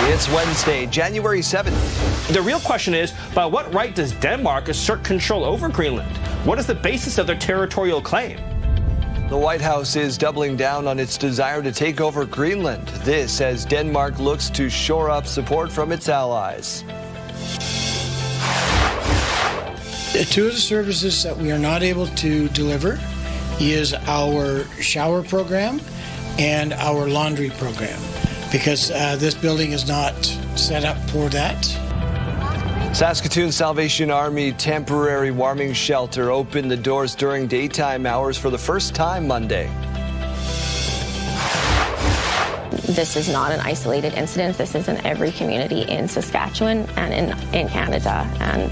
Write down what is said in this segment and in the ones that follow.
It's Wednesday, January 7th. The real question is, by what right does Denmark assert control over Greenland? What is the basis of their territorial claim? The White House is doubling down on its desire to take over Greenland. This as Denmark looks to shore up support from its allies. Two of the services that we are not able to deliver is our shower program and our laundry program, because this building is not set up for that. Saskatoon Salvation Army temporary warming shelter opened the doors during daytime hours for the first time Monday. This is not an isolated incident. This is in every community in Saskatchewan and in Canada. And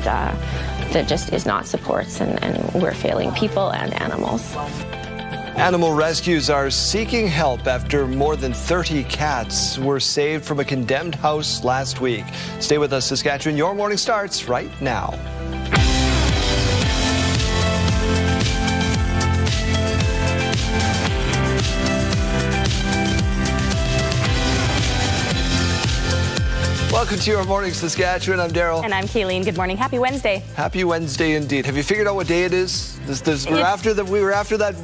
there just is not supports, and we're failing people and animals. Animal rescues are seeking help after more than 30 cats were saved from a condemned house last week. Stay with us, Saskatchewan. Your morning starts right now. Welcome to Your Morning Saskatchewan. I'm Daryl. And I'm Kayleen. Good morning. Happy Wednesday. Happy Wednesday indeed. Have you figured out what day it is? We were after that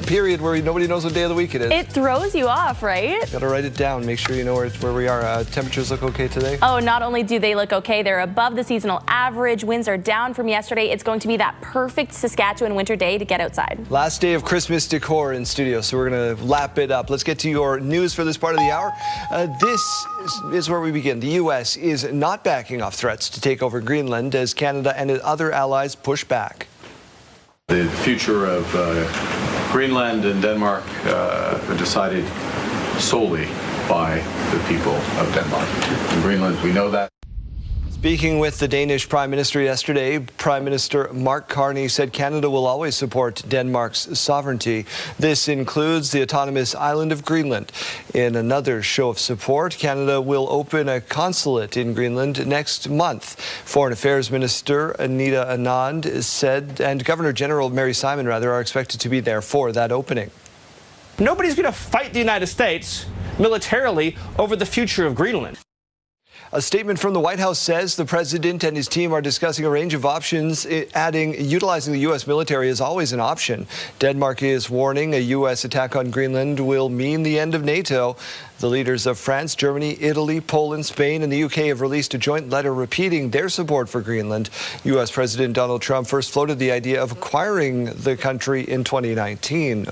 period where nobody knows what day of the week it is. It throws you off, right? Got to write it down. Make sure you know where we are. Temperatures look okay today? Oh, not only do they look okay, they're above the seasonal average. Winds are down from yesterday. It's going to be that perfect Saskatchewan winter day to get outside. Last day of Christmas decor in studio, so we're going to lap it up. Let's get to your news for this part of the hour. This is where we begin. The U.S. is not backing off threats to take over Greenland as Canada and other allies push back. The future of Greenland and Denmark decided solely by the people of Denmark. In Greenland, we know that. Speaking with the Danish Prime Minister yesterday, Prime Minister Mark Carney said Canada will always support Denmark's sovereignty. This includes the autonomous island of Greenland. In another show of support, Canada will open a consulate in Greenland next month. Foreign Affairs Minister Anita Anand said, and Governor General Mary Simon, are expected to be there for that opening. Nobody's going to fight the United States militarily over the future of Greenland. A statement from the White House says the president and his team are discussing a range of options, adding utilizing the U.S. military is always an option. Denmark is warning a U.S. attack on Greenland will mean the end of NATO. The leaders of France, Germany, Italy, Poland, Spain, and the UK have released a joint letter repeating their support for Greenland. U.S. President Donald Trump first floated the idea of acquiring the country in 2019.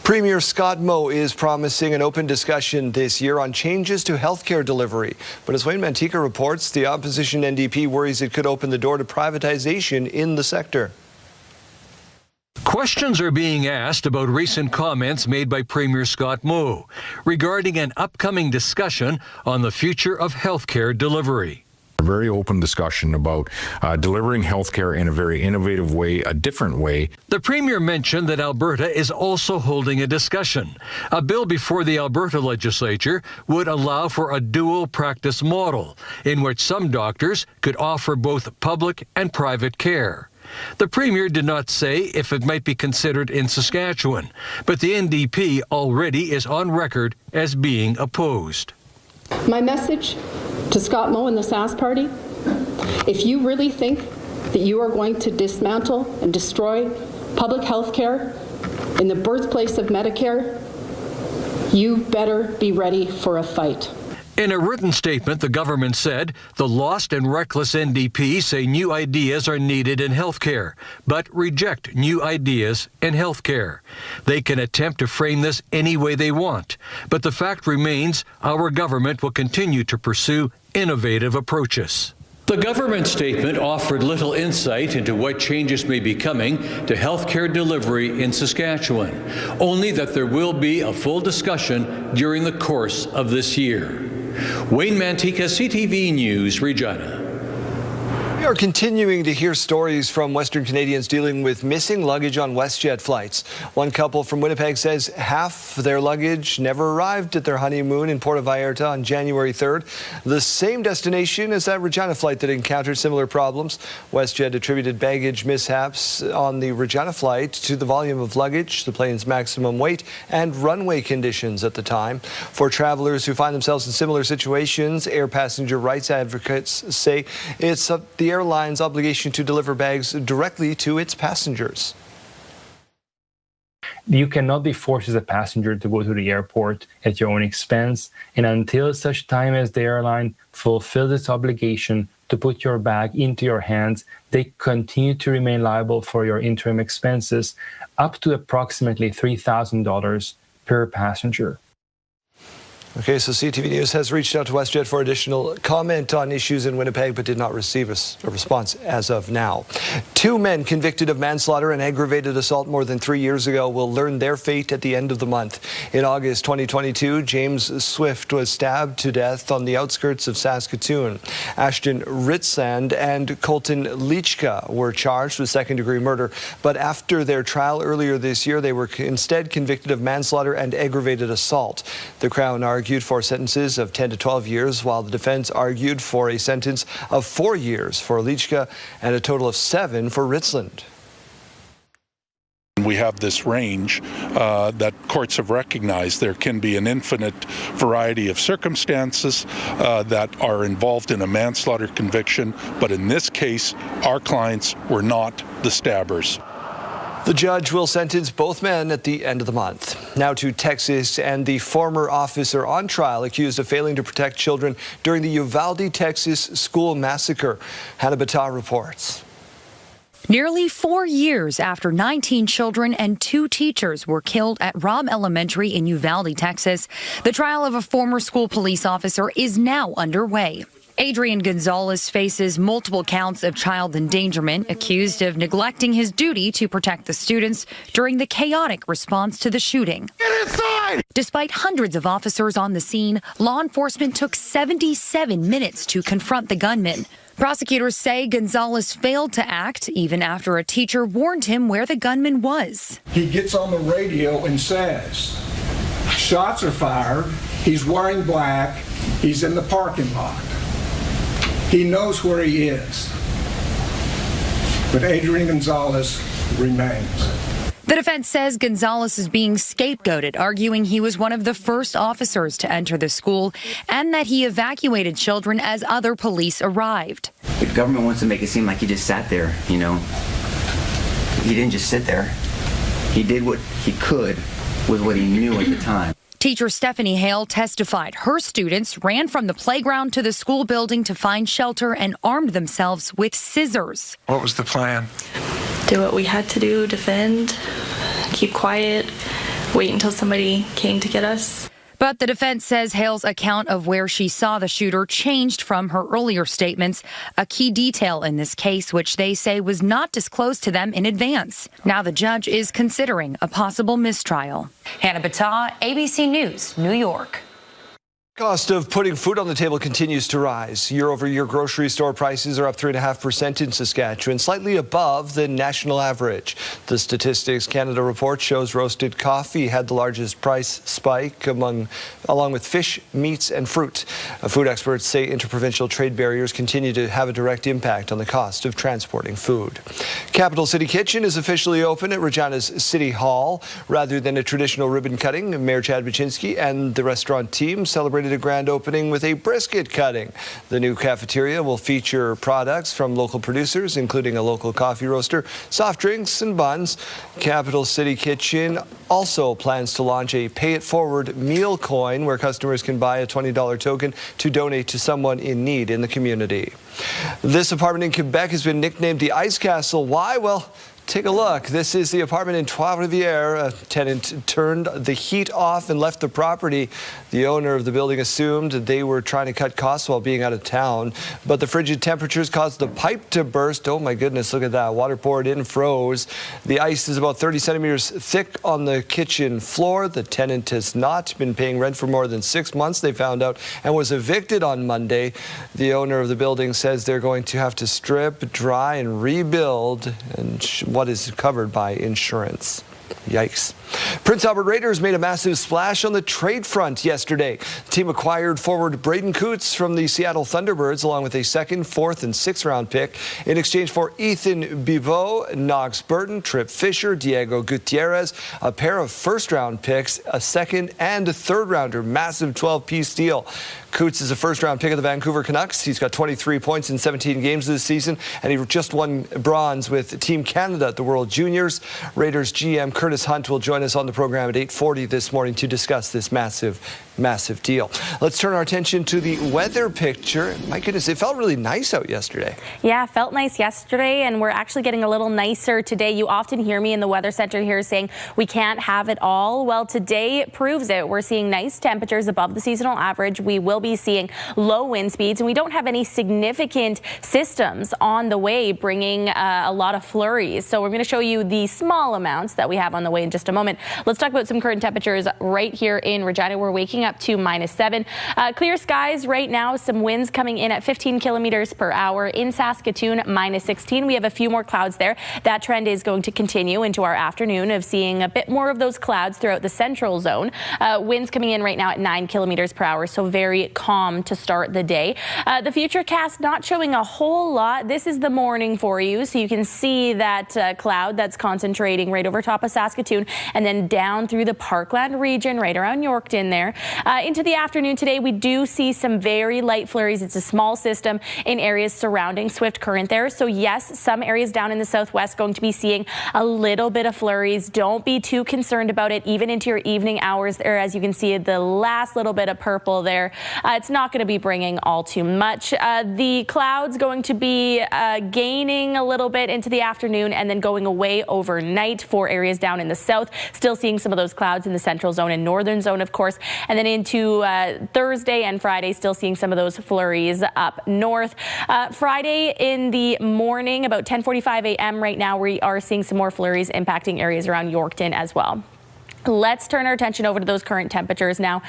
Premier Scott Moe is promising an open discussion this year on changes to healthcare delivery. But as Wayne Mantika reports, the opposition NDP worries it could open the door to privatization in the sector. Questions are being asked about recent comments made by Premier Scott Moe regarding an upcoming discussion on the future of healthcare delivery. A very open discussion about delivering healthcare in a very innovative way, a different way. The Premier mentioned that Alberta is also holding a discussion. A bill before the Alberta legislature would allow for a dual practice model in which some doctors could offer both public and private care. The Premier did not say if it might be considered in Saskatchewan, but the NDP already is on record as being opposed. My message to Scott Moe and the Sask Party, if you really think that you are going to dismantle and destroy public health care in the birthplace of Medicare, you better be ready for a fight. In a written statement, the government said the lost and reckless NDP say new ideas are needed in healthcare, but reject new ideas in healthcare. They can attempt to frame this any way they want, but the fact remains our government will continue to pursue innovative approaches. The government statement offered little insight into what changes may be coming to healthcare delivery in Saskatchewan, only that there will be a full discussion during the course of this year. Wayne Mantika, CTV News, Regina. We are continuing to hear stories from Western Canadians dealing with missing luggage on WestJet flights. One couple from Winnipeg says half their luggage never arrived at their honeymoon in Puerto Vallarta on January 3rd. The same destination as that Regina flight that encountered similar problems. WestJet attributed baggage mishaps on the Regina flight to the volume of luggage, the plane's maximum weight, and runway conditions at the time. For travelers who find themselves in similar situations, air passenger rights advocates say it's the airline's obligation to deliver bags directly to its passengers. You cannot be forced as a passenger to go to the airport at your own expense, and until such time as the airline fulfills its obligation to put your bag into your hands, they continue to remain liable for your interim expenses, up to approximately $3,000 per passenger. Okay, so CTV News has reached out to WestJet for additional comment on issues in Winnipeg, but did not receive a response as of now. 2 men convicted of manslaughter and aggravated assault more than 3 years ago will learn their fate at the end of the month. In August 2022, James Swift was stabbed to death on the outskirts of Saskatoon. Ashton Ritzand and Colton Lichka were charged with second-degree murder, but after their trial earlier this year, they were instead convicted of manslaughter and aggravated assault. The Crown argued for sentences of 10 to 12 years, while the defense argued for a sentence of 4 years for Lichka and a total of 7 for Ritzland. We have this range that courts have recognized. There can be an infinite variety of circumstances that are involved in a manslaughter conviction, but in this case, our clients were not the stabbers. The judge will sentence both men at the end of the month. Now to Texas and the former officer on trial accused of failing to protect children during the Uvalde, Texas school massacre. Hannah Battah reports. Nearly 4 years after 19 children and 2 teachers were killed at Robb Elementary in Uvalde, Texas, the trial of a former school police officer is now underway. Adrian Gonzalez faces multiple counts of child endangerment, accused of neglecting his duty to protect the students during the chaotic response to the shooting. Get inside! Despite hundreds of officers on the scene, law enforcement took 77 minutes to confront the gunman. Prosecutors say Gonzalez failed to act even after a teacher warned him where the gunman was. He gets on the radio and says, shots are fired, he's wearing black, he's in the parking lot. He knows where he is, but Adrian Gonzalez remains. The defense says Gonzalez is being scapegoated, arguing he was one of the first officers to enter the school and that he evacuated children as other police arrived. The government wants to make it seem like he just sat there, you know. He didn't just sit there. He did what he could with what he knew at the time. Teacher Stephanie Hale testified her students ran from the playground to the school building to find shelter and armed themselves with scissors. What was the plan? Do what we had to do, defend, keep quiet, wait until somebody came to get us. But the defense says Hale's account of where she saw the shooter changed from her earlier statements, a key detail in this case which they say was not disclosed to them in advance. Now the judge is considering a possible mistrial. Hannah Battah, ABC News, New York. Cost of putting food on the table continues to rise. Year-over-year grocery store prices are up 3.5% in Saskatchewan, slightly above the national average. The Statistics Canada report shows roasted coffee had the largest price spike along with fish, meats, and fruit. Food experts say interprovincial trade barriers continue to have a direct impact on the cost of transporting food. Capital City Kitchen is officially open at Regina's City Hall. Rather than a traditional ribbon cutting, Mayor Chad Buczynski and the restaurant team celebrated a grand opening with a brisket cutting. The new cafeteria will feature products from local producers, including a local coffee roaster, soft drinks, and buns. Capital City Kitchen also plans to launch a pay-it-forward meal coin where customers can buy a $20 token to donate to someone in need in the community. This apartment in Quebec has been nicknamed the Ice Castle. Why? Well, Take a look. This is the apartment in Trois-Rivières. A tenant turned the heat off and left the property. The owner of the building assumed they were trying to cut costs while being out of town, but the frigid temperatures caused the pipe to burst. Oh my goodness, look at that. Water poured in, froze. The ice is about 30 centimeters thick on the kitchen floor. The tenant has not been paying rent for more than 6 months, they found out, and was evicted on Monday. The owner of the building says they're going to have to strip, dry, and rebuild, and what is covered by insurance. Yikes. Prince Albert Raiders made a massive splash on the trade front yesterday. The team acquired forward Braden Coots from the Seattle Thunderbirds along with a 2nd, 4th, and 6th round pick in exchange for Ethan Biveau, Knox Burton, Trip Fisher, Diego Gutierrez, a pair of 1st round picks, a 2nd and a 3rd rounder. Massive 12-piece deal. Coots is a 1st round pick of the Vancouver Canucks. He's got 23 points in 17 games this season, and he just won bronze with Team Canada at the World Juniors. Raiders GM Curtis Hunt will join us on the program at 8:40 this morning to discuss this massive deal. Let's turn our attention to the weather picture. My goodness, it felt really nice out yesterday. Yeah, it felt nice yesterday, and we're actually getting a little nicer today. You often hear me in the weather center here saying we can't have it all. Well, today proves it. We're seeing nice temperatures above the seasonal average. We will be seeing low wind speeds, and we don't have any significant systems on the way bringing a lot of flurries. So we're going to show you the small amounts that we have on the way in just a moment. Let's talk about some current temperatures right here in Regina. We're waking up to -7. Clear skies right now. Some winds coming in at 15 kilometers per hour. In Saskatoon, -16. We have a few more clouds there. That trend is going to continue into our afternoon of seeing a bit more of those clouds throughout the central zone. Winds coming in right now at 9 kilometers per hour, so very calm to start the day. The futurecast not showing a whole lot. This is the morning for you, so you can see that cloud that's concentrating right over top of Saskatoon and then down through the Parkland region right around Yorkton there. Into the afternoon today, we do see some very light flurries. It's a small system in areas surrounding Swift Current there. So yes, some areas down in the southwest going to be seeing a little bit of flurries. Don't be too concerned about it, even into your evening hours there. As you can see, the last little bit of purple there. It's not going to be bringing all too much. The clouds going to be gaining a little bit into the afternoon and then going away overnight for areas down in the south. Still seeing some of those clouds in the central zone and northern zone, of course. And then into Thursday and Friday, still seeing some of those flurries up north. Friday in the morning, about 10:45 a.m. right now, we are seeing some more flurries impacting areas around Yorkton as well. Let's turn our attention over to those current temperatures now.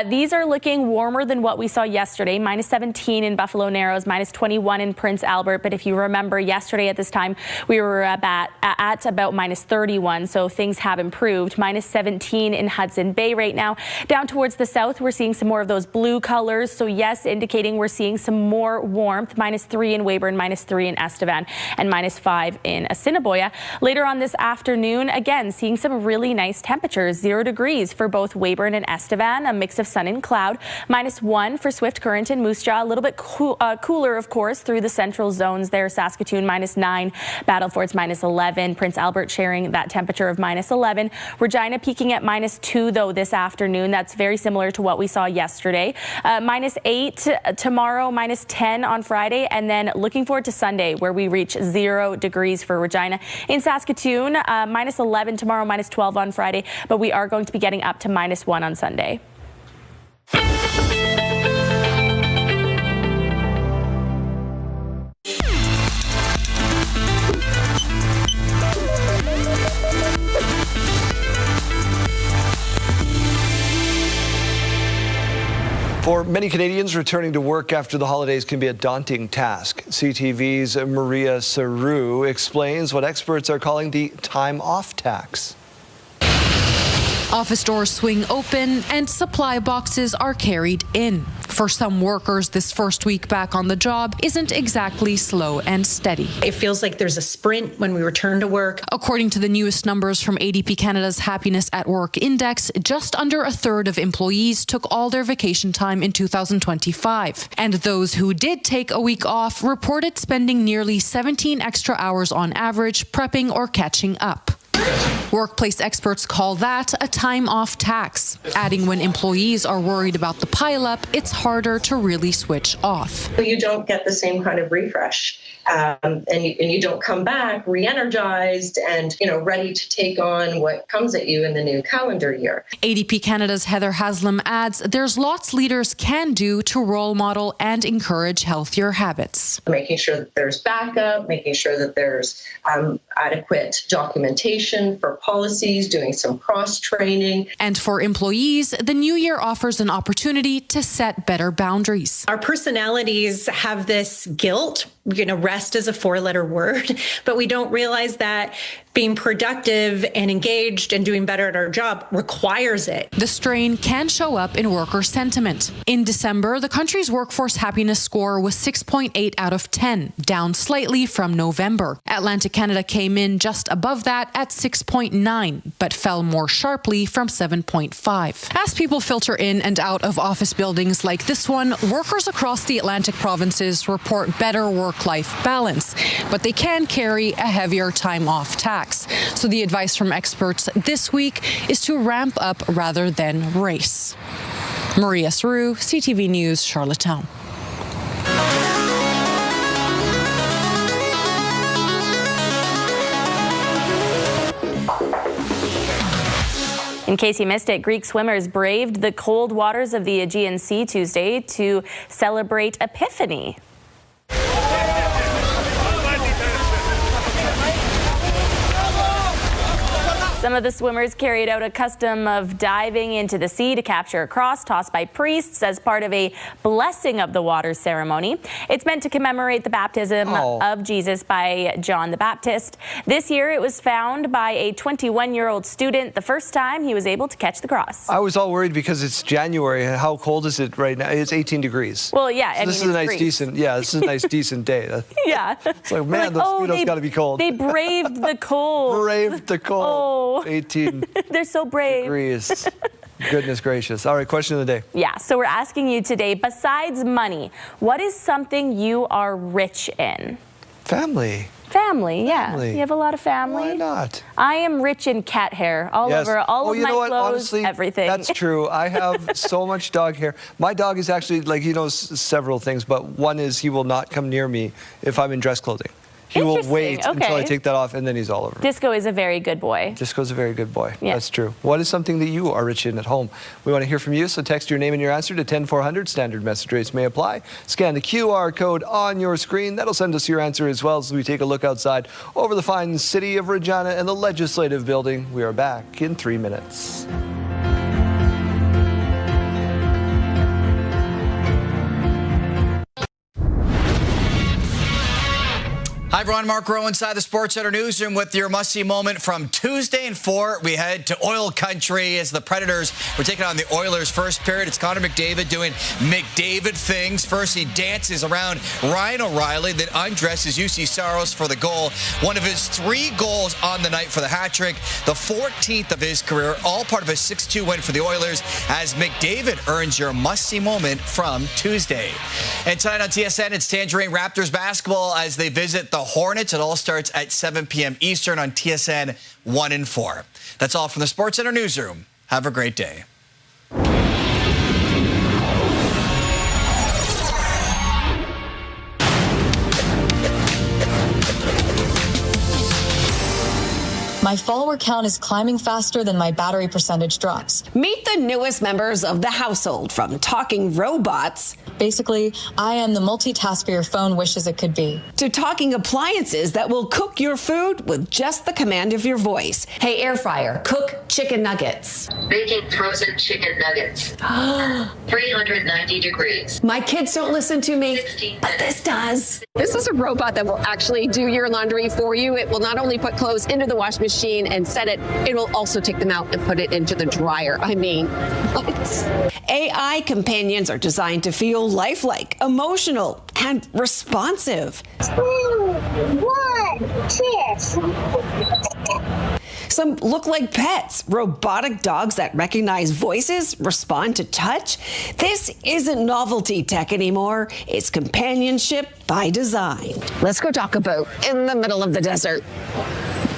These are looking warmer than what we saw yesterday. -17 in Buffalo Narrows, -21 in Prince Albert. But if you remember yesterday at this time, we were at about -31. So things have improved. -17 in Hudson Bay right now. Down towards the south, we're seeing some more of those blue colors. So yes, indicating we're seeing some more warmth. -3 in Weyburn, -3 in Estevan, and -5 in Assiniboia. Later on this afternoon, again, seeing some really nice temperatures. 0 degrees for both Weyburn and Estevan, a mix of sun and cloud. -1 for Swift Current and Moose Jaw. A little bit cooler, of course, through the central zones there. Saskatoon, -9. Battleford's -11. Prince Albert sharing that temperature of -11. Regina peaking at -2, though, this afternoon. That's very similar to what we saw yesterday. -8 tomorrow, -10 on Friday, and then looking forward to Sunday, where we reach 0 degrees for Regina. In Saskatoon, -11 tomorrow, -12 on Friday. But we are going to be getting up to -1 on Sunday. For many Canadians, returning to work after the holidays can be a daunting task. CTV's Maria Saru explains what experts are calling the time-off tax. Office doors swing open and supply boxes are carried in. For some workers, this first week back on the job isn't exactly slow and steady. It feels like there's a sprint when we return to work. According to the newest numbers from ADP Canada's Happiness at Work Index, just under a third of employees took all their vacation time in 2025. And those who did take a week off reported spending nearly 17 extra hours on average prepping or catching up. Workplace experts call that a time-off tax, adding when employees are worried about the pileup, it's harder to really switch off. You don't get the same kind of refresh. And you don't come back re-energized and ready to take on what comes at you in the new calendar year. ADP Canada's Heather Haslam adds there's lots leaders can do to role model and encourage healthier habits. Making sure that there's backup, making sure that there's adequate documentation for policies, doing some cross-training. And for employees, the new year offers an opportunity to set better boundaries. Our personalities have this guilt. Rest is a 4-letter word, but we don't realize that being productive and engaged and doing better at our job requires it. The strain can show up in worker sentiment. In December, the country's workforce happiness score was 6.8 out of 10, down slightly from November. Atlantic Canada came in just above that at 6.9, but fell more sharply from 7.5. As people filter in and out of office buildings like this one, workers across the Atlantic provinces report better work-life balance, but they can carry a heavier time-off tax. So the advice from experts this week is to ramp up rather than race. Maria Saru, CTV News, Charlottetown. In case you missed it, Greek swimmers braved the cold waters of the Aegean Sea Tuesday to celebrate Epiphany. Some of the swimmers carried out a custom of diving into the sea to capture a cross tossed by priests as part of a blessing of the water ceremony. It's meant to commemorate the baptism of Jesus by John the Baptist. This year it was found by a 21-year-old student the first time he was able to catch the cross. I was all worried because it's January. How cold is it right now? It's 18 degrees. Well, yeah. So this is a nice, decent. Yeah, this is a nice, decent day. Yeah. It's like, man, those Speedos got to be cold. They braved the cold. Braved the cold. 18 They're so brave. degrees. Goodness gracious. All right, question of the day. Yeah, so we're asking you today, besides money, what is something you are rich in? Family. Family, yeah. You have a lot of family. Why not? I am rich in cat hair all over all of my clothes, honestly, everything. That's true. I have so much dog hair. My dog is actually, he knows several things, but one is he will not come near me if I'm in dress clothing. He will wait until I take that off, and then he's all over me. Disco is a very good boy. Disco's a very good boy. Yeah. That's true. What is something that you are rich in at home? We want to hear from you, so text your name and your answer to 10400. Standard message rates may apply. Scan the QR code on your screen. That'll send us your answer as well as we take a look outside over the fine city of Regina and the Legislative Building. We are back in 3 minutes. Hi, everyone. Mark Rowe inside the Sports Center newsroom with your must-see moment from Tuesday in 4. We head to oil country as the Predators were taking on the Oilers first period. It's Connor McDavid doing McDavid things. First, he dances around Ryan O'Reilly, then undresses UC Saros for the goal. One of his 3 goals on the night for the hat trick, the 14th of his career, all part of a 6-2 win for the Oilers as McDavid earns your must-see moment from Tuesday. And tonight on TSN, it's Tangerine Raptors basketball as they visit the Hornets. It all starts at 7 p.m. Eastern on TSN 1 and 4. That's all from the Sports Center newsroom. Have a great day. My follower count is climbing faster than my battery percentage drops. Meet the newest members of the household, from talking robots. Basically, I am the multitasker your phone wishes it could be. To talking appliances that will cook your food with just the command of your voice. Hey, air fryer, cook chicken nuggets. Baking frozen chicken nuggets. 390 degrees. My kids don't listen to me, but this does. This is a robot that will actually do your laundry for you. It will not only put clothes into the wash machine and set it, it will also take them out and put it into the dryer. I mean, what? AI companions are designed to feel lifelike, emotional, and responsive. 2, 1, cheers. Some look like pets, robotic dogs that recognize voices, respond to touch. This isn't novelty tech anymore. It's companionship by design. Let's go talk about in the middle of the desert.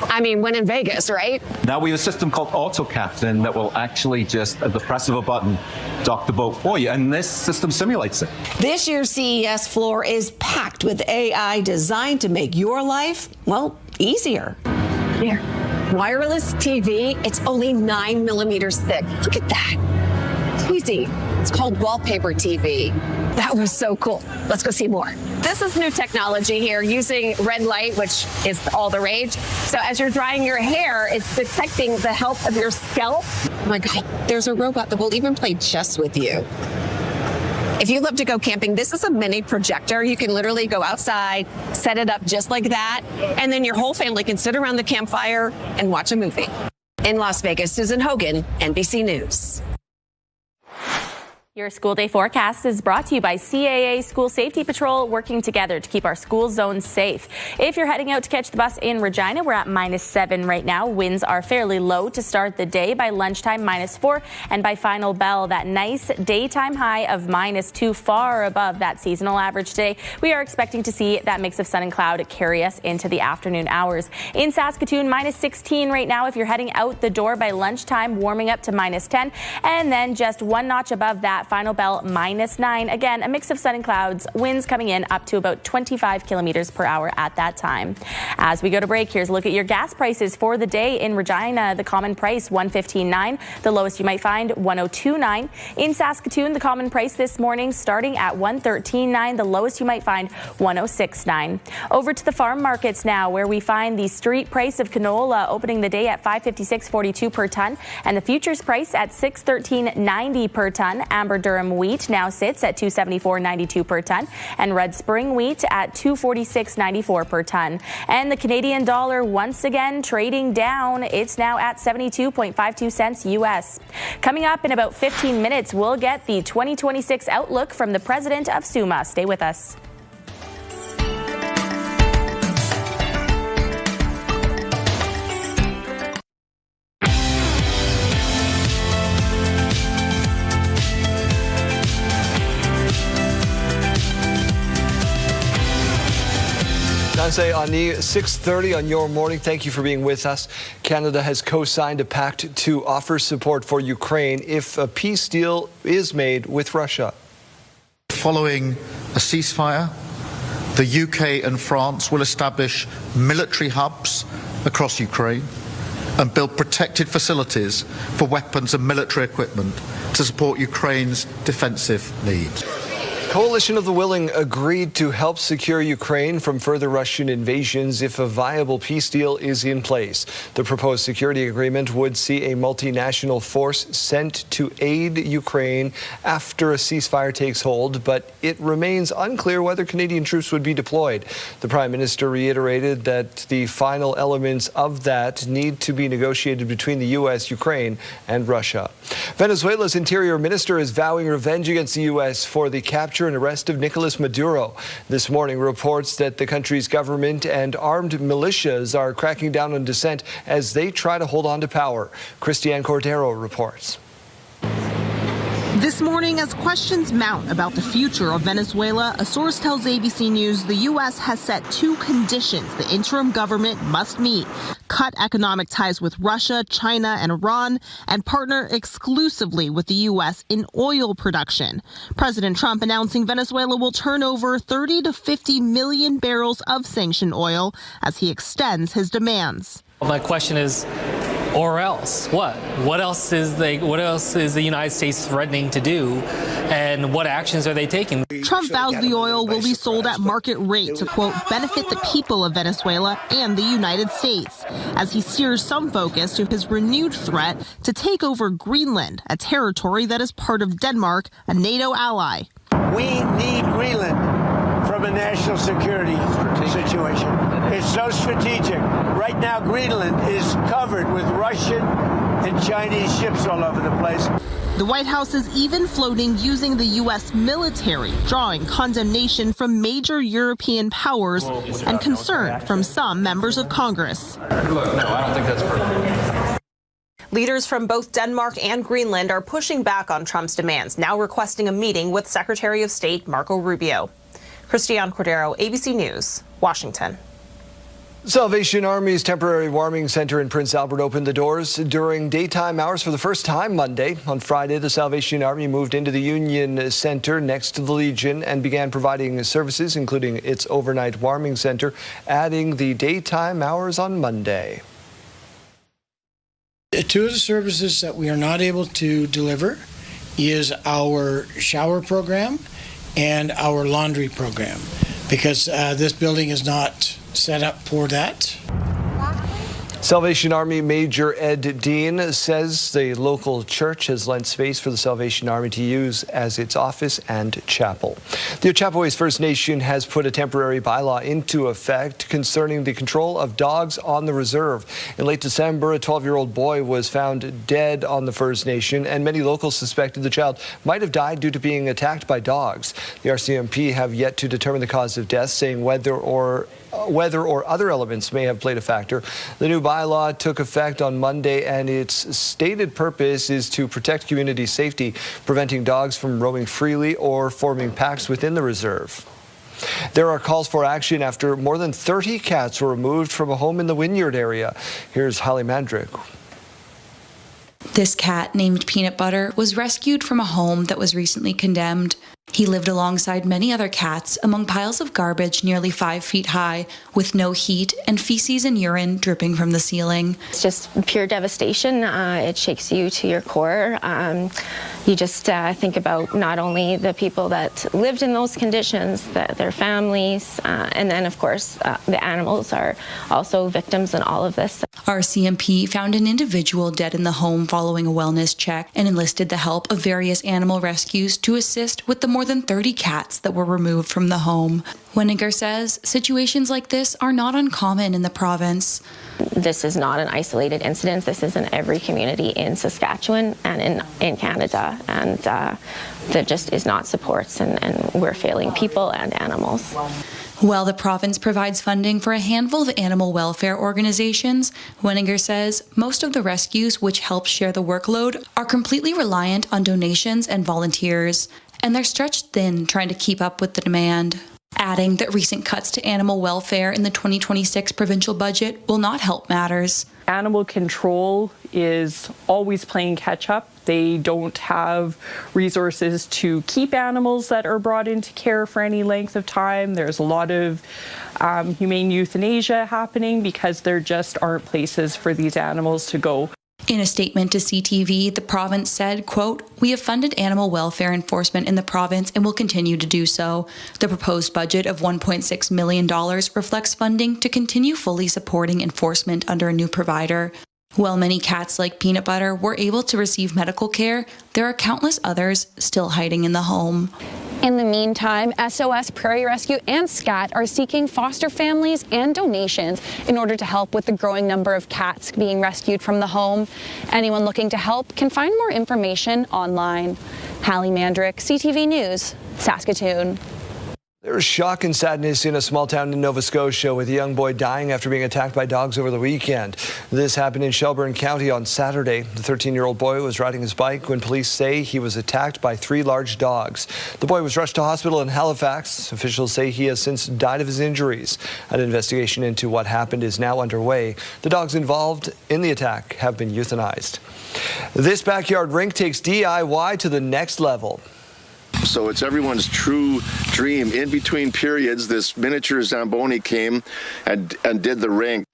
I mean, when in Vegas, right? Now we have a system called AutoCaptain that will actually just, at the press of a button, dock the boat for you, and this system simulates it. This year's CES floor is packed with AI designed to make your life, well, easier. Here, wireless TV, it's only 9 millimeters thick. Look at that. It's easy. It's called wallpaper TV. That was so cool. Let's go see more. This is new technology here using red light, which is all the rage. So as you're drying your hair, it's detecting the health of your scalp. Oh my God, there's a robot that will even play chess with you. If you love to go camping, this is a mini projector. You can literally go outside, set it up just like that, and then your whole family can sit around the campfire and watch a movie. In Las Vegas, Susan Hogan, NBC News. Your school day forecast is brought to you by CAA School Safety Patrol, working together to keep our school zones safe. If you're heading out to catch the bus in Regina, we're at -7 right now. Winds are fairly low to start the day. By lunchtime, -4. And by final bell, that nice daytime high of -2, far above that seasonal average today. We are expecting to see that mix of sun and cloud carry us into the afternoon hours. In Saskatoon, -16 right now. If you're heading out the door by lunchtime, warming up to -10. And then just one notch above that, final bell -9. Again, a mix of sun and clouds, winds coming in up to about 25 kilometers per hour at that time. As we go to break, here's a look at your gas prices for the day. In Regina, the common price $1.15.9. The lowest you might find $1.02.9. In Saskatoon, the common price this morning starting at $1.13.9. The lowest you might find $1.06.9. Over to the farm markets now, where we find the street price of canola opening the day at $556.42 per ton, and the futures price at $613.90 per ton. Amber Durham wheat now sits at $274.92 per ton, and red spring wheat at $246.94 per ton. And the Canadian dollar once again trading down. It's now at 72.52 cents US. Coming up in about 15 minutes, we'll get the 2026 outlook from the president of SUMA. Stay with us. Say on the 6:30 on your morning. Thank you for being with us. Canada has co-signed a pact to offer support for Ukraine if a peace deal is made with Russia. Following a ceasefire, the UK and France will establish military hubs across Ukraine and build protected facilities for weapons and military equipment to support Ukraine's defensive needs. Coalition of the Willing agreed to help secure Ukraine from further Russian invasions if a viable peace deal is in place. The proposed security agreement would see a multinational force sent to aid Ukraine after a ceasefire takes hold, but it remains unclear whether Canadian troops would be deployed. The Prime Minister reiterated that the final elements of that need to be negotiated between the U.S., Ukraine, and Russia. Venezuela's Interior Minister is vowing revenge against the U.S. for the capture and arrest of Nicolas Maduro. This morning reports that the country's government and armed militias are cracking down on dissent as they try to hold on to power. Christiane Cordero reports. This morning, as questions mount about the future of Venezuela, a source tells ABC News the U.S. has set 2 conditions the interim government must meet: cut economic ties with Russia, China, and Iran, and partner exclusively with the U.S. in oil production. President Trump announcing Venezuela will turn over 30 to 50 million barrels of sanctioned oil as he extends his demands. My question is, or else what? What else is the United States threatening to do, and what actions are they taking? Trump vows the oil will be sold at market rate to, quote, benefit the people of Venezuela and the United States, as he steers some focus to his renewed threat to take over Greenland, a territory that is part of Denmark, a NATO ally. We need Greenland from a national security situation. It's so strategic. Right now, Greenland is covered with Russian and Chinese ships all over the place. The White House is even floating using the U.S. military, drawing condemnation from major European powers and concern from some members of Congress. Look, no, I don't think that's perfect. Leaders from both Denmark and Greenland are pushing back on Trump's demands, now requesting a meeting with Secretary of State Marco Rubio. Christiane Cordero, ABC News, Washington. Salvation Army's temporary warming center in Prince Albert opened the doors during daytime hours for the first time Monday. On Friday, the Salvation Army moved into the Union Center next to the Legion and began providing services, including its overnight warming center, adding the daytime hours on Monday. Two of the services that we are not able to deliver is our shower program and our laundry program, because this building is not set up for that. Salvation Army Major Ed Dean says the local church has lent space for the Salvation Army to use as its office and chapel. The Ochapowace First Nation has put a temporary bylaw into effect concerning the control of dogs on the reserve. In late December, a 12-year-old boy was found dead on the First Nation, and many locals suspected the child might have died due to being attacked by dogs. The RCMP have yet to determine the cause of death, saying whether or other elements may have played a factor. The new bylaw took effect on Monday, and its stated purpose is to protect community safety, preventing dogs from roaming freely or forming packs within the reserve. There are calls for action after more than 30 cats were removed from a home in the Wynyard area. Here's Holly Mandrick. This cat, named Peanut Butter, was rescued from a home that was recently condemned. He lived alongside many other cats among piles of garbage nearly 5 feet high, with no heat and feces and urine dripping from the ceiling. It's just pure devastation. It shakes you to your core. You just think about not only the people that lived in those conditions, their families, and then, of course, the animals are also victims in all of this. RCMP found an individual dead in the home following a wellness check and enlisted the help of various animal rescues to assist with the more than 30 cats that were removed from the home. Weniger says situations like this are not uncommon in the province. This is not an isolated incident. This is in every community in Saskatchewan and in Canada, and there just is not supports, and we're failing people and animals. While the province provides funding for a handful of animal welfare organizations, Weniger says most of the rescues, which help share the workload, are completely reliant on donations and volunteers, and they're stretched thin trying to keep up with the demand. Adding that recent cuts to animal welfare in the 2026 provincial budget will not help matters. Animal control is always playing catch up. They don't have resources to keep animals that are brought into care for any length of time. There's a lot of humane euthanasia happening because there just aren't places for these animals to go. In a statement to CTV, the province said, quote, "We have funded animal welfare enforcement in the province and will continue to do so. The proposed budget of $1.6 million reflects funding to continue fully supporting enforcement under a new provider. While many cats like Peanut Butter were able to receive medical care, there are countless others still hiding in the home." In the meantime, SOS Prairie Rescue and SCAT are seeking foster families and donations in order to help with the growing number of cats being rescued from the home. Anyone looking to help can find more information online. Hallie Mandrick, CTV News, Saskatoon. There's shock and sadness in a small town in Nova Scotia with a young boy dying after being attacked by dogs over the weekend. This happened in Shelburne County on Saturday. The 13-year-old boy was riding his bike when police say he was attacked by 3 large dogs. The boy was rushed to hospital in Halifax. Officials say he has since died of his injuries. An investigation into what happened is now underway. The dogs involved in the attack have been euthanized. This backyard rink takes DIY to the next level. So it's everyone's true dream. In between periods, this miniature Zamboni came and did the rink.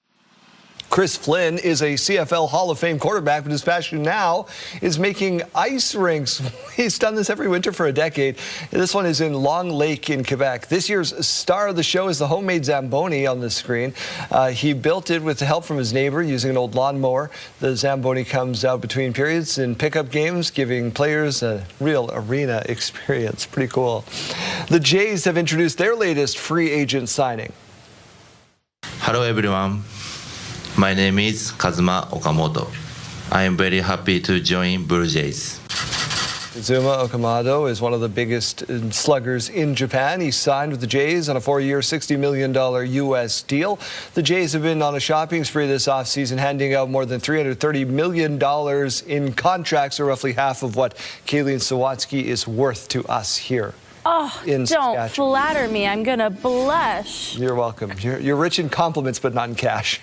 Chris Flynn is a CFL Hall of Fame quarterback, but his passion now is making ice rinks. He's done this every winter for a decade. This one is in Long Lake in Quebec. This year's star of the show is the homemade Zamboni on the screen. He built it with the help from his neighbor using an old lawnmower. The Zamboni comes out between periods in pickup games, giving players a real arena experience. Pretty cool. The Jays have introduced their latest free agent signing. Hello everyone. My name is Kazuma Okamoto. I am very happy to join Blue Jays. Kazuma Okamoto is one of the biggest sluggers in Japan. He signed with the Jays on a 4-year, $60 million U.S. deal. The Jays have been on a shopping spree this offseason, handing out more than $330 million in contracts, or roughly half of what Kayleen Sawatsky is worth to us here Oh, in don't Saskatchewan. flatter me. I'm going to blush. You're welcome. You're rich in compliments, but not in cash.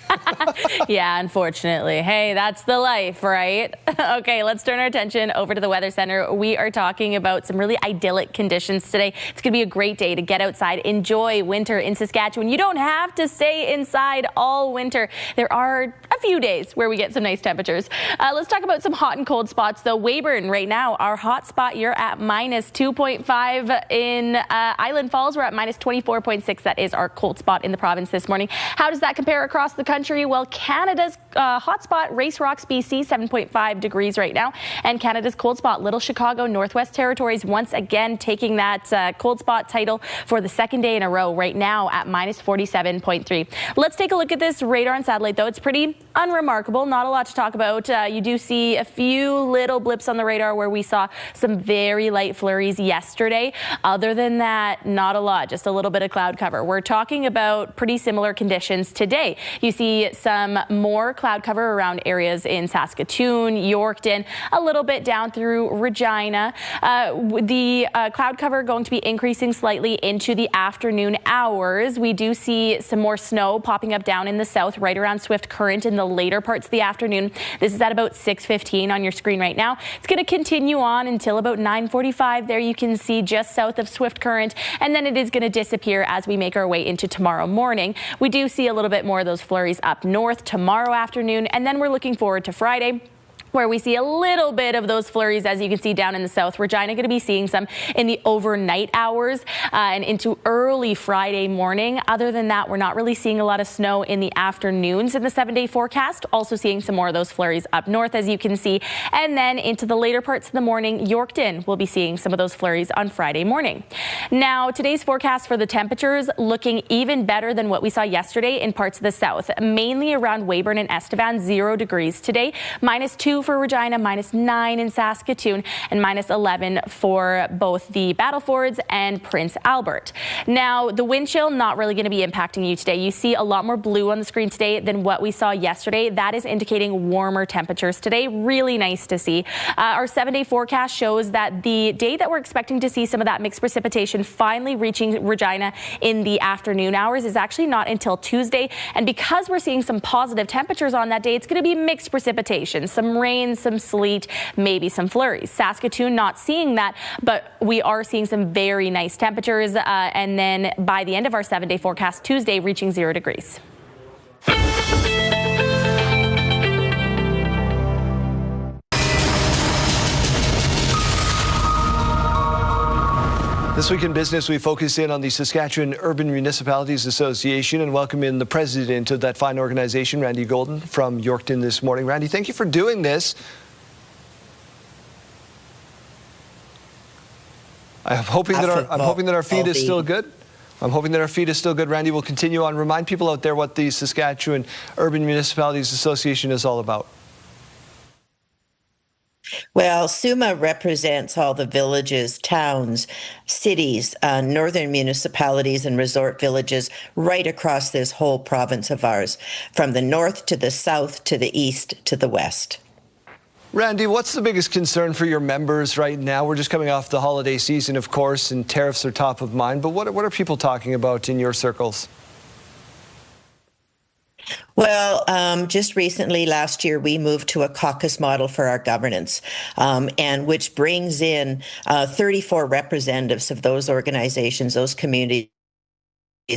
Yeah, unfortunately. Hey, that's the life, right? Okay, let's turn our attention over to the Weather Center. We are talking about some really idyllic conditions today. It's going to be a great day to get outside, enjoy winter in Saskatchewan. You don't have to stay inside all winter. There are a few days where we get some nice temperatures. Let's talk about some hot and cold spots, though. Weyburn right now, our hot spot, you're at minus 2.5. In Island Falls, we're at minus 24.6. That is our cold spot in the province this morning. How does that compare across the country? Well, Canada's hot spot, Race Rocks, BC, 7.5 degrees right now. And Canada's cold spot, Little Chicago, Northwest Territories, once again taking that cold spot title for the second day in a row right now at minus 47.3. Let's take a look at this radar and satellite, though. It's pretty unremarkable. Not a lot to talk about. You do see a few little blips on the radar where we saw some very light flurries yesterday. Other than that, not a lot, just a little bit of cloud cover. We're talking about pretty similar conditions today. You see some more cloud cover around areas in Saskatoon, Yorkton, a little bit down through Regina. The cloud cover going to be increasing slightly into the afternoon hours. We do see some more snow popping up down in the south, right around Swift Current in the later parts of the afternoon. This is at about 6:15 on your screen right now. It's going to continue on until about 9:45. There you can see just south of Swift Current, and then it is going to disappear as we make our way into tomorrow morning. We do see a little bit more of those flurries up north tomorrow afternoon, and then we're looking forward to Friday, where we see a little bit of those flurries, as you can see down in the south. Regina going to be seeing some in the overnight hours and into early Friday morning. Other than that, we're not really seeing a lot of snow in the afternoons in the 7-day forecast. Also seeing some more of those flurries up north, as you can see. And then into the later parts of the morning, Yorkton will be seeing some of those flurries on Friday morning. Now, today's forecast for the temperatures looking even better than what we saw yesterday in parts of the south, mainly around Weyburn and Estevan, 0 degrees today, minus 2 for Regina, minus 9 in Saskatoon, and minus 11 for both the Battlefords and Prince Albert. Now, the wind chill not really going to be impacting you today. You see a lot more blue on the screen today than what we saw yesterday. That is indicating warmer temperatures today. Really nice to see. Our 7-day forecast shows that the day that we're expecting to see some of that mixed precipitation finally reaching Regina in the afternoon hours is actually not until Tuesday. And because we're seeing some positive temperatures on that day, it's going to be mixed precipitation, some rain, some sleet, maybe some flurries. Saskatoon not seeing that, but we are seeing some very nice temperatures. And then by the end of our 7-day forecast, Tuesday reaching 0 degrees. This week in business, we focus in on the Saskatchewan Urban Municipalities Association and welcome in the president of that fine organization, Randy Golden, from Yorkton this morning. Randy, thank you for doing this. I'm hoping that our feed is still good. I'm hoping that our feed is still good. Randy, we'll continue on. Remind people out there what the Saskatchewan Urban Municipalities Association is all about. Well, SUMA represents all the villages, towns, cities, northern municipalities and resort villages right across this whole province of ours, from the north to the south to the east to the west. Randy, what's the biggest concern for your members right now? We're just coming off the holiday season, of course, and tariffs are top of mind. But what are people talking about in your circles? Well, just recently, last year, we moved to a caucus model for our governance, and which brings in 34 representatives of those organizations, those communities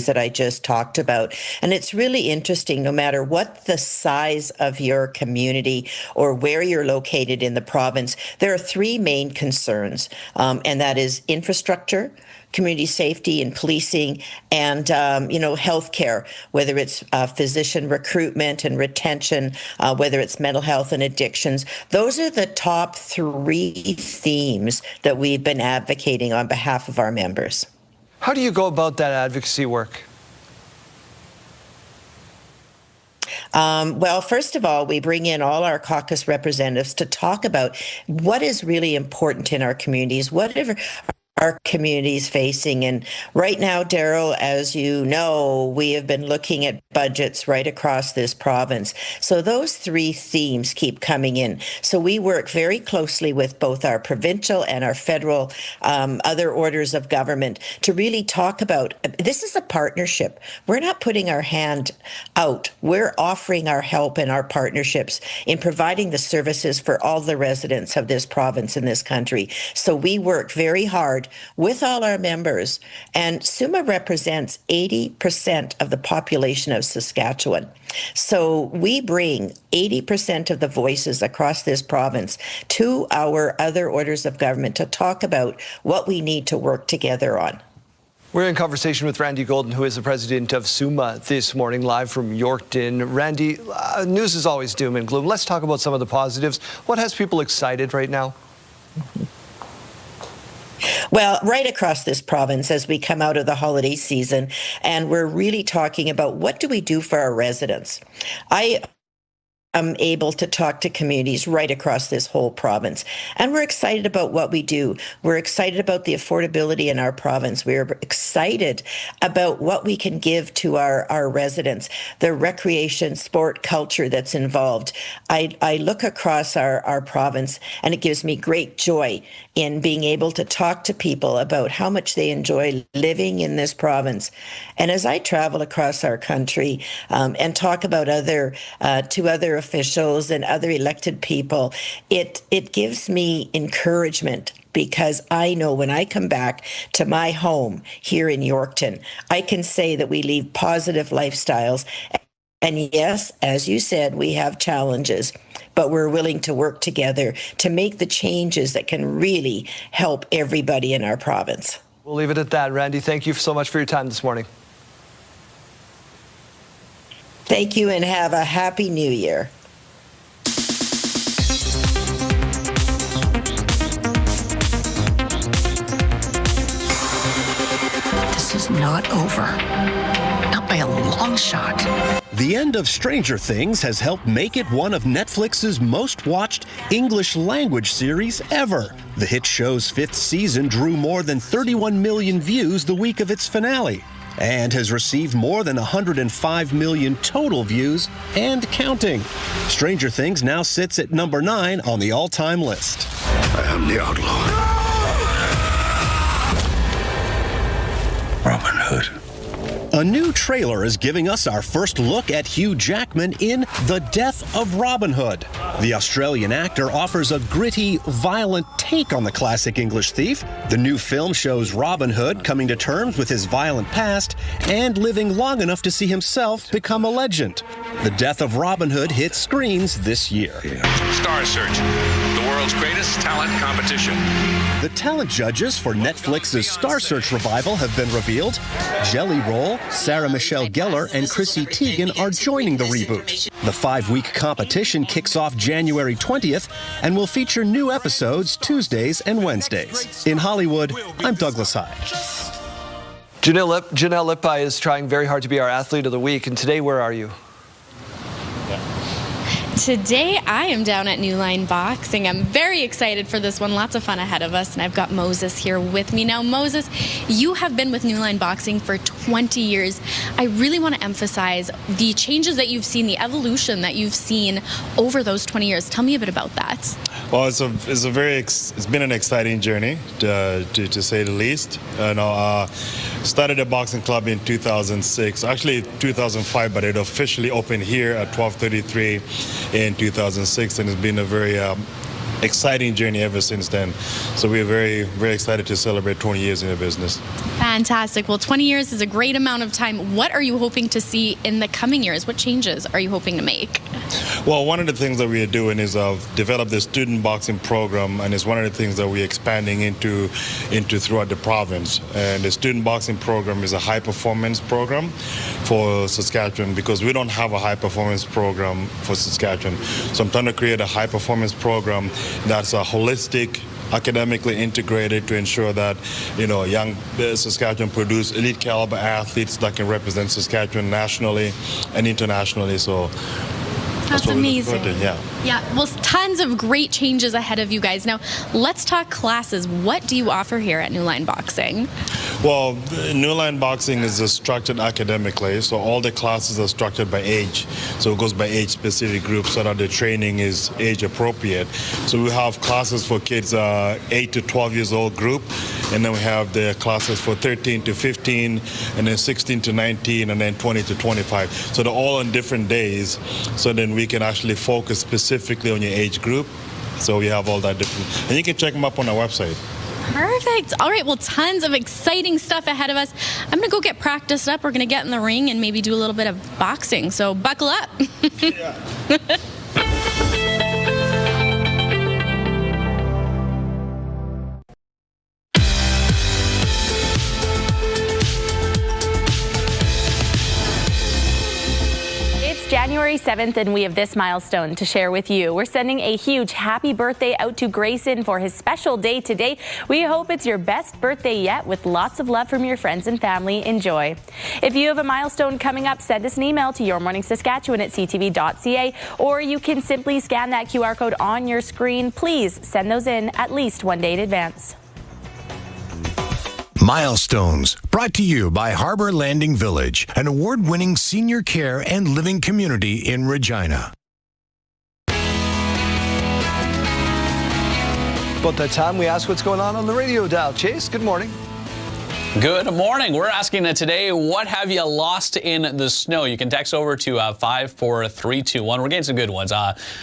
that I just talked about. And it's really interesting, no matter what the size of your community or where you're located in the province, there are 3 main concerns, and that is infrastructure, community safety and policing, and healthcare, whether it's physician recruitment and retention, whether it's mental health and addictions. Those are the top 3 themes that we've been advocating on behalf of our members. How do you go about that advocacy work? Well, first of all, we bring in all our caucus representatives to talk about what is really important in our communities, what are our communities facing. And right now, Daryl, as you know, we have been looking at budgets right across this province. So those three themes keep coming in. So we work very closely with both our provincial and our federal other orders of government to really talk about, this is a partnership. We're not putting our hand out. We're offering our help and our partnerships in providing the services for all the residents of this province and this country. So we work very hard with all our members, and SUMA represents 80% of the population of Saskatchewan. So we bring 80% of the voices across this province to our other orders of government to talk about what we need to work together on. We're in conversation with Randy Golden, who is the president of SUMA this morning, live from Yorkton. Randy, news is always doom and gloom. Let's talk about some of the positives. What has people excited right now? Well, right across this province as we come out of the holiday season, and we're really talking about what do we do for our residents. I'm able to talk to communities right across this whole province. And we're excited about what we do. We're excited about the affordability in our province. We're excited about what we can give to our residents, the recreation, sport, culture that's involved. I look across our province, and it gives me great joy in being able to talk to people about how much they enjoy living in this province. And as I travel across our country and talk about to other officials and other elected people, it gives me encouragement, because I know when I come back to my home here in Yorkton, I can say that we lead positive lifestyles. And yes, as you said, we have challenges, but we're willing to work together to make the changes that can really help everybody in our province. We'll leave it at that. Randy, thank you so much for your time this morning. Thank you, and have a happy new year. This is not over. Not by a long shot. The end of Stranger Things has helped make it one of Netflix's most watched English language series ever. The hit show's 5th season drew more than 31 million views the week of its finale, and has received more than 105 million total views and counting. Stranger Things now sits at number 9 on the all-time list. I am the outlaw. Robin Hood. A new trailer is giving us our first look at Hugh Jackman in The Death of Robin Hood. The Australian actor offers a gritty, violent take on the classic English thief. The new film shows Robin Hood coming to terms with his violent past and living long enough to see himself become a legend. The Death of Robin Hood hits screens this year. Star Search, the world's greatest talent competition. The talent judges for Netflix's Star Search revival have been revealed. Jelly Roll, Sarah Michelle Gellar, and Chrissy Teigen are joining the reboot. The 5-week competition kicks off January 20th and will feature new episodes Tuesdays and Wednesdays. In Hollywood, I'm Douglas Hyde. Janelle Lipa is trying very hard to be our athlete of the week, and today, where are you? Today I am down at New Line Boxing. I'm very excited for this one. Lots of fun ahead of us, and I've got Moses here with me. Now, Moses, you have been with New Line Boxing for 20 years. I really want to emphasize the changes that you've seen, the evolution that you've seen over those 20 years. Tell me a bit about that. Well, it's been an exciting journey, to say the least. Started a boxing club in 2006, actually 2005, but it officially opened here at 1233 in 2006, and it's been a very exciting journey ever since then. So we're very, very excited to celebrate 20 years in the business. Fantastic. Well, 20 years is a great amount of time. What are you hoping to see in the coming years? What changes are you hoping to make? Well, one of the things that we are doing is develop the student boxing program, and it's one of the things that we're expanding into throughout the province. And the student boxing program is a high-performance program for Saskatchewan, because we don't have a high-performance program for Saskatchewan. So I'm trying to create a high-performance program that's a holistic, academically integrated, to ensure that young Saskatchewan produce elite caliber athletes that can represent Saskatchewan nationally and internationally. So That's amazing. Yeah. Yeah, well, tons of great changes ahead of you guys. Now, let's talk classes. What do you offer here at New Line Boxing? Well, New Line Boxing is structured academically, so all the classes are structured by age. So it goes by age-specific groups so that the training is age-appropriate. So we have classes for kids 8 to 12 years old group, and then we have the classes for 13 to 15, and then 16 to 19, and then 20 to 25. So they're all on different days, so then we can actually focus specifically on your age group. So we have all that different, and you can check them up on our website. Perfect. All right, well, tons of exciting stuff ahead of us. I'm going to go get practiced up. We're going to get in the ring and maybe do a little bit of boxing, so buckle up. January 7th, and we have this milestone to share with you. We're sending a huge happy birthday out to Grayson for his special day today. We hope it's your best birthday yet, with lots of love from your friends and family. Enjoy. If you have a milestone coming up, send us an email to yourmorningsaskatchewan@ctv.ca, or you can simply scan that QR code on your screen. Please send those in at least one day in advance. Milestones, brought to you by Harbor Landing Village, an award-winning senior care and living community in Regina. About that time, we ask what's going on the radio dial. Chase, good morning. Good morning. We're asking today, what have you lost in the snow? You can text over to 54321. We're getting some good ones.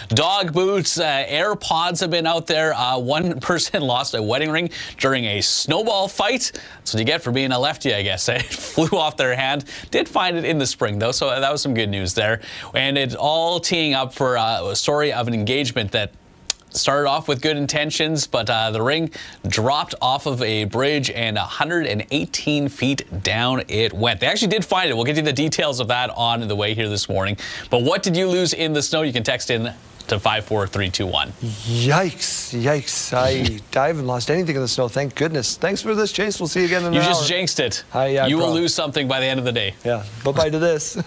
Dog boots, AirPods have been out there. One person lost a wedding ring during a snowball fight. That's what you get for being a lefty, I guess. It flew off their hand. Did find it in the spring, though, so that was some good news there. And it's all teeing up for a story of an engagement that started off with good intentions, but the ring dropped off of a bridge and 118 feet down it went. They actually did find it. We'll get you the details of that on the way here this morning. But what did you lose in the snow? You can text in to 54321. Yikes. I haven't lost anything in the snow, thank goodness. Thanks for this, Chase. We'll see you again in an hour. You just jinxed it. You will lose something by the end of the day. Yeah, bye-bye to this.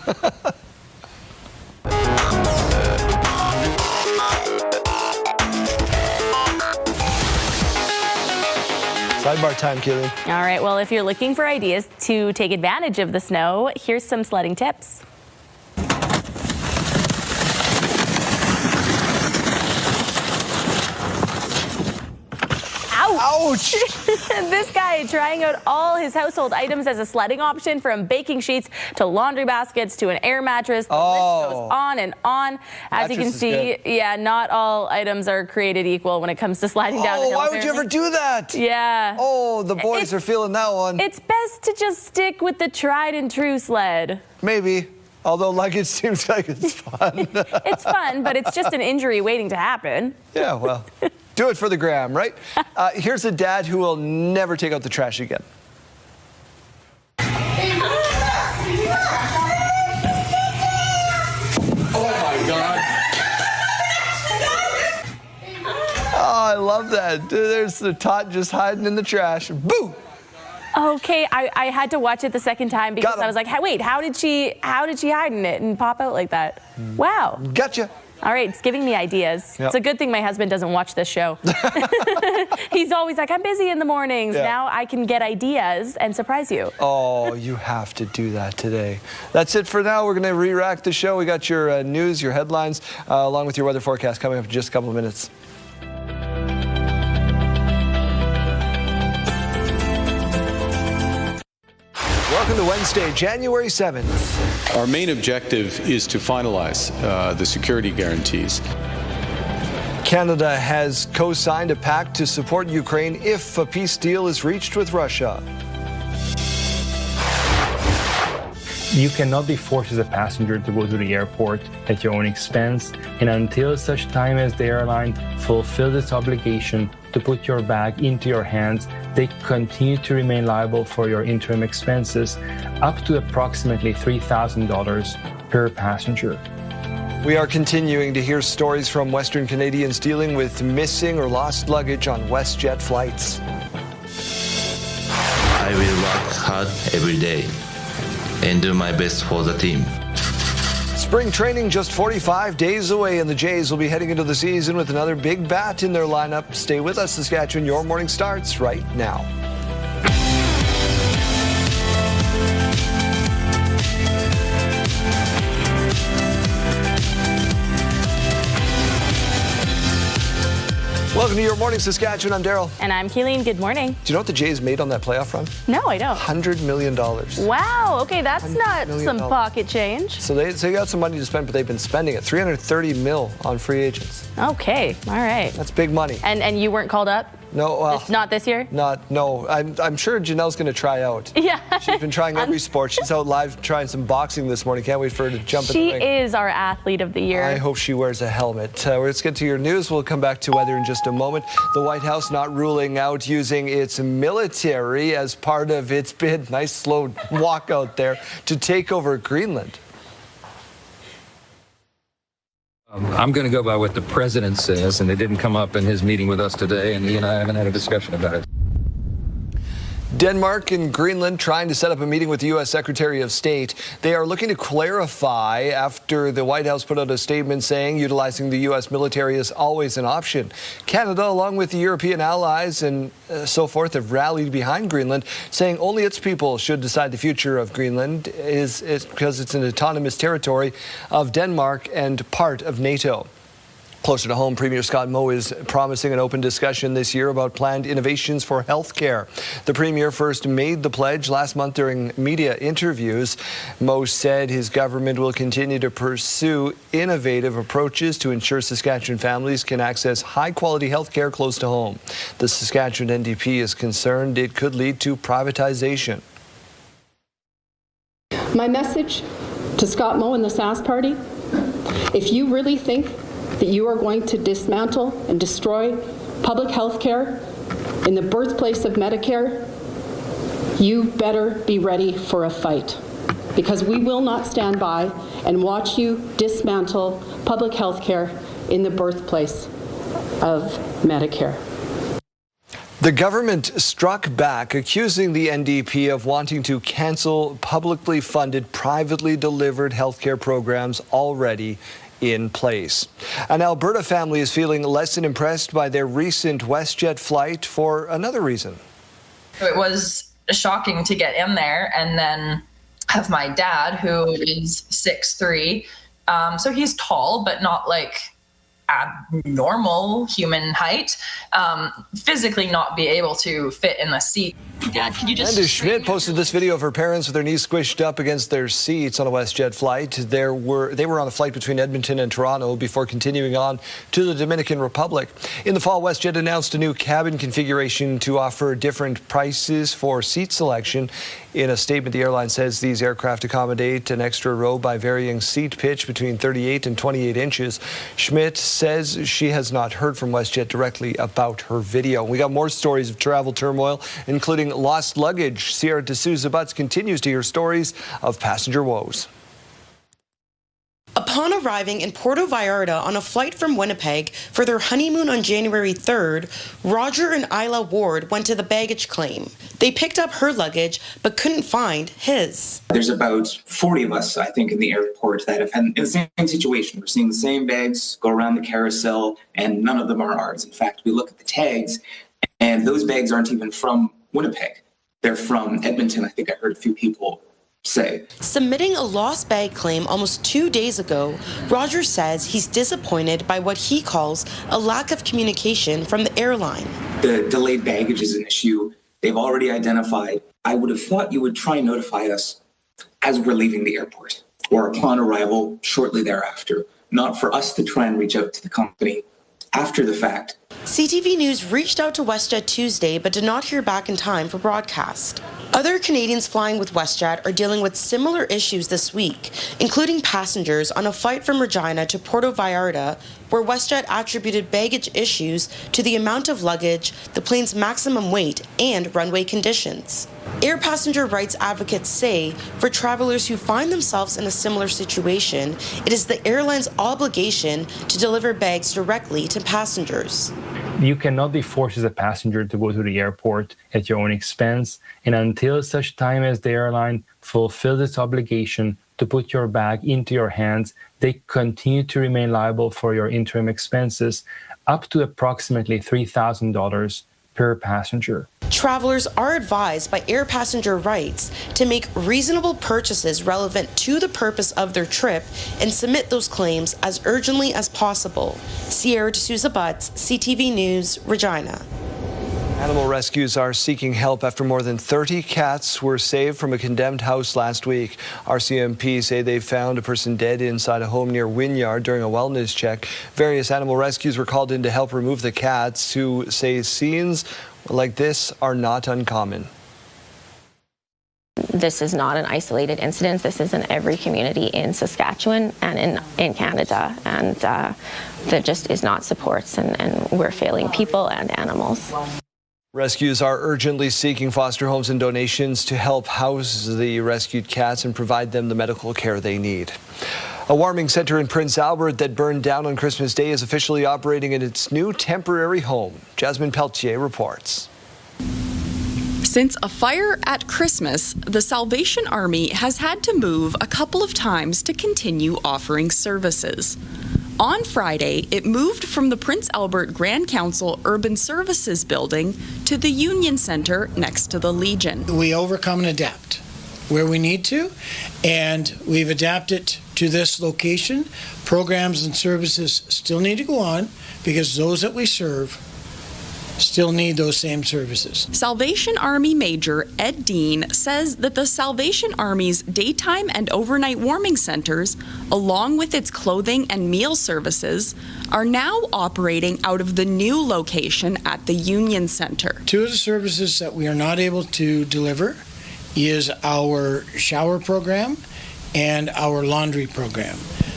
Sidebar time, Keelan. All right, well, if you're looking for ideas to take advantage of the snow, here's some sledding tips. Ouch! This guy trying out all his household items as a sledding option, from baking sheets to laundry baskets to an air mattress. The list goes on and on. As you can see, yeah, not all items are created equal when it comes to sliding down the hill. Why would you ever do that? Yeah. Oh, the boys are feeling that one. It's best to just stick with the tried and true sled. Maybe. Although luggage seems like it's fun. It's fun, but it's just an injury waiting to happen. Yeah, well, do it for the gram, right? Here's a dad who will never take out the trash again. Oh, my God. Oh, I love that. There's the tot just hiding in the trash. Boo! Okay, I had to watch it the second time because I was like, hey, wait, how did she hide in it and pop out like that? Wow. Gotcha. All right, it's giving me ideas. Yep. It's a good thing my husband doesn't watch this show. He's always like, I'm busy in the mornings. Yeah. Now I can get ideas and surprise you. Oh, you have to do that today. That's it for now. We're going to re-rack the show. We got your news, your headlines, along with your weather forecast coming up in just a couple of minutes. Welcome to Wednesday, January 7th. Our main objective is to finalize the security guarantees. Canada has co-signed a pact to support Ukraine if a peace deal is reached with Russia. You cannot be forced as a passenger to go to the airport at your own expense, and until such time as the airline fulfills its obligation to put your bag into your hands, they continue to remain liable for your interim expenses, up to approximately $3,000 per passenger. We are continuing to hear stories from Western Canadians dealing with missing or lost luggage on WestJet flights. I will work hard every day and do my best for the team. Spring training just 45 days away, and the Jays will be heading into the season with another big bat in their lineup. Stay with us, Saskatchewan. Your morning starts right now. Welcome to Your Morning Saskatchewan. I'm Daryl. And I'm Keeleen. Good morning. Do you know what the Jays made on that playoff run? No, I don't. $100 million. Wow. Okay, that's not some pocket change. So they got some money to spend, but they've been spending it. $330 million on free agents. Okay. All right. That's big money. And you weren't called up? No. Not this year? No. I'm sure Janelle's going to try out. Yeah. She's been trying every sport. She's out live trying some boxing this morning. Can't wait for her to jump in the ring. She is our athlete of the year. I hope she wears a helmet. Let's get to your news. We'll come back to weather in just a moment. The White House not ruling out using its military as part of its bid. Nice slow walk out there to take over Greenland. I'm going to go by what the president says, and it didn't come up in his meeting with us today, and he and I haven't had a discussion about it. Denmark and Greenland trying to set up a meeting with the U.S. Secretary of State. They are looking to clarify after the White House put out a statement saying utilizing the U.S. military is always an option. Canada, along with the European allies and so forth, have rallied behind Greenland, saying only its people should decide the future of Greenland is because it's an autonomous territory of Denmark and part of NATO. Closer to home, Premier Scott Moe is promising an open discussion this year about planned innovations for health care. The Premier first made the pledge last month during media interviews. Moe said his government will continue to pursue innovative approaches to ensure Saskatchewan families can access high-quality health care close to home. The Saskatchewan NDP is concerned it could lead to privatization. My message to Scott Moe and the Sask Party, if you really think that you are going to dismantle and destroy public health care in the birthplace of Medicare, you better be ready for a fight, because we will not stand by and watch you dismantle public health care in the birthplace of Medicare. The government struck back, accusing the NDP of wanting to cancel publicly funded, privately delivered healthcare programs already in place. An Alberta family is feeling less than impressed by their recent WestJet flight for another reason. It was shocking to get in there and then have my dad, who is 6'3", so he's tall, but not like abnormal human height, physically not be able to fit in the seat. Dad, can you just... Linda Schmidt posted this video of her parents with their knees squished up against their seats on a WestJet flight. They were on a flight between Edmonton and Toronto before continuing on to the Dominican Republic. In the fall, WestJet announced a new cabin configuration to offer different prices for seat selection. In a statement, the airline says these aircraft accommodate an extra row by varying seat pitch between 38 and 28 inches. Schmidt says she has not heard from WestJet directly about her video. We got more stories of travel turmoil, including lost luggage. Sierra D'Souza Butts continues to hear stories of passenger woes. Upon arriving in Puerto Vallarta on a flight from Winnipeg for their honeymoon on January 3rd, Roger and Isla Ward went to the baggage claim. They picked up her luggage but couldn't find his. There's about 40 of us, I think, in the airport that have had in the same situation. We're seeing the same bags go around the carousel, and none of them are ours. In fact, we look at the tags, and those bags aren't even from Winnipeg. They're from Edmonton. I think I heard a few people say. Submitting a lost bag claim almost 2 days ago, Roger says he's disappointed by what he calls a lack of communication from the airline. The delayed baggage is an issue they've already identified. I would have thought you would try and notify us as we're leaving the airport or upon arrival shortly thereafter, not for us to try and reach out to the company after the fact. CTV News reached out to WestJet Tuesday but did not hear back in time for broadcast. Other Canadians flying with WestJet are dealing with similar issues this week, including passengers on a flight from Regina to Puerto Vallarta, where WestJet attributed baggage issues to the amount of luggage, the plane's maximum weight, and runway conditions. Air passenger rights advocates say for travelers who find themselves in a similar situation, it is the airline's obligation to deliver bags directly to passengers. You cannot be forced as a passenger to go to the airport at your own expense, and until such time as the airline fulfills its obligation to put your bag into your hands, they continue to remain liable for your interim expenses up to approximately $3,000 per passenger. Travelers are advised by air passenger rights to make reasonable purchases relevant to the purpose of their trip and submit those claims as urgently as possible. Sierra D'Souza Butts, CTV News, Regina. Animal rescues are seeking help after more than 30 cats were saved from a condemned house last week. RCMP say they found a person dead inside a home near Wynyard during a wellness check. Various animal rescues were called in to help remove the cats, who say scenes like this are not uncommon. This is not an isolated incident. This is in every community in Saskatchewan and in Canada. And there just is not supports, and we're failing people and animals. Rescues are urgently seeking foster homes and donations to help house the rescued cats and provide them the medical care they need. A warming center in Prince Albert that burned down on Christmas Day is officially operating in its new temporary home. Jasmine Peltier reports. Since a fire at Christmas, the Salvation Army has had to move a couple of times to continue offering services. On Friday, it moved from the Prince Albert Grand Council Urban Services building to the Union Center next to the Legion. We overcome and adapt where we need to, and we've adapted to this location. Programs and services still need to go on because those that we serve still need those same services. Salvation Army Major Ed Dean says that the Salvation Army's daytime and overnight warming centers, along with its clothing and meal services, are now operating out of the new location at the Union Center. Two of the services that we are not able to deliver is our shower program and our laundry program,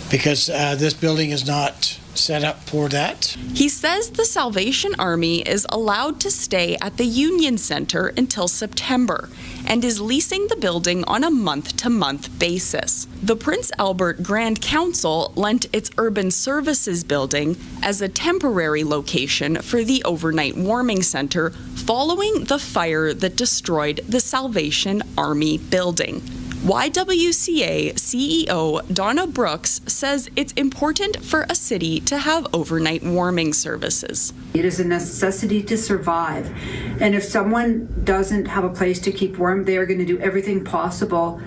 because this building is not set up for that. He says the Salvation Army is allowed to stay at the Union Center until September and is leasing the building on a month-to-month basis. The Prince Albert Grand Council lent its Urban Services building as a temporary location for the overnight warming center following the fire that destroyed the Salvation Army building. YWCA CEO Donna Brooks says it's important for a city to have overnight warming services. It is a necessity to survive. And if someone doesn't have a place to keep warm, they are going to do everything possible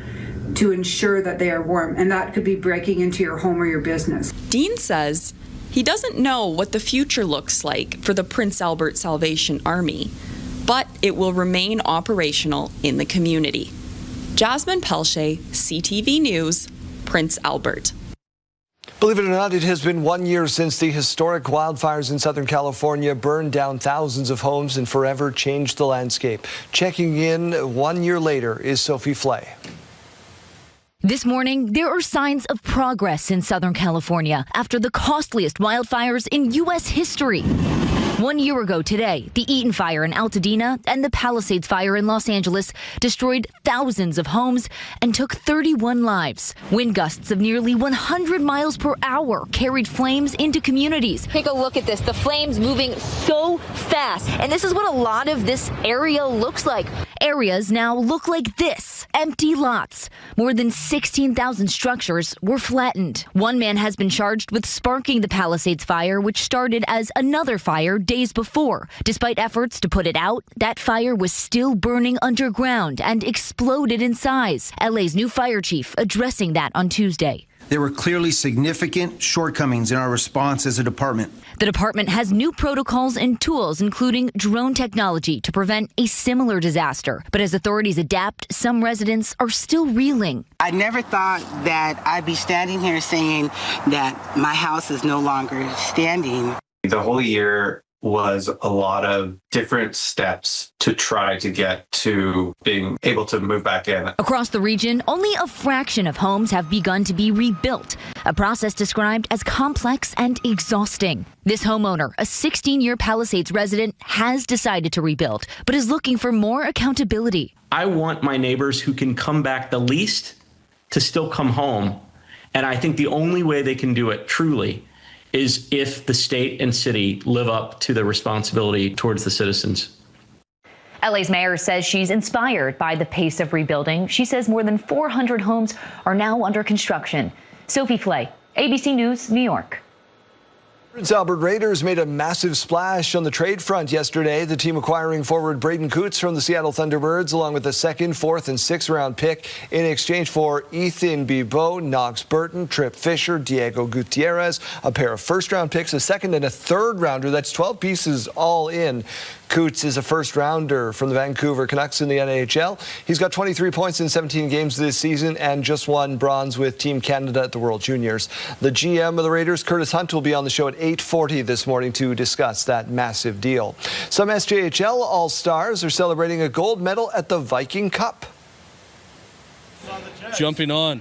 to ensure that they are warm. And that could be breaking into your home or your business. Dean says he doesn't know what the future looks like for the Prince Albert Salvation Army, but it will remain operational in the community. Jasmine Peltier, CTV News, Prince Albert. Believe it or not, it has been 1 year since the historic wildfires in Southern California burned down thousands of homes and forever changed the landscape. Checking in 1 year later is Sophie Flay. This morning, there are signs of progress in Southern California after the costliest wildfires in U.S. history. 1 year ago today, the Eaton Fire in Altadena and the Palisades Fire in Los Angeles destroyed thousands of homes and took 31 lives. Wind gusts of nearly 100 miles per hour carried flames into communities. Take a look at this. The flames moving so fast. And this is what a lot of this area looks like. Areas now look like this. Empty lots. More than 16,000 structures were flattened. One man has been charged with sparking the Palisades Fire, which started as another fire days before. Despite efforts to put it out, that fire was still burning underground and exploded in size. LA's new fire chief addressing that on Tuesday. There were clearly significant shortcomings in our response as a department. The department has new protocols and tools, including drone technology, to prevent a similar disaster. But as authorities adapt, some residents are still reeling. I never thought that I'd be standing here saying that my house is no longer standing. The whole year was a lot of different steps to try to get to being able to move back in. Across the region, only a fraction of homes have begun to be rebuilt, a process described as complex and exhausting. This homeowner, a 16-year Palisades resident, has decided to rebuild, but is looking for more accountability. I want my neighbors who can come back the least to still come home. And I think the only way they can do it truly is if the state and city live up to their responsibility towards the citizens. LA's mayor says she's inspired by the pace of rebuilding. She says more than 400 homes are now under construction. Sophie Flay, ABC News, New York. Prince Albert Raiders made a massive splash on the trade front yesterday. The team acquiring forward Braden Coots from the Seattle Thunderbirds, along with a 2nd, 4th, and 6th round pick in exchange for Ethan Bibeau, Knox Burton, Trip Fisher, Diego Gutierrez, a pair of 1st round picks, a 2nd and a 3rd rounder. That's 12 pieces all in. Coots is a 1st rounder from the Vancouver Canucks in the NHL. He's got 23 points in 17 games this season and just won bronze with Team Canada at the World Juniors. The GM of the Raiders, Curtis Hunt, will be on the show at 8:40 this morning to discuss that massive deal. Some SJHL All-Stars are celebrating a gold medal at the Viking Cup. Jumping on.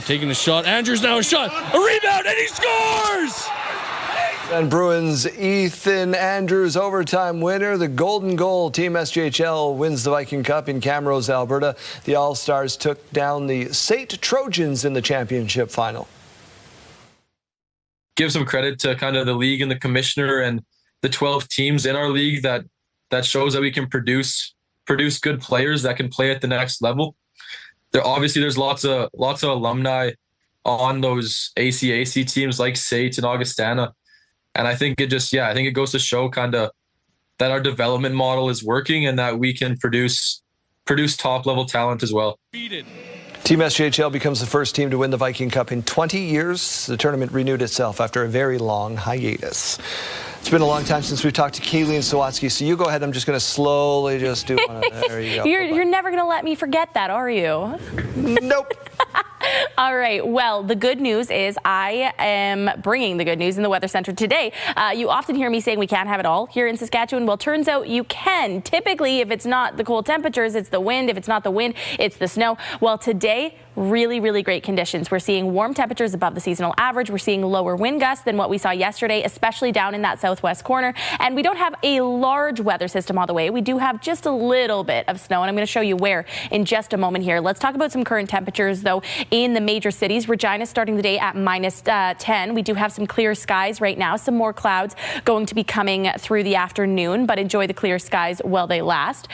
Taking a shot. Andrews now a shot. A rebound, and he scores! And Bruins' Ethan Andrews, overtime winner. The golden goal. Team SJHL wins the Viking Cup in Camrose, Alberta. The All-Stars took down the St. Trojans in the championship final. Give some credit to kind of the league and the commissioner and the 12 teams in our league that shows that we can produce good players that can play at the next level. There's lots of alumni on those ACAC teams like St. and Augustana. And I think it goes to show kind of that our development model is working and that we can produce top level talent as well. Team SJHL becomes the first team to win the Viking Cup in 20 years. The tournament renewed itself after a very long hiatus. It's been a long time since we've talked to Kayleen Sawatsky, so you go ahead. I'm just going to slowly just do one. There you go. You're never going to let me forget that, are you? Nope. All right. Well, the good news is I am bringing the good news in the Weather Center today. You often hear me saying we can't have it all here in Saskatchewan. Well, turns out you can. Typically, if it's not the cold temperatures, it's the wind. If it's not the wind, it's the snow. Well, today, really, really great conditions. We're seeing warm temperatures above the seasonal average. We're seeing lower wind gusts than what we saw yesterday, especially down in that southwest corner. And we don't have a large weather system all the way. We do have just a little bit of snow, and I'm going to show you where in just a moment here. Let's talk about some current temperatures, though, in the major cities. Regina starting the day at -10. We do have some clear skies right now. Some more clouds going to be coming through the afternoon, but enjoy the clear skies while they last.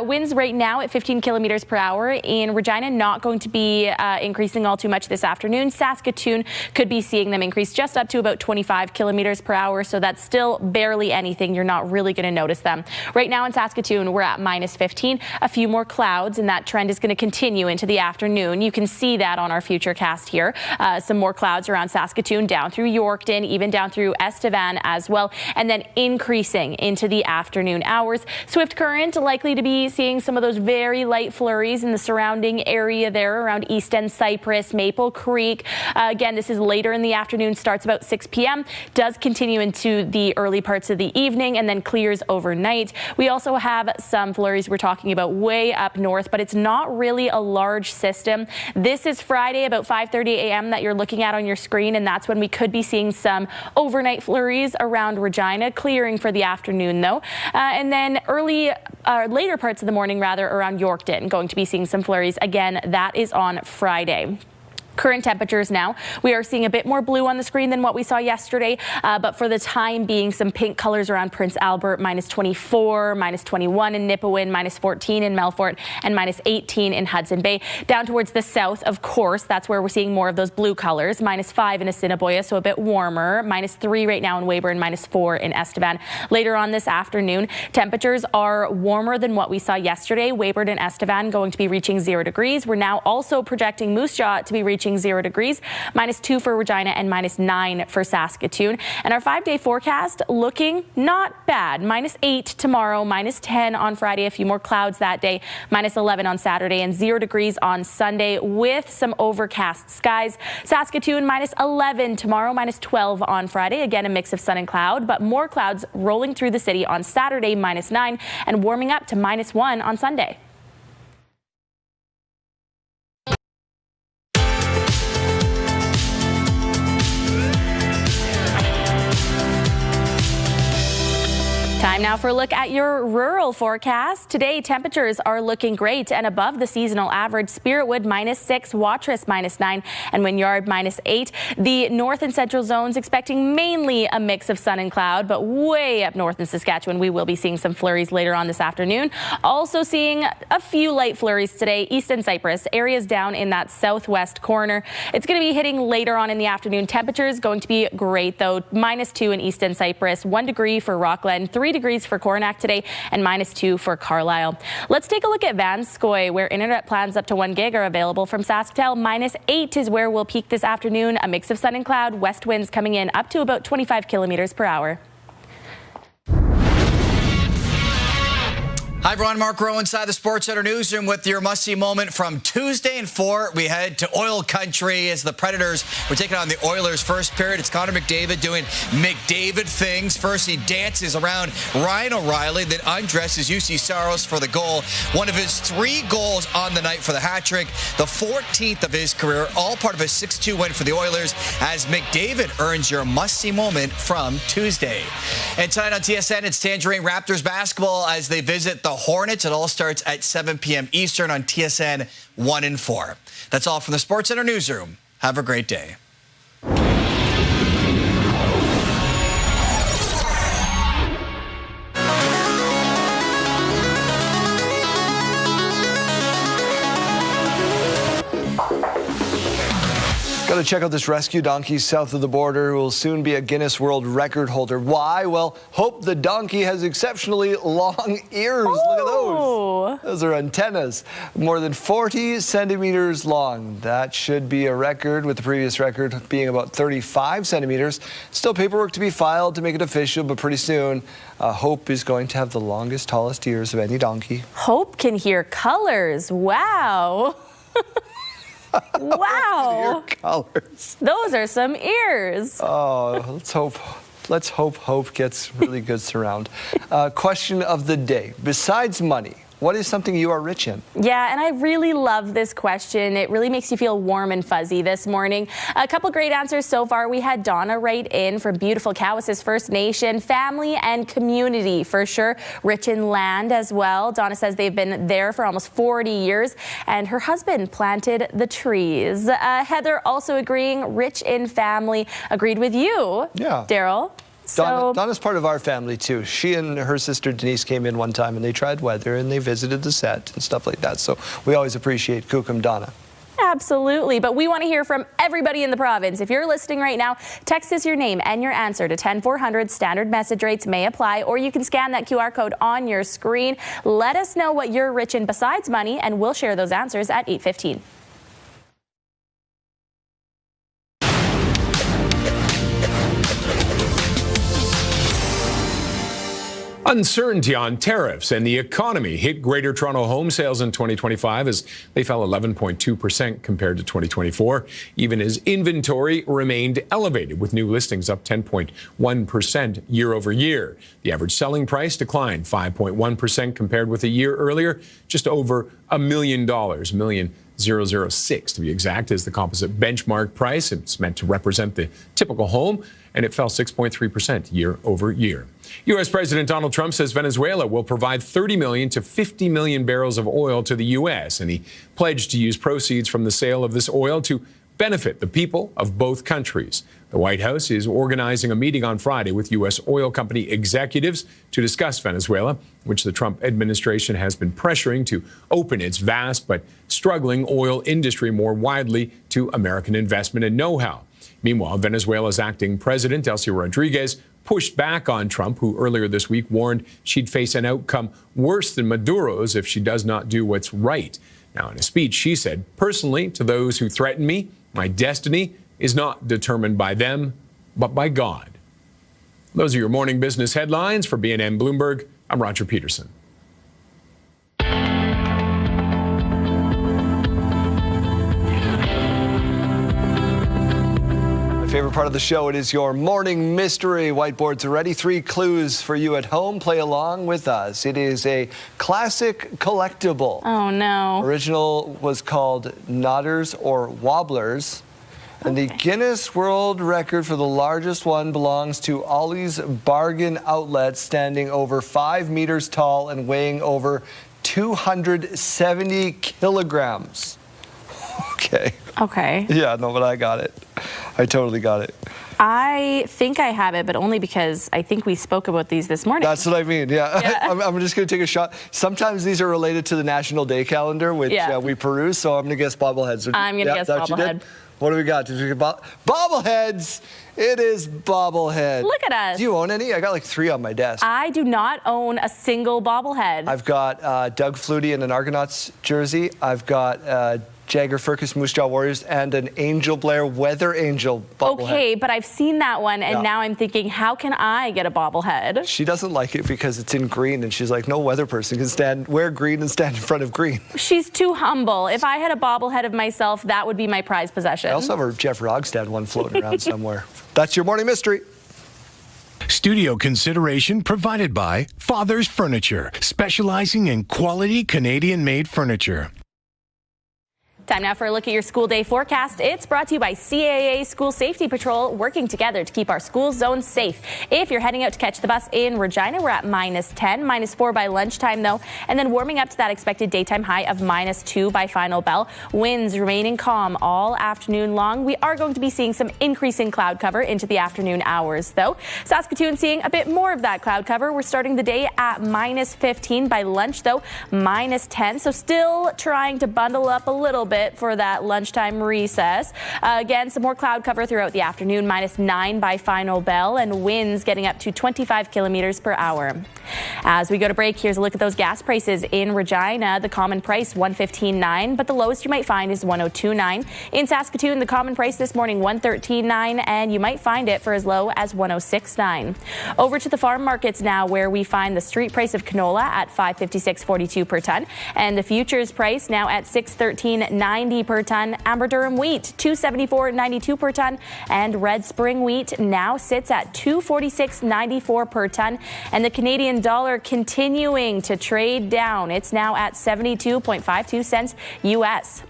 Winds right now at 15 kilometers per hour in Regina, not going to be increasing all too much this afternoon. Saskatoon could be seeing them increase just up to about 25 kilometers per hour, so that's still barely anything. You're not really going to notice them. Right now in Saskatoon, we're at -15. A few more clouds, and that trend is going to continue into the afternoon. You can see that on our future cast here. Some more clouds around Saskatoon, down through Yorkton, even down through Estevan as well, and then increasing into the afternoon hours. Swift Current likely to be seeing some of those very light flurries in the surrounding area there around East End, Cypress, Maple Creek. Again, this is later in the afternoon, starts about 6 p.m., does continue into the early parts of the evening, and then clears overnight. We also have some flurries we're talking about way up north, but it's not really a large system. This is Friday about 5:30 a.m. that you're looking at on your screen, and that's when we could be seeing some overnight flurries around Regina, clearing for the afternoon though. And then later parts of the morning rather around Yorkton, going to be seeing some flurries. Again, that is on Friday. Current temperatures now, we are seeing a bit more blue on the screen than what we saw yesterday, but for the time being, some pink colors around Prince Albert, -24, -21 in Nipawin, -14 in Melfort, and -18 in Hudson Bay. Down towards the south, of course, that's where we're seeing more of those blue colors, -5 in Assiniboia, so a bit warmer, -3 right now in Weyburn, -4 in Estevan. Later on this afternoon, temperatures are warmer than what we saw yesterday. Weyburn and Estevan going to be reaching 0 degrees. We're now also projecting Moose Jaw to be reaching 0 degrees, -2 for Regina and -9 for Saskatoon. And our 5-day forecast looking not bad. -8 tomorrow, -10 on Friday, a few more clouds that day, -11 on Saturday, and 0 degrees on Sunday with some overcast skies. Saskatoon -11 tomorrow, -12 on Friday. Again, a mix of sun and cloud, but more clouds rolling through the city on Saturday, -9, and warming up to -1 on Sunday. Time now for a look at your rural forecast. Today, temperatures are looking great and above the seasonal average. Spiritwood -6, Watrous -9, and Wynyard -8. The north and central zones expecting mainly a mix of sun and cloud, but way up north in Saskatchewan, we will be seeing some flurries later on this afternoon. Also seeing a few light flurries today. Eastern Cypress, areas down in that southwest corner. It's going to be hitting later on in the afternoon. Temperatures going to be great, though. -2 in Eastern Cypress, 1 degree for Rockland, 3 degrees for Coronach today, and -2 for Carlisle. Let's take a look at Vanscoy, where internet plans up to 1 gig are available from Saskatoon. -8 is where we'll peak this afternoon. A mix of sun and cloud, west winds coming in up to about 25 kilometers per hour. Hi everyone, Mark Rowe inside the Sports Center newsroom with your must-see moment from Tuesday in 4. We head to oil country as the Predators were taking on the Oilers first period. It's Connor McDavid doing McDavid things. First he dances around Ryan O'Reilly, then undresses UC Saros for the goal. One of his 3 goals on the night for the hat trick, the 14th of his career, all part of a 6-2 win for the Oilers as McDavid earns your must-see moment from Tuesday. And tonight on TSN, it's Tangerine Raptors basketball as they visit the Hornets. It all starts at 7 p.m. Eastern on TSN 1 and 4. That's all from the Sports Center newsroom. Have a great day. Got to check out this rescue donkey south of the border who will soon be a Guinness World Record holder. Why? Well, Hope the donkey has exceptionally long ears. Look at those. Those are antennas. More than 40 centimeters long. That should be a record, with the previous record being about 35 centimeters. Still paperwork to be filed to make it official, but pretty soon, Hope is going to have the longest, tallest ears of any donkey. Hope can hear colors. Wow. Wow. Colors. Those are some ears. Oh, let's hope Hope gets really good surround. Question of the day. Besides money, what is something you are rich in? Yeah, and I really love this question. It really makes you feel warm and fuzzy this morning. A couple great answers so far. We had Donna write in from beautiful Cowessess First Nation. Family and community, for sure. Rich in land as well. Donna says they've been there for almost 40 years, and her husband planted the trees. Heather also agreeing, rich in family. Agreed with you, yeah. Daryl. Donna's part of our family, too. She and her sister Denise came in one time, and they tried weather, and they visited the set and stuff like that. So we always appreciate Kukum Donna. Absolutely, but we want to hear from everybody in the province. If you're listening right now, text us your name and your answer to 10400. Standard message rates may apply, or you can scan that QR code on your screen. Let us know what you're rich in besides money, and we'll share those answers at 8:15. Uncertainty on tariffs and the economy hit Greater Toronto home sales in 2025 as they fell 11.2% compared to 2024, even as inventory remained elevated, with new listings up 10.1% year over year. The average selling price declined 5.1% compared with a year earlier, just over $1 million, $1,006 to be exact, is the composite benchmark price. It's meant to represent the typical home, and it fell 6.3% year over year. U.S. President Donald Trump says Venezuela will provide 30 million to 50 million barrels of oil to the U.S., and he pledged to use proceeds from the sale of this oil to benefit the people of both countries. The White House is organizing a meeting on Friday with U.S. oil company executives to discuss Venezuela, which the Trump administration has been pressuring to open its vast but struggling oil industry more widely to American investment and know-how. Meanwhile, Venezuela's acting president, Delcy Rodriguez, pushed back on Trump, who earlier this week warned she'd face an outcome worse than Maduro's if she does not do what's right. Now, in a speech, she said, "Personally, to those who threaten me, my destiny is not determined by them, but by God." Those are your morning business headlines. For BNN Bloomberg, I'm Roger Peterson. Favorite part of the show, it is your morning mystery. Whiteboards are ready. 3 clues for you at home. Play along with us. It is a classic collectible. Oh, no. Original was called Nodders or Wobblers. And the Guinness World Record for the largest one belongs to Ollie's Bargain Outlet, standing over 5 meters tall and weighing over 270 kilograms. Okay. Okay. Yeah, no, but I got it. I totally got it. I think I have it, but only because I think we spoke about these this morning. That's what I mean, yeah. I'm just going to take a shot. Sometimes these are related to the National Day calendar, which we peruse, so I'm going to guess bobbleheads. I'm going to guess bobblehead. What do we got? Bobbleheads! It is bobblehead. Look at us. Do you own any? I got like 3 on my desk. I do not own a single bobblehead. I've got Doug Flutie in an Argonauts jersey. I've got Jagger Furcus Moose Jaw Warriors and an Angel Blair Weather Angel bobblehead. Okay, but I've seen that one, and now I'm thinking, how can I get a bobblehead? She doesn't like it because it's in green, and she's like, no weather person can wear green and stand in front of green. She's too humble. If I had a bobblehead of myself, that would be my prized possession. I also have a Jeff Rogstad one floating around somewhere. That's your morning mystery. Studio consideration provided by Father's Furniture, specializing in quality Canadian-made furniture. Time now for a look at your school day forecast. It's brought to you by CAA School Safety Patrol, working together to keep our school zones safe. If you're heading out to catch the bus in Regina, we're at -10, -4 by lunchtime though, and then warming up to that expected daytime high of -2 by final bell. Winds remaining calm all afternoon long. We are going to be seeing some increasing cloud cover into the afternoon hours though. Saskatoon seeing a bit more of that cloud cover. We're starting the day at -15 by lunch though, -10. So still trying to bundle up a little bit for that lunchtime recess. Again, some more cloud cover throughout the afternoon, -9 by final bell, and winds getting up to 25 kilometers per hour. As we go to break, here's a look at those gas prices in Regina. The common price, $115.9, but the lowest you might find is $102.9. In Saskatoon, the common price this morning, $113.9, and you might find it for as low as $106.9. Over to the farm markets now, where we find the street price of canola at $556.42 per ton, and the futures price now at $613.90 per ton. Amber Durum wheat, $274.92 per ton, and Red Spring wheat now sits at $246.94 per ton, and the Canadian dollar continuing to trade down. It's now at 72.52 cents US.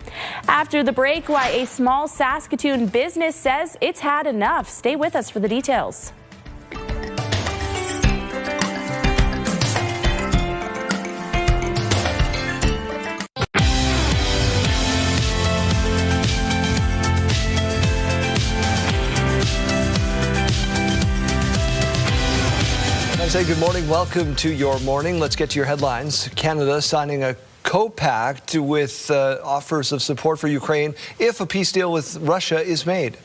After the break, why a small Saskatoon business says it's had enough. Stay with us for the details. Say good morning. Welcome to your morning. Let's get to your headlines. Canada signing a co-pact with offers of support for Ukraine if a peace deal with Russia is made.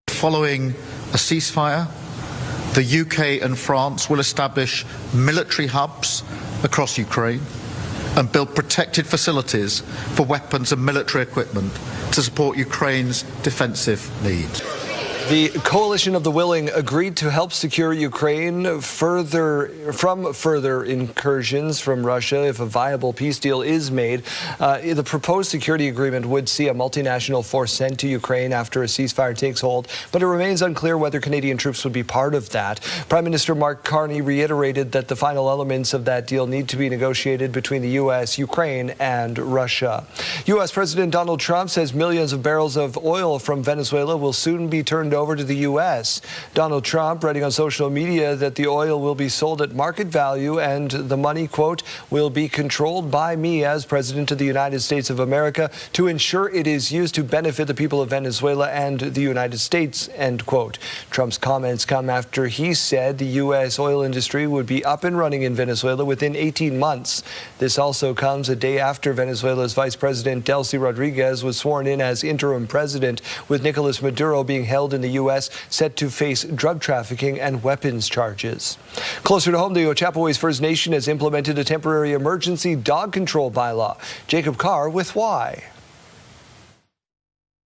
Following a ceasefire, the UK and France will establish military hubs across Ukraine and build protected facilities for weapons and military equipment to support Ukraine's defensive needs. The Coalition of the Willing agreed to help secure Ukraine from further incursions from Russia if a viable peace deal is made. The proposed security agreement would see a multinational force sent to Ukraine after a ceasefire takes hold, but it remains unclear whether Canadian troops would be part of that. Prime Minister Mark Carney reiterated that the final elements of that deal need to be negotiated between the U.S., Ukraine, and Russia. U.S. President Donald Trump says millions of barrels of oil from Venezuela will soon be turned over to the U.S. Donald Trump writing on social media that the oil will be sold at market value and the money, quote, will be controlled by me as President of the United States of America to ensure it is used to benefit the people of Venezuela and the United States, end quote. Trump's comments come after he said the U.S. oil industry would be up and running in Venezuela within 18 months. This also comes a day after Venezuela's Vice President Delcy Rodriguez was sworn in as interim president, with Nicolas Maduro being held in the U.S. set to face drug trafficking and weapons charges. Closer to home, the Ochapowace First Nation has implemented a temporary emergency dog control bylaw. Jacob Carr with why.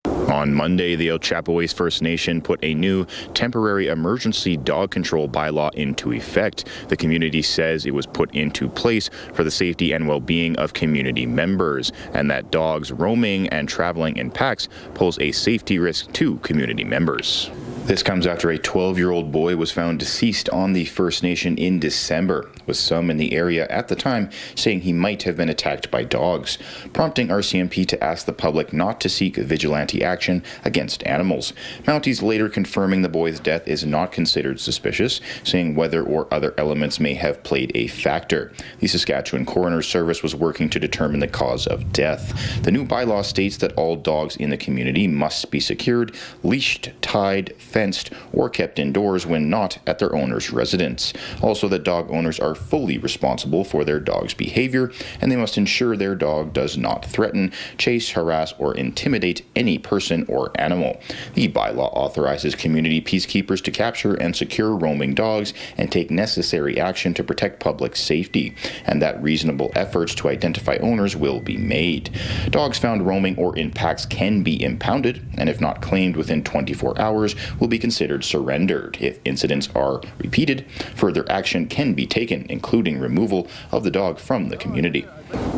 On Monday, the Ochapowace First Nation put a new temporary emergency dog control bylaw into effect. The community says it was put into place for the safety and well-being of community members, and that dogs roaming and traveling in packs pose a safety risk to community members. This comes after a 12-year-old boy was found deceased on the First Nation in December. with some in the area at the time saying he might have been attacked by dogs, prompting RCMP to ask the public not to seek vigilante action against animals. Mounties later confirming the boy's death is not considered suspicious, saying weather or other elements may have played a factor. The Saskatchewan Coroner's Service was working to determine the cause of death. The new bylaw states that all dogs in the community must be secured, leashed, tied, fenced, or kept indoors when not at their owner's residence. Also, that dog owners are fully responsible for their dog's behavior, and they must ensure their dog does not threaten, chase, harass, or intimidate any person or animal. The bylaw authorizes community peacekeepers to capture and secure roaming dogs and take necessary action to protect public safety, and that reasonable efforts to identify owners will be made. Dogs found roaming or in packs can be impounded, and if not claimed within 24 hours, will be considered surrendered. If incidents are repeated, further action can be taken, including removal of the dog from the community.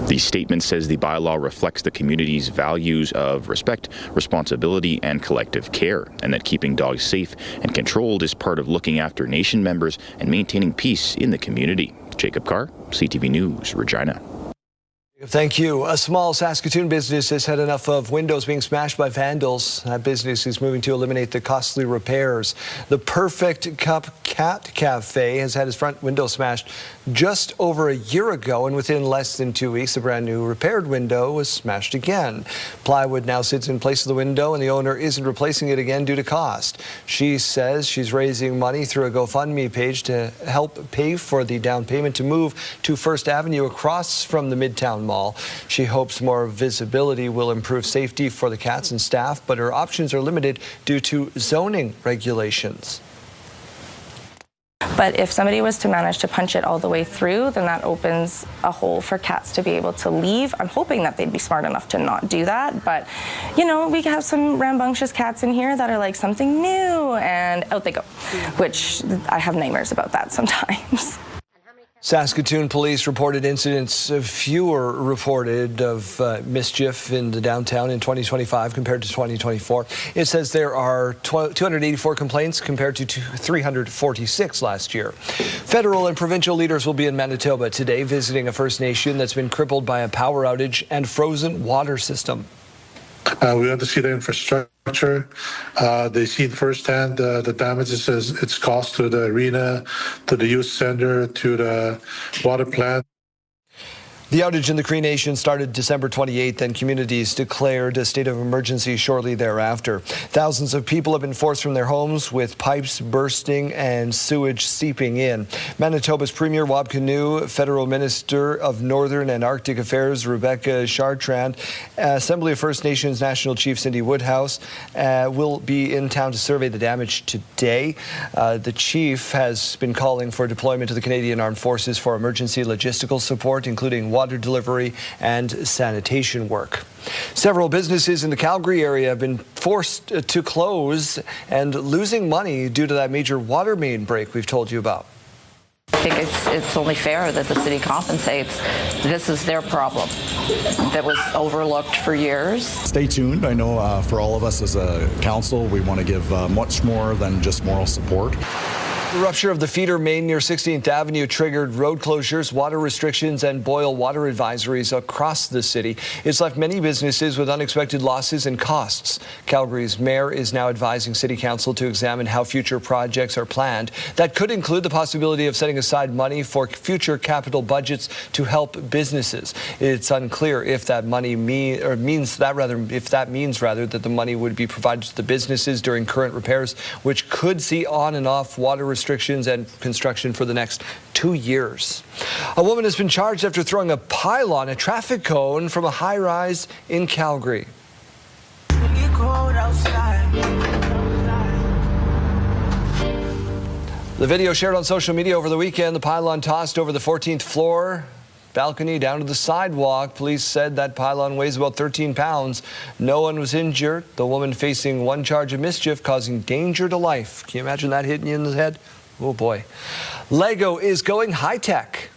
The statement says the bylaw reflects the community's values of respect, responsibility, and collective care, and that keeping dogs safe and controlled is part of looking after nation members and maintaining peace in the community. Jacob Carr, CTV News, Regina. Thank you. A small Saskatoon business has had enough of windows being smashed by vandals. That business is moving to eliminate the costly repairs. The Perfect Cup Cat Cafe has had its front window smashed just over a year ago, and within less than 2 weeks, a brand new repaired window was smashed again. Plywood now sits in place of the window, and the owner isn't replacing it again due to cost. She says she's raising money through a GoFundMe page to help pay for the down payment to move to First Avenue across from the Midtown Mall. She hopes more visibility will improve safety for the cats and staff, but her options are limited due to zoning regulations. But if somebody was to manage to punch it all the way through, then that opens a hole for cats to be able to leave. I'm hoping that they'd be smart enough to not do that. But, you know, we have some rambunctious cats in here that are like something new, and out they go, which I have nightmares about that sometimes. Saskatoon police reported incidents fewer reported of mischief in the downtown in 2025 compared to 2024. It says there are 284 complaints compared to 346 last year. Federal and provincial leaders will be in Manitoba today visiting a First Nation that's been crippled by a power outage and frozen water system. We want to see the infrastructure. They see firsthand the damages it's caused to the arena, to the youth center, to the water plant. The outage in the Cree Nation started December 28th, and communities declared a state of emergency shortly thereafter. Thousands of people have been forced from their homes with pipes bursting and sewage seeping in. Manitoba's Premier Wab Kinew, Federal Minister of Northern and Arctic Affairs Rebecca Chartrand, Assembly of First Nations National Chief Cindy Woodhouse will be in town to survey the damage today. The chief has been calling for deployment to the Canadian Armed Forces for emergency logistical support, including water delivery and sanitation work. Several businesses in the Calgary area have been forced to close and losing money due to that major water main break we've told you about. I think it's only fair that the city compensates. This is their problem that was overlooked for years. Stay tuned. I know for all of us as a council, we want to give much more than just moral support. The rupture of the feeder main near 16th Avenue triggered road closures, water restrictions, and boil water advisories across the city. It's left many businesses with unexpected losses and costs. Calgary's mayor is now advising City Council to examine how future projects are planned. That could include the possibility of setting aside money for future capital budgets to help businesses. It's unclear if that money means that the money would be provided to the businesses during current repairs, which could see on and off water restrictions and construction for the next 2 years. A woman has been charged after throwing a pylon, a traffic cone, from a high-rise in Calgary. The video shared on social media over the weekend, the pylon tossed over the 14th floor balcony down to the sidewalk. Police said that pylon weighs about 13 pounds. No one was injured. The woman facing one charge of mischief, causing danger to life. Can you imagine that hitting you in the head? Oh boy. Lego is going high-tech.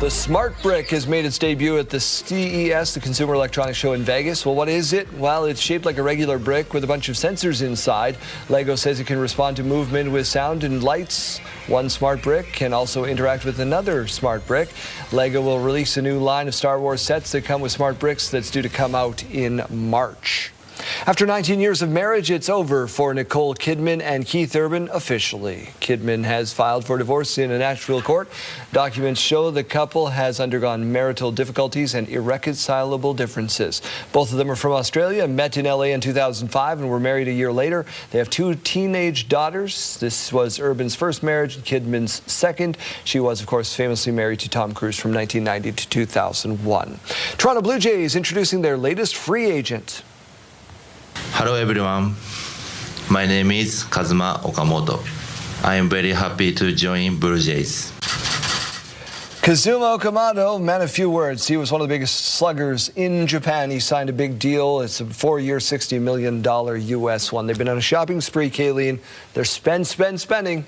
The Smart Brick has made its debut at the CES, the Consumer Electronics Show in Vegas. Well, what is it? Well, it's shaped like a regular brick with a bunch of sensors inside. Lego says it can respond to movement with sound and lights. One Smart Brick can also interact with another Smart Brick. Lego will release a new line of Star Wars sets that come with Smart Bricks that's due to come out in March. After 19 years of marriage, it's over for Nicole Kidman and Keith Urban officially. Kidman has filed for divorce in a Nashville court. Documents show the couple has undergone marital difficulties and irreconcilable differences. Both of them are from Australia, met in LA in 2005 and were married a year later. They have 2 teenage daughters. This was Urban's first marriage, Kidman's second. She was, of course, famously married to Tom Cruise from 1990 to 2001. Toronto Blue Jays introducing their latest free agent. Hello everyone, my name is Kazuma Okamoto. I am very happy to join Blue Jays. Kazuma Okamoto, man of few words. He was one of the biggest sluggers in Japan. He signed a big deal. It's a 4-year, $60 million US one. They've been on a shopping spree, Kayleen. They're spending.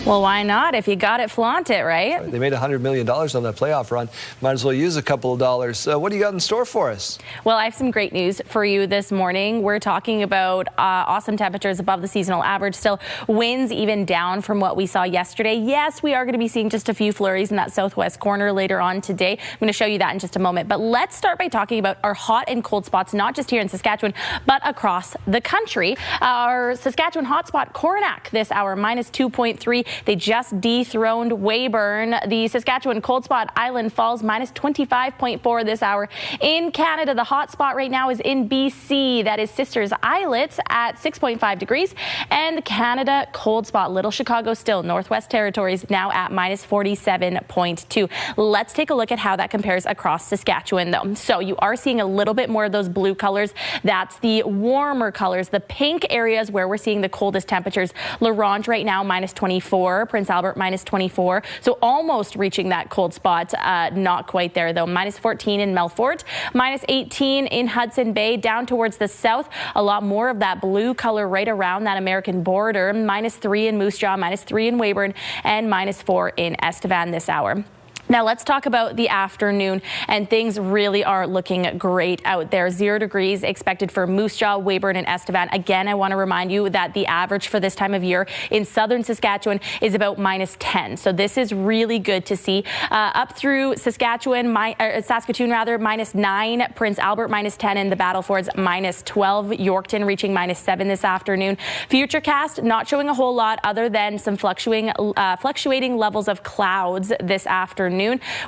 Well, why not? If you got it, flaunt it, right? They made $100 million on that playoff run. Might as well use a couple of dollars. What do you got in store for us? Well, I have some great news for you this morning. We're talking about awesome temperatures above the seasonal average. Still, winds even down from what we saw yesterday. Yes, we are going to be seeing just a few flurries in that southwest corner later on today. I'm going to show you that in just a moment. But let's start by talking about our hot and cold spots, not just here in Saskatchewan, but across the country. Our Saskatchewan hotspot, Coronach, this hour, minus 2.3. They just dethroned Weyburn. The Saskatchewan cold spot, Island Falls, minus 25.4 this hour. In Canada, the hot spot right now is in BC. That is Sisters Islets at 6.5 degrees. And Canada cold spot, Little Chicago still, Northwest Territories now at minus 47.2. Let's take a look at how that compares across Saskatchewan, though. So you are seeing a little bit more of those blue colors. That's the warmer colors, the pink areas where we're seeing the coldest temperatures. La Ronge right now, minus 24. Prince Albert, minus 24. So almost reaching that cold spot. Not quite there, though. Minus 14 in Melfort. Minus 18 in Hudson Bay. Down towards the south, a lot more of that blue color right around that American border. Minus 3 in Moose Jaw. Minus 3 in Weyburn. And minus 4 in Estevan this hour. Now let's talk about the afternoon, and things really are looking great out there. 0 degrees expected for Moose Jaw, Weyburn, and Estevan. Again, I want to remind you that the average for this time of year in southern Saskatchewan is about minus 10. So this is really good to see. Up through Saskatoon, minus 9. Prince Albert, minus 10. And the Battlefords, minus 12. Yorkton reaching minus 7 this afternoon. Futurecast not showing a whole lot other than some fluctuating levels of clouds this afternoon.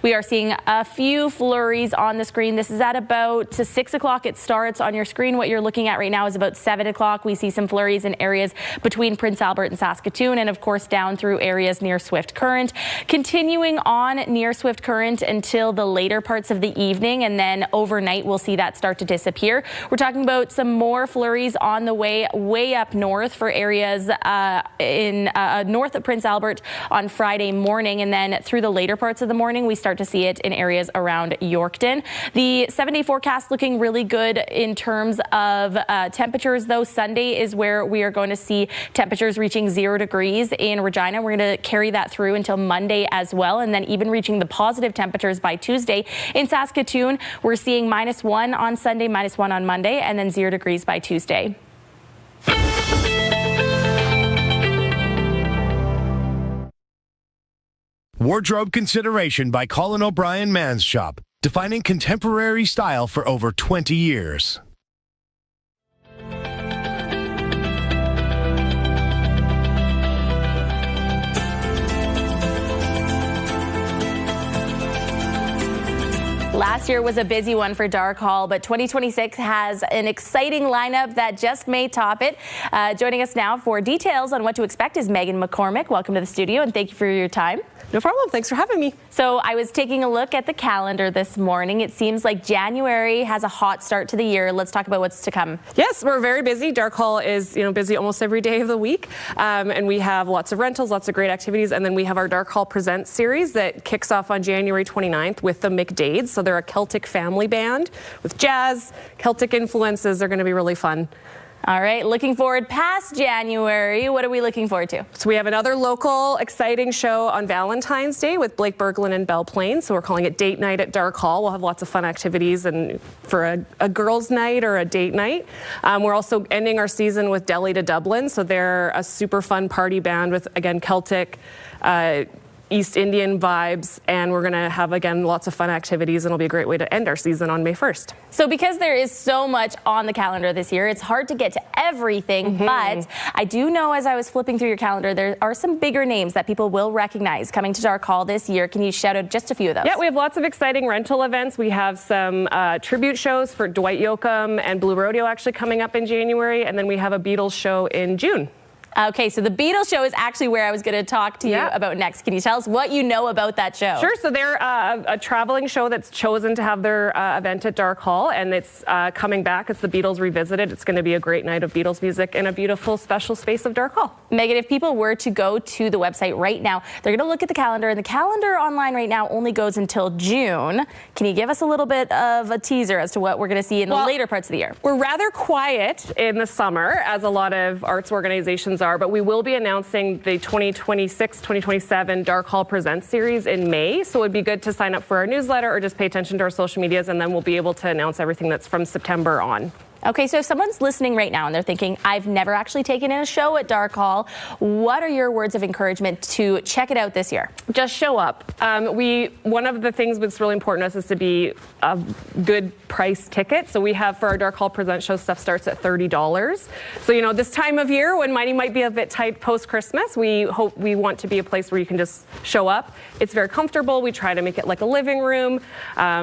We are seeing a few flurries on the screen. This is at about 6 o'clock. It starts on your screen. What you're looking at right now is about 7 o'clock. We see some flurries in areas between Prince Albert and Saskatoon, and of course down through areas near Swift Current. Continuing on near Swift Current until the later parts of the evening, and then overnight we'll see that start to disappear. We're talking about some more flurries on the way up north for areas in north of Prince Albert on Friday morning, and then through the later parts of the morning, we start to see it in areas around Yorkton. The 7-day forecast looking really good in terms of temperatures, though. Sunday is where we are going to see temperatures reaching 0 degrees in Regina. We're going to carry that through until Monday as well, and then even reaching the positive temperatures by Tuesday. In Saskatoon, we're seeing minus 1 on Sunday, minus 1 on Monday, and then 0 degrees by Tuesday. Wardrobe consideration by Colin O'Brien Man's Shop, defining contemporary style for over 20 years. Last year was a busy one for Dark Hall, but 2026 has an exciting lineup that just may top it. Joining us now for details on what to expect is Megan McCormick. Welcome to the studio, and thank you for your time. No problem. Thanks for having me. So I was taking a look at the calendar this morning. It seems like January has a hot start to the year. Let's talk about what's to come. Yes, we're very busy. Dark Hall is busy almost every day of the week, and we have lots of rentals, lots of great activities, and then we have our Dark Hall Presents series that kicks off on January 29th with the McDades. So they're a Celtic family band with jazz, Celtic influences. They're going to be really fun. All right, looking forward past January. What are we looking forward to? So we have another local exciting show on Valentine's Day with Blake Berglund and Belle Plaine. So we're calling it Date Night at Dark Hall. We'll have lots of fun activities and for a girls' night or a date night. We're also ending our season with Delhi to Dublin. So they're a super fun party band with, again, Celtic, East Indian vibes, and we're going to have, again, lots of fun activities, and it'll be a great way to end our season on May 1st. So because there is so much on the calendar this year, it's hard to get to everything, but I do know as I was flipping through your calendar, there are some bigger names that people will recognize coming to Dark Hall this year. Can you shout out just a few of those? Yeah, we have lots of exciting rental events. We have some tribute shows for Dwight Yoakam and Blue Rodeo actually coming up in January, and then we have a Beatles show in June. Okay, so the Beatles show is actually where I was going to talk to you about next. Can you tell us what you know about that show? Sure. So they're a traveling show that's chosen to have their event at Dark Hall, and it's coming back. It's the Beatles Revisited. It's going to be a great night of Beatles music in a beautiful special space of Dark Hall. Megan, if people were to go to the website right now, they're going to look at the calendar, and the calendar online right now only goes until June. Can you give us a little bit of a teaser as to what we're going to see in the later parts of the year? We're rather quiet in the summer, as a lot of arts organizations are, but we will be announcing the 2026-2027 Dark Hall Presents series in May. So it'd be good to sign up for our newsletter or just pay attention to our social medias, and then we'll be able to announce everything that's from September on. Okay, so if someone's listening right now and they're thinking, I've never actually taken in a show at Dark Hall, what are your words of encouragement to check it out this year? Just show up. One of the things that's really important to us is to be a good price ticket. So we have, for our Dark Hall Present show, stuff starts at $30. So, you know, this time of year when money might be a bit tight post-Christmas, we want to be a place where you can just show up. It's very comfortable. We try to make it like a living room.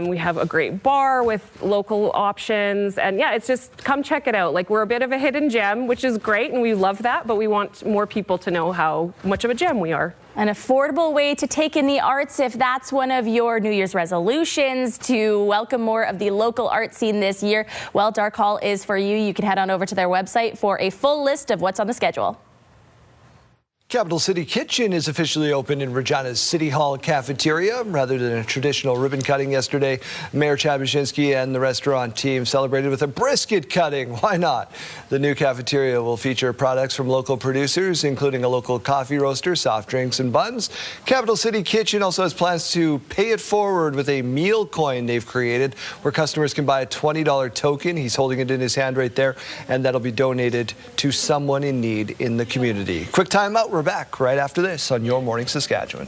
We have a great bar with local options. And yeah, it's just, come check it out. Like, we're a bit of a hidden gem, which is great, and we love that, but we want more people to know how much of a gem we are. An affordable way to take in the arts if that's one of your New Year's resolutions, to welcome more of the local art scene this year. Well, Dark Hall is for you. You can head on over to their website for a full list of what's on the schedule. Capital City Kitchen is officially open in Regina's City Hall cafeteria. Rather than a traditional ribbon cutting yesterday, Mayor Chabashinsky and the restaurant team celebrated with a brisket cutting. Why not? The new cafeteria will feature products from local producers, including a local coffee roaster, soft drinks, and buns. Capital City Kitchen also has plans to pay it forward with a meal coin they've created, where customers can buy a $20 token. He's holding it in his hand right there, and that'll be donated to someone in need in the community. Quick time out. We're back right after this on Your Morning Saskatchewan.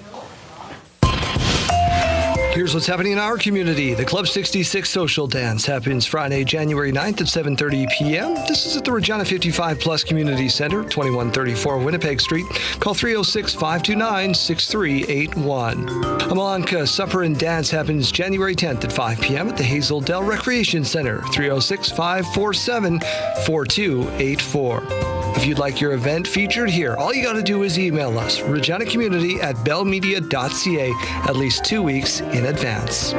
Here's what's happening in our community. The Club 66 Social Dance happens Friday, January 9th at 7:30 p.m. This is at the Regina 55 Plus Community Center, 2134 Winnipeg Street. Call 306-529-6381. A Malanka Supper and Dance happens January 10th at 5 p.m. at the Hazel Dell Recreation Center, 306-547-4284. If you'd like your event featured here, all you got to do is email us, reginacommunity@bellmedia.ca, at least 2 weeks in advance.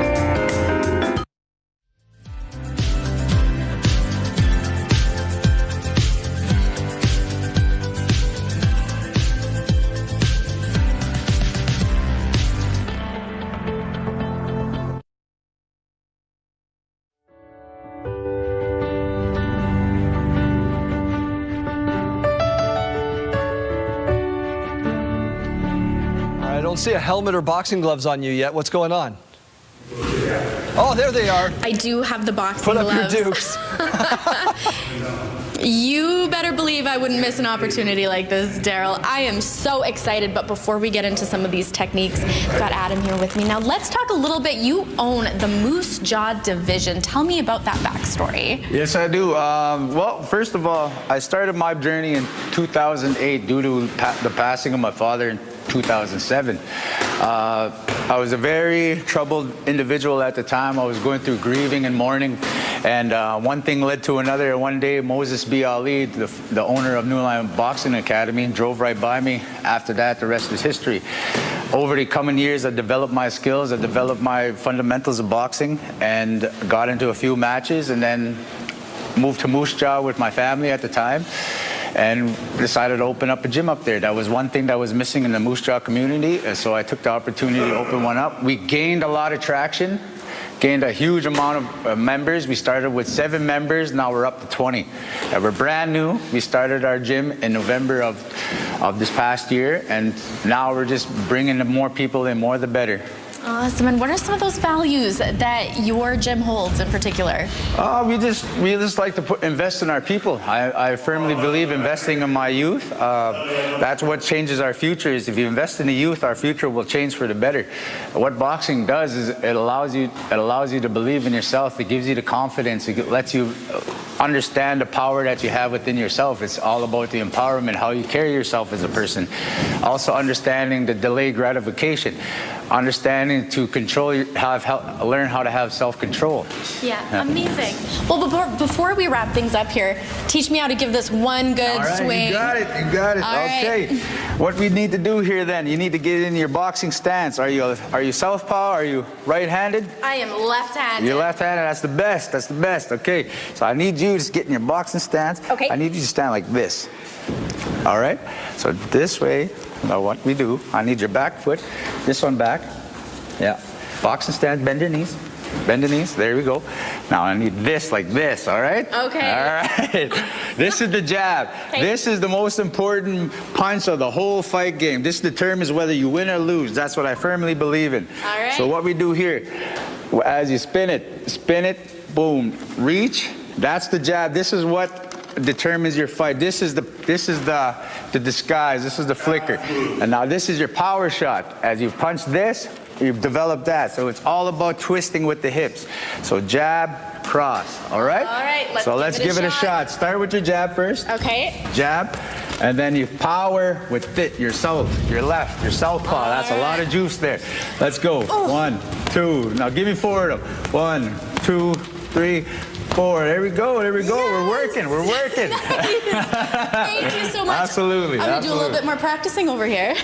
I don't see a helmet or boxing gloves on you yet. What's going on? Oh, there they are. I do have the boxing gloves. Put up your dukes. You better believe I wouldn't miss an opportunity like this, Daryl. I am so excited, but before we get into some of these techniques, I've got Adam here with me. Now, let's talk a little bit. You own the Moose Jaw division. Tell me about that backstory. Yes, I do. Well, first of all, I started my journey in 2008 due to the passing of my father in 2007. I was a very troubled individual at the time. I was going through grieving and mourning, and one thing led to another. One day, Moses B. Ali, the owner of New Line Boxing Academy, drove right by me. After that, the rest is history. Over the coming years, I developed my skills, I developed my fundamentals of boxing, and got into a few matches, and then moved to Moose Jaw with my family at the time, and decided to open up a gym up there. That was one thing that was missing in the Moose Jaw community, so I took the opportunity to open one up. We gained a lot of traction gained a huge amount of members. We started with 7 members, now we're up to 20. And we're brand new. We started our gym in November of this past year, and now we're just bringing more people in, more the better. Awesome. And what are some of those values that your gym holds in particular? We just like to invest in our people. I firmly believe investing in my youth, that's what changes our future. Is if you invest in the youth, our future will change for the better. What boxing does is it allows you to believe in yourself. It gives you the confidence. It lets you understand the power that you have within yourself. It's all about the empowerment, how you carry yourself as a person. Also understanding the delayed gratification. Understanding to control, learn how to have self-control. Yeah, amazing. Well, before we wrap things up here, teach me how to give this one good swing. You got it. All okay. Right. What we need to do here then, you need to get in your boxing stance. Are you southpaw? Are you right-handed? I am left-handed. You're left-handed. That's the best. Okay. So I need you to get in your boxing stance. Okay. I need you to stand like this. All right. So this way. Now what we do, I need your back foot, this one back. Yeah. Boxing stance, bend your knees. Bend the knees, there we go. Now I need this like this, all right? Okay. All right. This is the jab. Okay. This is the most important punch of the whole fight game. This determines whether you win or lose. That's what I firmly believe in. All right. So what we do here, as you spin it, boom, reach. That's the jab. This is what determines your fight. This is the disguise. This is the flicker. And now this is your power shot. As you punch this, you've developed that. So it's all about twisting with the hips. So jab, cross. All right? All right. Let's give it a shot. Start with your jab first. Okay. Jab. And then you power with your left, your southpaw. That's a lot of juice there. Let's go. Oh. 1, 2. Now give me 4 of them. 1, 2, 3, 4. There we go. Yes. We're working. Nice. Thank you so much. Absolutely. I'm going to do a little bit more practicing over here.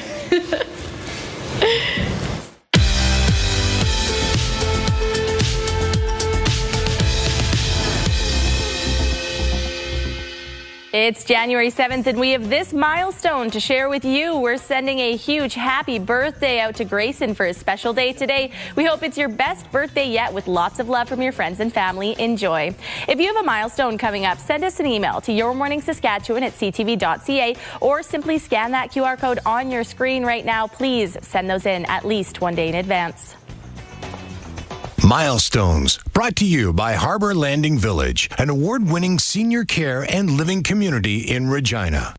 It's January 7th, and we have this milestone to share with you. We're sending a huge happy birthday out to Grayson for his special day today. We hope it's your best birthday yet, with lots of love from your friends and family. Enjoy. If you have a milestone coming up, send us an email to yourmorningsaskatchewan@ctv.ca, or simply scan that QR code on your screen right now. Please send those in at least one day in advance. Milestones, brought to you by Harbor Landing Village, an award-winning senior care and living community in Regina.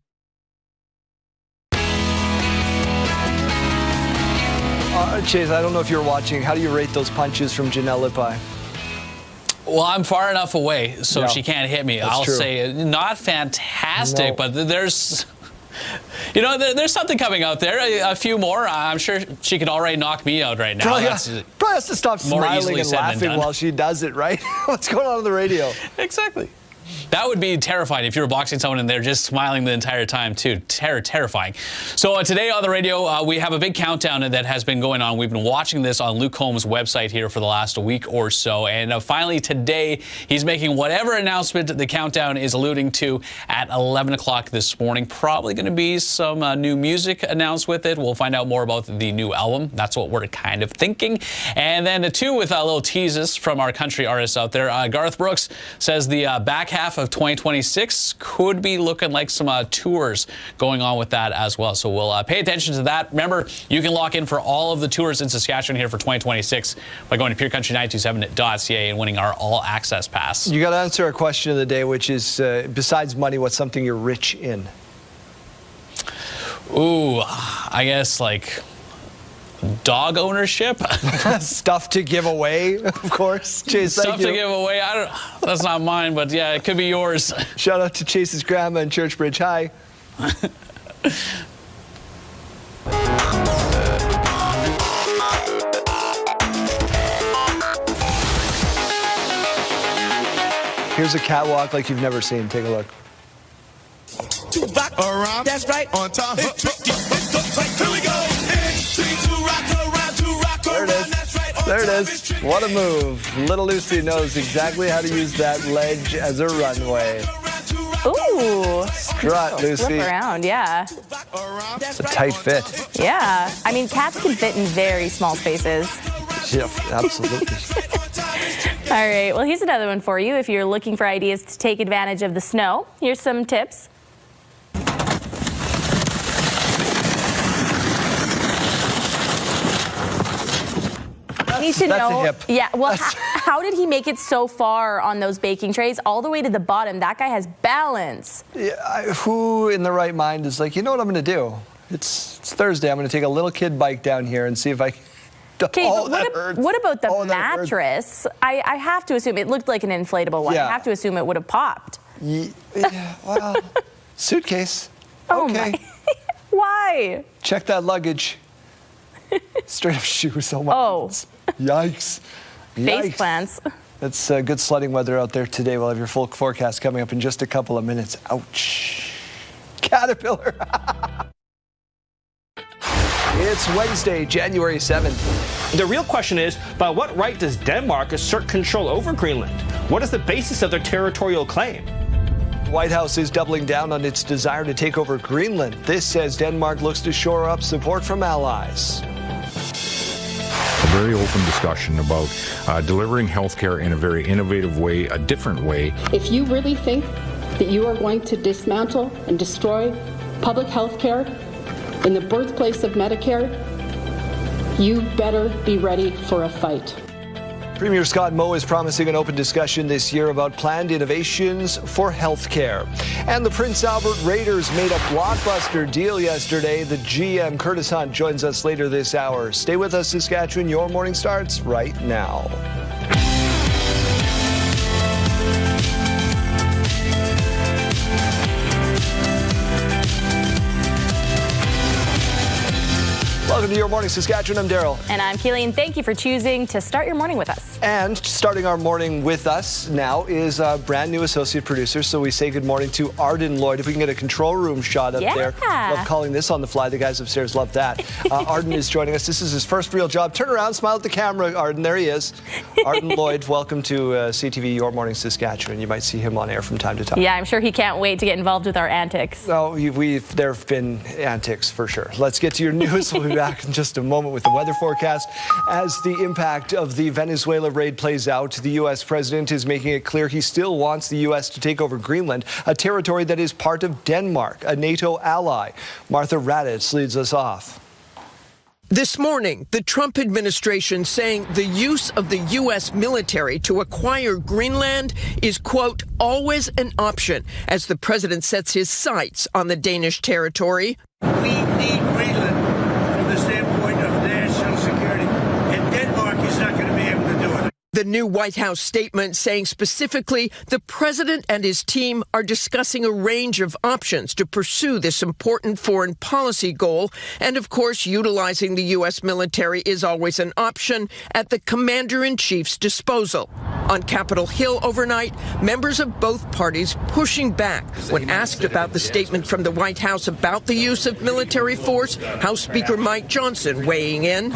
Chase, I don't know if you're watching. How do you rate those punches from Janelle Lippi? Well, I'm far enough away, so she can't hit me. I'll say not fantastic, but there's... You know, there's something coming out there. A few more. I'm sure she could already knock me out right now. Probably has to stop smiling and laughing while she does it, right? What's going on the radio? Exactly. That would be terrifying if you were boxing someone and they're just smiling the entire time, too. Terrifying. So today on the radio, we have a big countdown that has been going on. We've been watching this on Luke Holmes' website here for the last week or so. And finally today, he's making whatever announcement the countdown is alluding to at 11 o'clock this morning. Probably going to be some new music announced with it. We'll find out more about the new album. That's what we're kind of thinking. And then two with little teases from our country artists out there. Garth Brooks says the back half of 2026 could be looking like some tours going on with that as well. So we'll pay attention to that. Remember, you can lock in for all of the tours in Saskatchewan here for 2026 by going to PureCountry927.ca and winning our all-access pass. You got to answer our question of the day, which is, besides money, what's something you're rich in? Ooh, I guess like dog ownership. Stuff to give away, of course. Chase, Stuff to give away. That's not mine, but yeah, it could be yours. Shout out to Chase's grandma in Churchbridge. Hi. Here's a catwalk like you've never seen. Take a look. To rock around, that's right, on top. Here we go. There it is. What a move. Little Lucy knows exactly how to use that ledge as a runway. Ooh. Strut, Lucy. Flip around, yeah. It's a tight fit. Yeah. I mean, cats can fit in very small spaces. Yeah, absolutely. All right, well, here's another one for you. If you're looking for ideas to take advantage of the snow, here's some tips. Need to know. A hip. Yeah, well, how did he make it so far on those baking trays all the way to the bottom? That guy has balance. Yeah, who in the right mind is like, you know what I'm going to do? It's Thursday. I'm going to take a little kid bike down here and see if I can. Okay, what about the mattress? I have to assume it looked like an inflatable one. Yeah. I have to assume it would have popped. Yeah, well, suitcase. Oh okay. My. Why? Check that luggage. Straight up shoes. Oh my. Oh. Yikes. Face plants. It's good sledding weather out there today. We'll have your full forecast coming up in just a couple of minutes. Ouch. Caterpillar. It's Wednesday, January 7th. The real question is, by what right does Denmark assert control over Greenland? What is the basis of their territorial claim? The White House is doubling down on its desire to take over Greenland. This says Denmark looks to shore up support from allies. A very open discussion about delivering healthcare in a very innovative way, a different way. If you really think that you are going to dismantle and destroy public health care in the birthplace of Medicare, you better be ready for a fight. Premier Scott Moe is promising an open discussion this year about planned innovations for health care. And the Prince Albert Raiders made a blockbuster deal yesterday. The GM, Curtis Hunt, joins us later this hour. Stay with us, Saskatchewan. Your morning starts right now. Welcome to Your Morning Saskatchewan. I'm Daryl. And I'm Keeleen. Thank you for choosing to start your morning with us. And starting our morning with us now is a brand new associate producer. So we say good morning to Arden Lloyd. If we can get a control room shot up there. Love calling this on the fly. The guys upstairs love that. Arden is joining us. This is his first real job. Turn around, smile at the camera, Arden. There he is. Arden Lloyd, welcome to CTV Your Morning Saskatchewan. You might see him on air from time to time. Yeah, I'm sure he can't wait to get involved with our antics. Oh, there have been antics for sure. Let's get to your news. We'll be back in just a moment with the weather forecast. As the impact of the Venezuela raid plays out, the U.S. president is making it clear he still wants the U.S. to take over Greenland, a territory that is part of Denmark, a NATO ally. Martha Raditz leads us off. This morning, the Trump administration saying the use of the U.S. military to acquire Greenland is, quote, always an option, as the president sets his sights on the Danish territory. We need Greenland from the standpoint of national security, and Denmark is not going to be able to do it. The new White House statement saying specifically the president and his team are discussing a range of options to pursue this important foreign policy goal. And of course, utilizing the U.S. military is always an option at the commander-in-chief's disposal. On Capitol Hill overnight, members of both parties pushing back when asked about the statement from the White House about the use of military force. House Speaker Mike Johnson weighing in.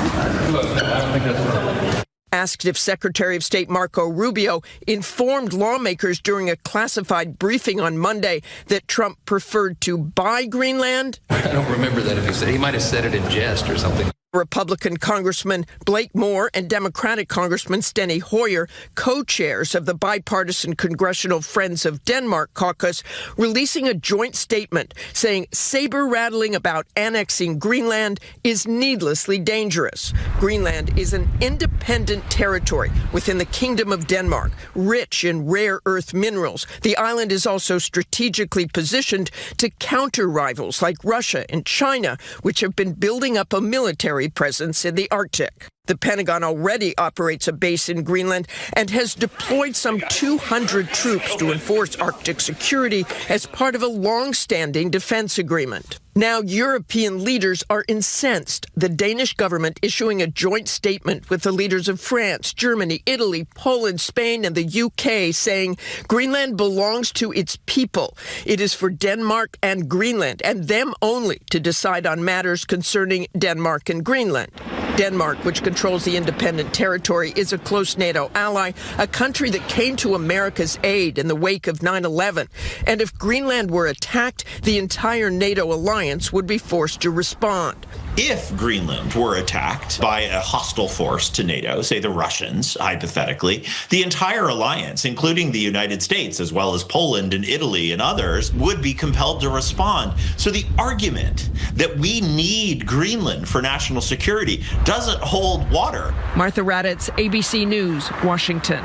Asked if Secretary of State Marco Rubio informed lawmakers during a classified briefing on Monday that Trump preferred to buy Greenland. I don't remember that if he said. He might have said it in jest or something. Republican Congressman Blake Moore and Democratic Congressman Steny Hoyer, co-chairs of the bipartisan Congressional Friends of Denmark caucus, releasing a joint statement saying saber-rattling about annexing Greenland is needlessly dangerous. Greenland is an independent territory within the Kingdom of Denmark, rich in rare earth minerals. The island is also strategically positioned to counter rivals like Russia and China, which have been building up a military presence in the Arctic. The Pentagon already operates a base in Greenland and has deployed some 200 troops to enforce Arctic security as part of a long-standing defense agreement. Now, European leaders are incensed. The Danish government issuing a joint statement with the leaders of France, Germany, Italy, Poland, Spain, and the UK saying Greenland belongs to its people. It is for Denmark and Greenland, and them only, to decide on matters concerning Denmark and Greenland. Denmark, which controls the independent territory, is a close NATO ally, a country that came to America's aid in the wake of 9/11. And if Greenland were attacked, the entire NATO alliance would be forced to respond. If Greenland were attacked by a hostile force to NATO, say the Russians, hypothetically, the entire alliance, including the United States, as well as Poland and Italy and others, would be compelled to respond. So the argument that we need Greenland for national security doesn't hold water. Martha Raddatz, ABC News, Washington.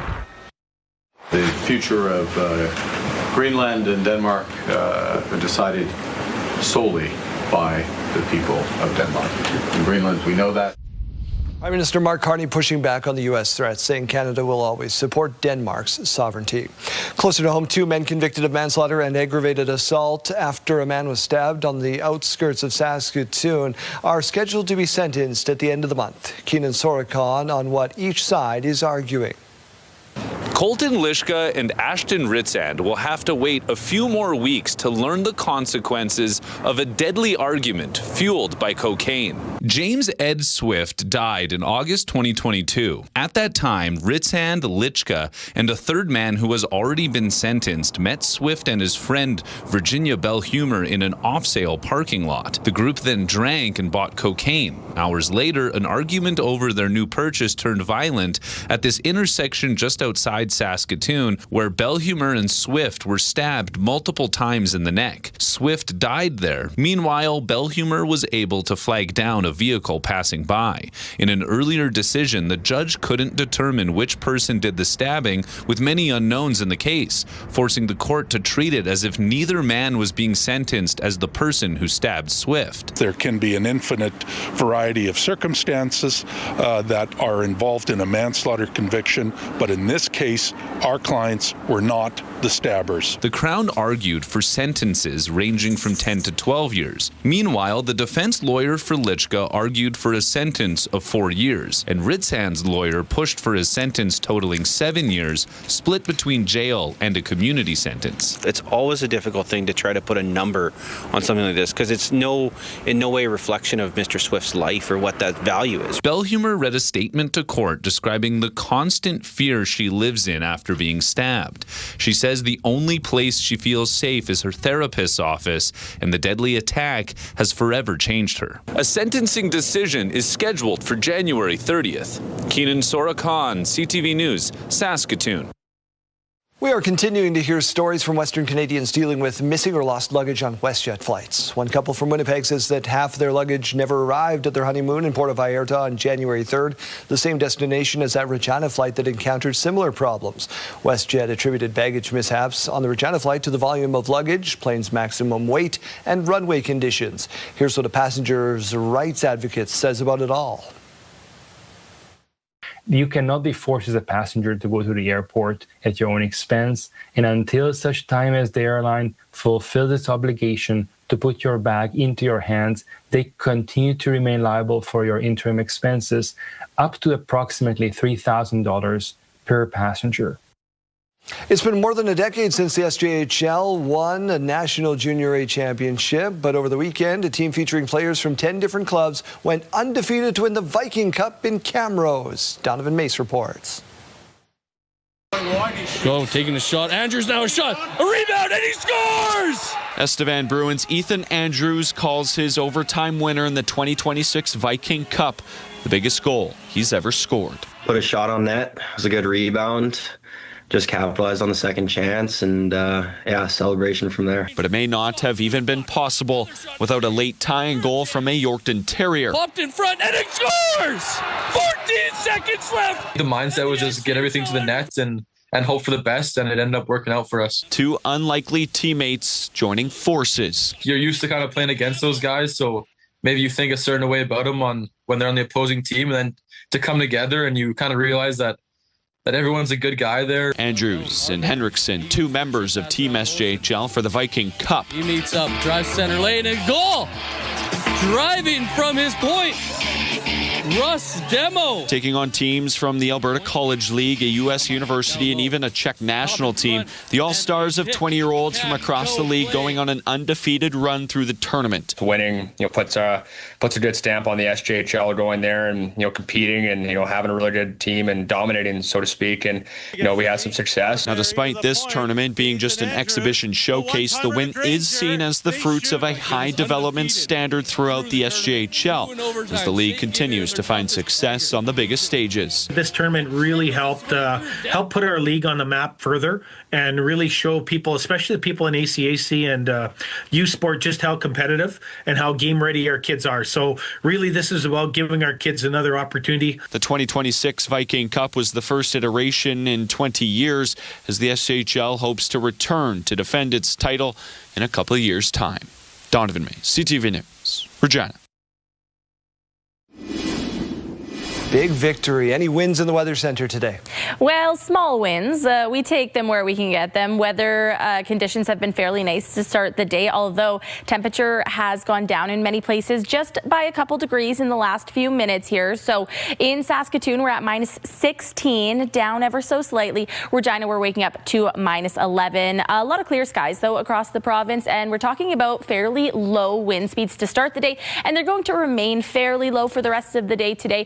The future of Greenland and Denmark are decided solely by the people of Denmark. In Greenland, we know that. Prime Minister Mark Carney pushing back on the U.S. threat, saying Canada will always support Denmark's sovereignty. Closer to home, 2 men convicted of manslaughter and aggravated assault after a man was stabbed on the outskirts of Saskatoon are scheduled to be sentenced at the end of the month. Keenan Sorokhan on what each side is arguing. Colton Lishka and Ashton Ritzand will have to wait a few more weeks to learn the consequences of a deadly argument fueled by cocaine. James Ed Swift died in August 2022. At that time, Ritzand, Lishka, and a third man who has already been sentenced met Swift and his friend Virginia Belhumer in an off-sale parking lot. The group then drank and bought cocaine. Hours later, an argument over their new purchase turned violent at this intersection just outside Saskatoon, where Belhumer and Swift were stabbed multiple times in the neck. Swift died there. Meanwhile, Belhumer was able to flag down a vehicle passing by. In an earlier decision, the judge couldn't determine which person did the stabbing, with many unknowns in the case, forcing the court to treat it as if neither man was being sentenced as the person who stabbed Swift. There can be an infinite variety of circumstances that are involved in a manslaughter conviction, but in this case, our clients were not the stabbers. The Crown argued for sentences ranging from 10 to 12 years. Meanwhile, the defense lawyer for Lichka argued for a sentence of 4 years, and Ritzand's lawyer pushed for a sentence totaling 7 years, split between jail and a community sentence. It's always a difficult thing to try to put a number on something like this, because it's in no way a reflection of Mr. Swift's life or what that value is. Belhumer read a statement to court describing the constant fear she lives in after being stabbed. She says the only place she feels safe is her therapist's office, and the deadly attack has forever changed her. A sentencing decision is scheduled for January 30th. Keenan Sorokhan, CTV News, Saskatoon. We are continuing to hear stories from Western Canadians dealing with missing or lost luggage on WestJet flights. One couple from Winnipeg says that half their luggage never arrived at their honeymoon in Puerto Vallarta on January 3rd, the same destination as that Regina flight that encountered similar problems. WestJet attributed baggage mishaps on the Regina flight to the volume of luggage, plane's maximum weight, and runway conditions. Here's what a passenger's rights advocate says about it all. You cannot be forced as a passenger to go to the airport at your own expense, and until such time as the airline fulfills its obligation to put your bag into your hands, they continue to remain liable for your interim expenses, up to approximately $3,000 per passenger. It's been more than a decade since the SJHL won a national junior A championship, but over the weekend, a team featuring players from 10 different clubs went undefeated to win the Viking Cup in Camrose. Donovan Mace reports. Go, taking the shot. Andrews now a shot, a rebound, and he scores! Estevan Bruins' Ethan Andrews calls his overtime winner in the 2026 Viking Cup the biggest goal he's ever scored. Put a shot on net. It was a good rebound. Just capitalized on the second chance, and celebration from there. But it may not have even been possible without a late tying goal from a Yorkton Terrier. Popped in front, and it scores! 14 seconds left! The mindset was just get everything to the net and hope for the best, and it ended up working out for us. Two unlikely teammates joining forces. You're used to kind of playing against those guys, so maybe you think a certain way about them when they're on the opposing team, and then to come together and you kind of realize that everyone's a good guy there. Andrews and Henriksen, two members of Team SJHL for the Viking Cup. He meets up, drives center lane, and goal! Driving from his point. Russ demo. Taking on teams from the Alberta College League, a U.S. university, and even a Czech national team. The all-stars of 20-year-olds from across the league going on an undefeated run through the tournament. Winning, puts a good stamp on the SJHL, going there and competing and having a really good team and dominating, so to speak. And we had some success. Now, despite this tournament being just an exhibition showcase, the win is seen as the fruits of a high development standard throughout the SJHL as the league continues to find success on the biggest stages. This tournament really helped put our league on the map further and really show people, especially the people in ACAC and U Sport, just how competitive and how game ready our kids are. So really this is about giving our kids another opportunity. The 2026 Viking Cup was the first iteration in 20 years as the SJHL hopes to return to defend its title in a couple of years' time. Donovan May, CTV News, Regina. Big victory. Any wins in the Weather Center today? Well, small wins. We take them where we can get them. Weather conditions have been fairly nice to start the day, although temperature has gone down in many places just by a couple degrees in the last few minutes here. So in Saskatoon, we're at minus 16, down ever so slightly. Regina, we're waking up to minus 11. A lot of clear skies, though, across the province, and we're talking about fairly low wind speeds to start the day, and they're going to remain fairly low for the rest of the day today.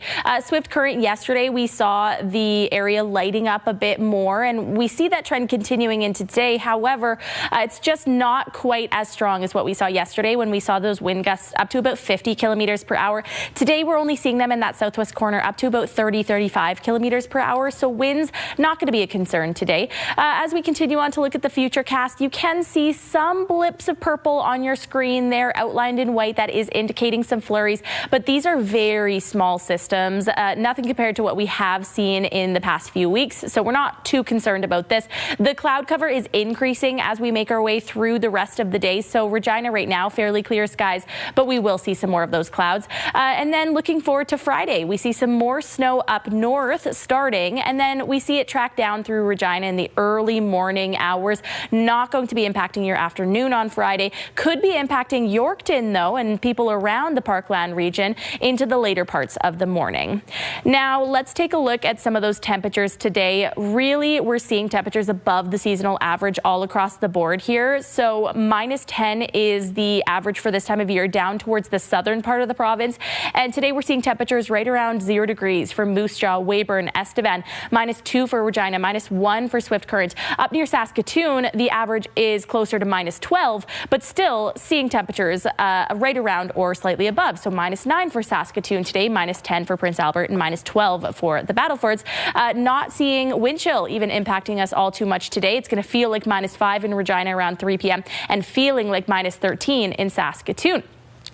Swift current yesterday, we saw the area lighting up a bit more, and we see that trend continuing into today. However, it's just not quite as strong as what we saw yesterday when we saw those wind gusts up to about 50 kilometers per hour. Today, we're only seeing them in that southwest corner up to about 35 kilometers per hour. So winds not going to be a concern today. As we continue on to look at the future cast, you can see some blips of purple on your screen there outlined in white. That is indicating some flurries, but these are very small systems. Nothing compared to what we have seen in the past few weeks, so we're not too concerned about this. The cloud cover is increasing as we make our way through the rest of the day, so Regina right now, fairly clear skies, but we will see some more of those clouds. And then looking forward to Friday, we see some more snow up north starting, and then we see it track down through Regina in the early morning hours. Not going to be impacting your afternoon on Friday. Could be impacting Yorkton, though, and people around the Parkland region into the later parts of the morning. Now, let's take a look at some of those temperatures today. Really, we're seeing temperatures above the seasonal average all across the board here. So minus 10 is the average for this time of year down towards the southern part of the province. And today we're seeing temperatures right around 0 degrees for Moose Jaw, Weyburn, Estevan, minus 2 for Regina, minus 1 for Swift Current. Up near Saskatoon, the average is closer to minus 12, but still seeing temperatures right around or slightly above. So minus 9 for Saskatoon today, minus 10 for Prince Albert, and minus 12 for the Battlefords. Not seeing wind chill even impacting us all too much today. It's going to feel like minus 5 in Regina around 3 p.m. and feeling like minus 13 in Saskatoon.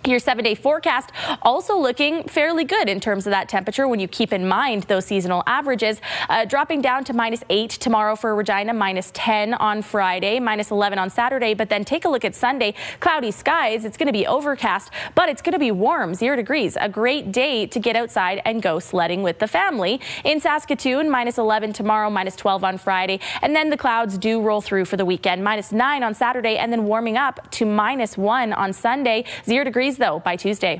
Your 7-day forecast also looking fairly good in terms of that temperature when you keep in mind those seasonal averages. Dropping down to minus 8 tomorrow for Regina, minus 10 on Friday, minus 11 on Saturday. But then take a look at Sunday. Cloudy skies. It's going to be overcast, but it's going to be warm, 0 degrees. A great day to get outside and go sledding with the family. In Saskatoon, minus 11 tomorrow, minus 12 on Friday. And then the clouds do roll through for the weekend. Minus 9 on Saturday and then warming up to minus 1 on Sunday. 0 degrees though by Tuesday.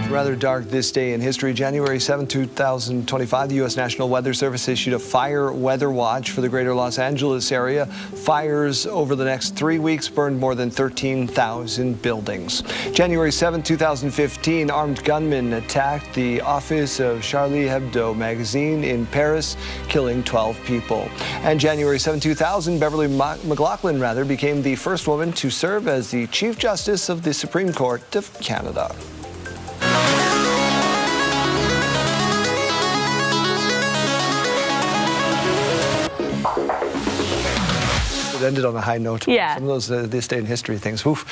Rather dark this day in history. January 7, 2025, the U.S. National Weather Service issued a fire weather watch for the greater Los Angeles area. Fires over the next 3 weeks burned more than 13,000 buildings. January 7, 2015, armed gunmen attacked the office of Charlie Hebdo magazine in Paris, killing 12 people. And January 7, 2000, Beverly McLaughlin became the first woman to serve as the Chief Justice of the Supreme Court of Canada. It ended on a high note. Yeah. Some of those this day in history things. Oof.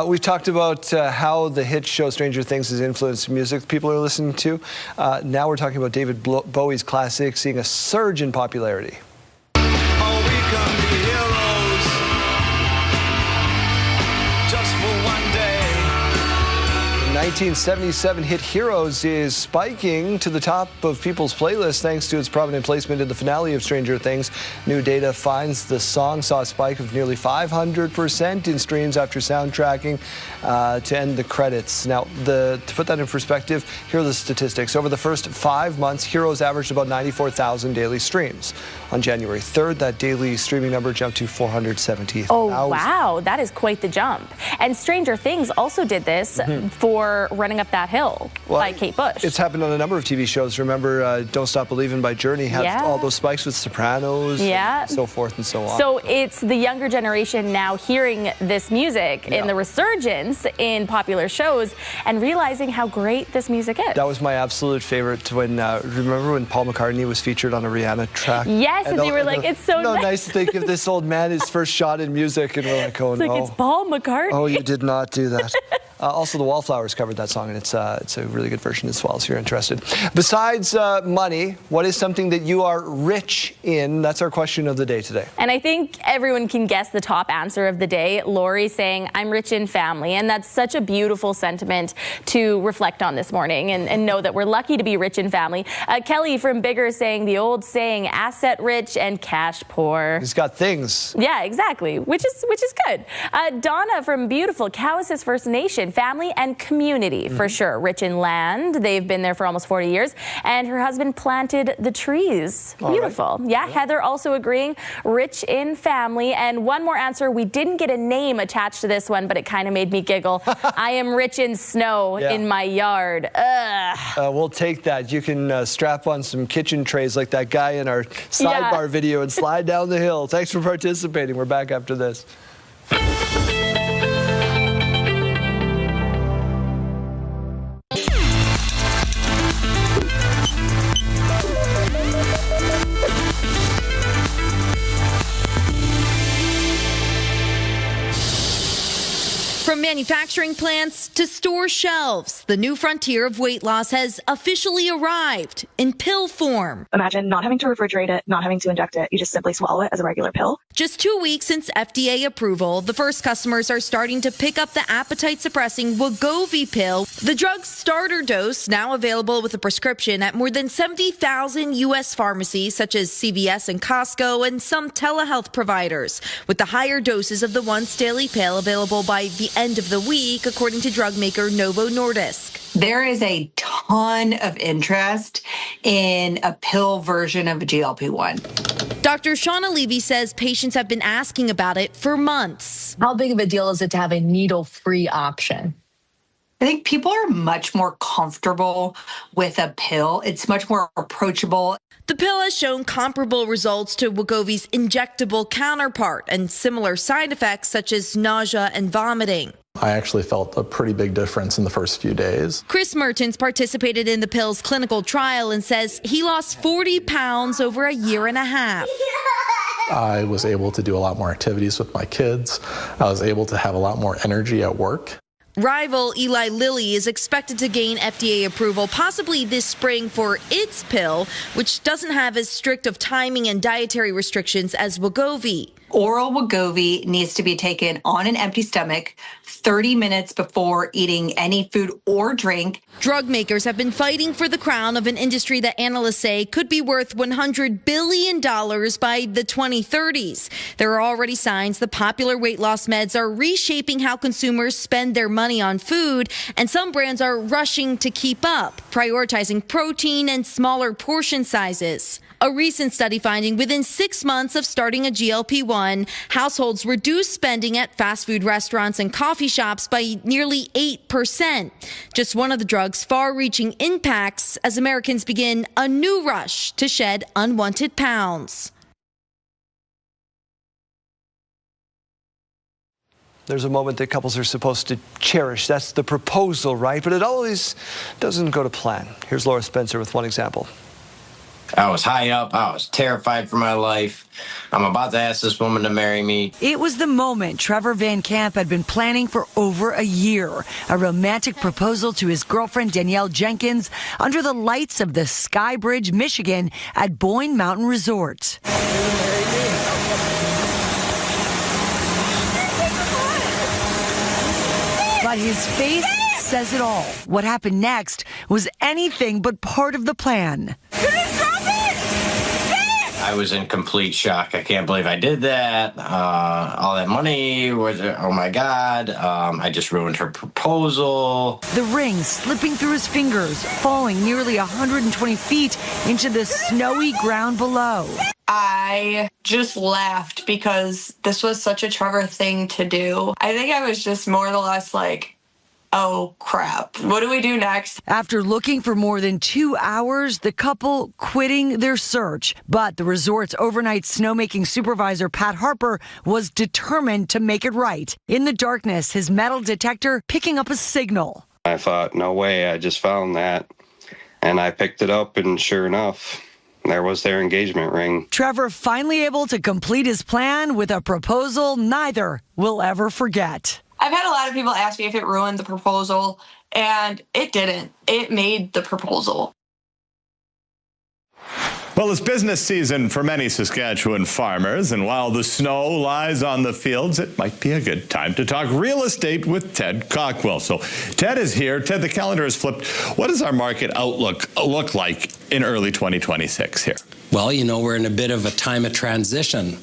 We've talked about how the hit show Stranger Things has influenced music people are listening to. Now we're talking about David Bowie's classic seeing a surge in popularity. 1977 hit Heroes is spiking to the top of people's playlists thanks to its prominent placement in the finale of Stranger Things. New data finds the song saw a spike of nearly 500% in streams after soundtracking to end the credits. Now, to put that in perspective, here are the statistics. Over the first 5 months, Heroes averaged about 94,000 daily streams. On January 3rd, that daily streaming number jumped to 470,000. Oh, wow. That is quite the jump. And Stranger Things also did this for Running Up That Hill by Kate Bush. It's happened on a number of TV shows. Remember, Don't Stop Believing by Journey had all those spikes with Sopranos and so forth and so on. So it's the younger generation now hearing this music in the resurgence in popular shows and realizing how great this music is. That was my absolute favorite when, remember when Paul McCartney was featured on a Rihanna track? Yes, and they were like, it's so nice to think of this old man, his first shot in music, and we're like, oh no. It's Paul McCartney. Oh, you did not do that. Also, the Wildflowers covered that song, and it's a really good version as well, if you're interested. Besides money, what is something that you are rich in? That's our question of the day today. And I think everyone can guess the top answer of the day. Lori saying, I'm rich in family. And that's such a beautiful sentiment to reflect on this morning and know that we're lucky to be rich in family. Kelly from Bigger saying the old saying, asset rich and cash poor. He's got things. Yeah, exactly, which is good. Donna from beautiful Cowessess First Nation, family and community for sure. Rich in land. They've been there for almost 40 years. And her husband planted the trees. Beautiful. Right. Yeah, Heather also agreeing. Rich in family. And one more answer. We didn't get a name attached to this one, but it kind of made me giggle. I am rich in snow in my yard. We'll take that. You can strap on some kitchen trays like that guy in our sidebar video and slide down the hill. Thanks for participating. We're back after this. From manufacturing plants to store shelves, the new frontier of weight loss has officially arrived in pill form. Imagine not having to refrigerate it, not having to inject it. You just simply swallow it as a regular pill. Just 2 weeks since FDA approval, the first customers are starting to pick up the appetite-suppressing Wegovy pill, the drug's starter dose, now available with a prescription at more than 70,000 U.S. pharmacies such as CVS and Costco and some telehealth providers, with the higher doses of the once-daily pill available by the end of the week, according to drug maker Novo Nordisk. There is a ton of interest in a pill version of a GLP-1. Dr. Shauna Levy says patients have been asking about it for months. How big of a deal is it to have a needle-free option? I think people are much more comfortable with a pill. It's much more approachable. The pill has shown comparable results to Wegovy's injectable counterpart and similar side effects such as nausea and vomiting. I actually felt a pretty big difference in the first few days. Chris Mertens participated in the pill's clinical trial and says he lost 40 pounds over a year and a half. I was able to do a lot more activities with my kids. I was able to have a lot more energy at work. Rival Eli Lilly is expected to gain FDA approval possibly this spring for its pill, which doesn't have as strict of timing and dietary restrictions as Wegovy. Oral Wegovy needs to be taken on an empty stomach 30 minutes before eating any food or drink. Drug makers have been fighting for the crown of an industry that analysts say could be worth $100 billion by the 2030s. There are already signs the popular weight loss meds are reshaping how consumers spend their money on food, and some brands are rushing to keep up, prioritizing protein and smaller portion sizes. A recent study finding within 6 months of starting a GLP-1, households reduced spending at fast food restaurants and coffee shops by nearly 8%. Just one of the drug's far-reaching impacts as Americans begin a new rush to shed unwanted pounds. There's a moment that couples are supposed to cherish. That's the proposal, right? But it always doesn't go to plan. Here's Laura Spencer with one example. I was high up. I was terrified for my life. I'm about to ask this woman to marry me. It was the moment Trevor Van Camp had been planning for over a year. A romantic proposal to his girlfriend, Danielle Jenkins, under the lights of the Sky Bridge, Michigan at Boyne Mountain Resort. But his face says it all. What happened next was anything but part of the plan. I was in complete shock. I can't believe I did that. All that money was, oh my God. I just ruined her proposal. The ring slipping through his fingers, falling nearly 120 feet into the snowy ground below. I just laughed because this was such a Trevor thing to do. I think I was just more or less like, oh, crap. What do we do next? After looking for more than 2 hours, the couple quitting their search. But the resort's overnight snowmaking supervisor, Pat Harper, was determined to make it right. In the darkness, his metal detector picking up a signal. I thought, no way, I just found that. And I picked it up, and sure enough, there was their engagement ring. Trevor finally able to complete his plan with a proposal neither will ever forget. I've had a lot of people ask me if it ruined the proposal, and it didn't. It made the proposal. Well, it's business season for many Saskatchewan farmers, and while the snow lies on the fields, it might be a good time to talk real estate with Ted Cockwell. So Ted is here. Ted, the calendar is flipped. What does our market outlook look like in early 2026 here? Well, you know, we're in a bit of a time of transition.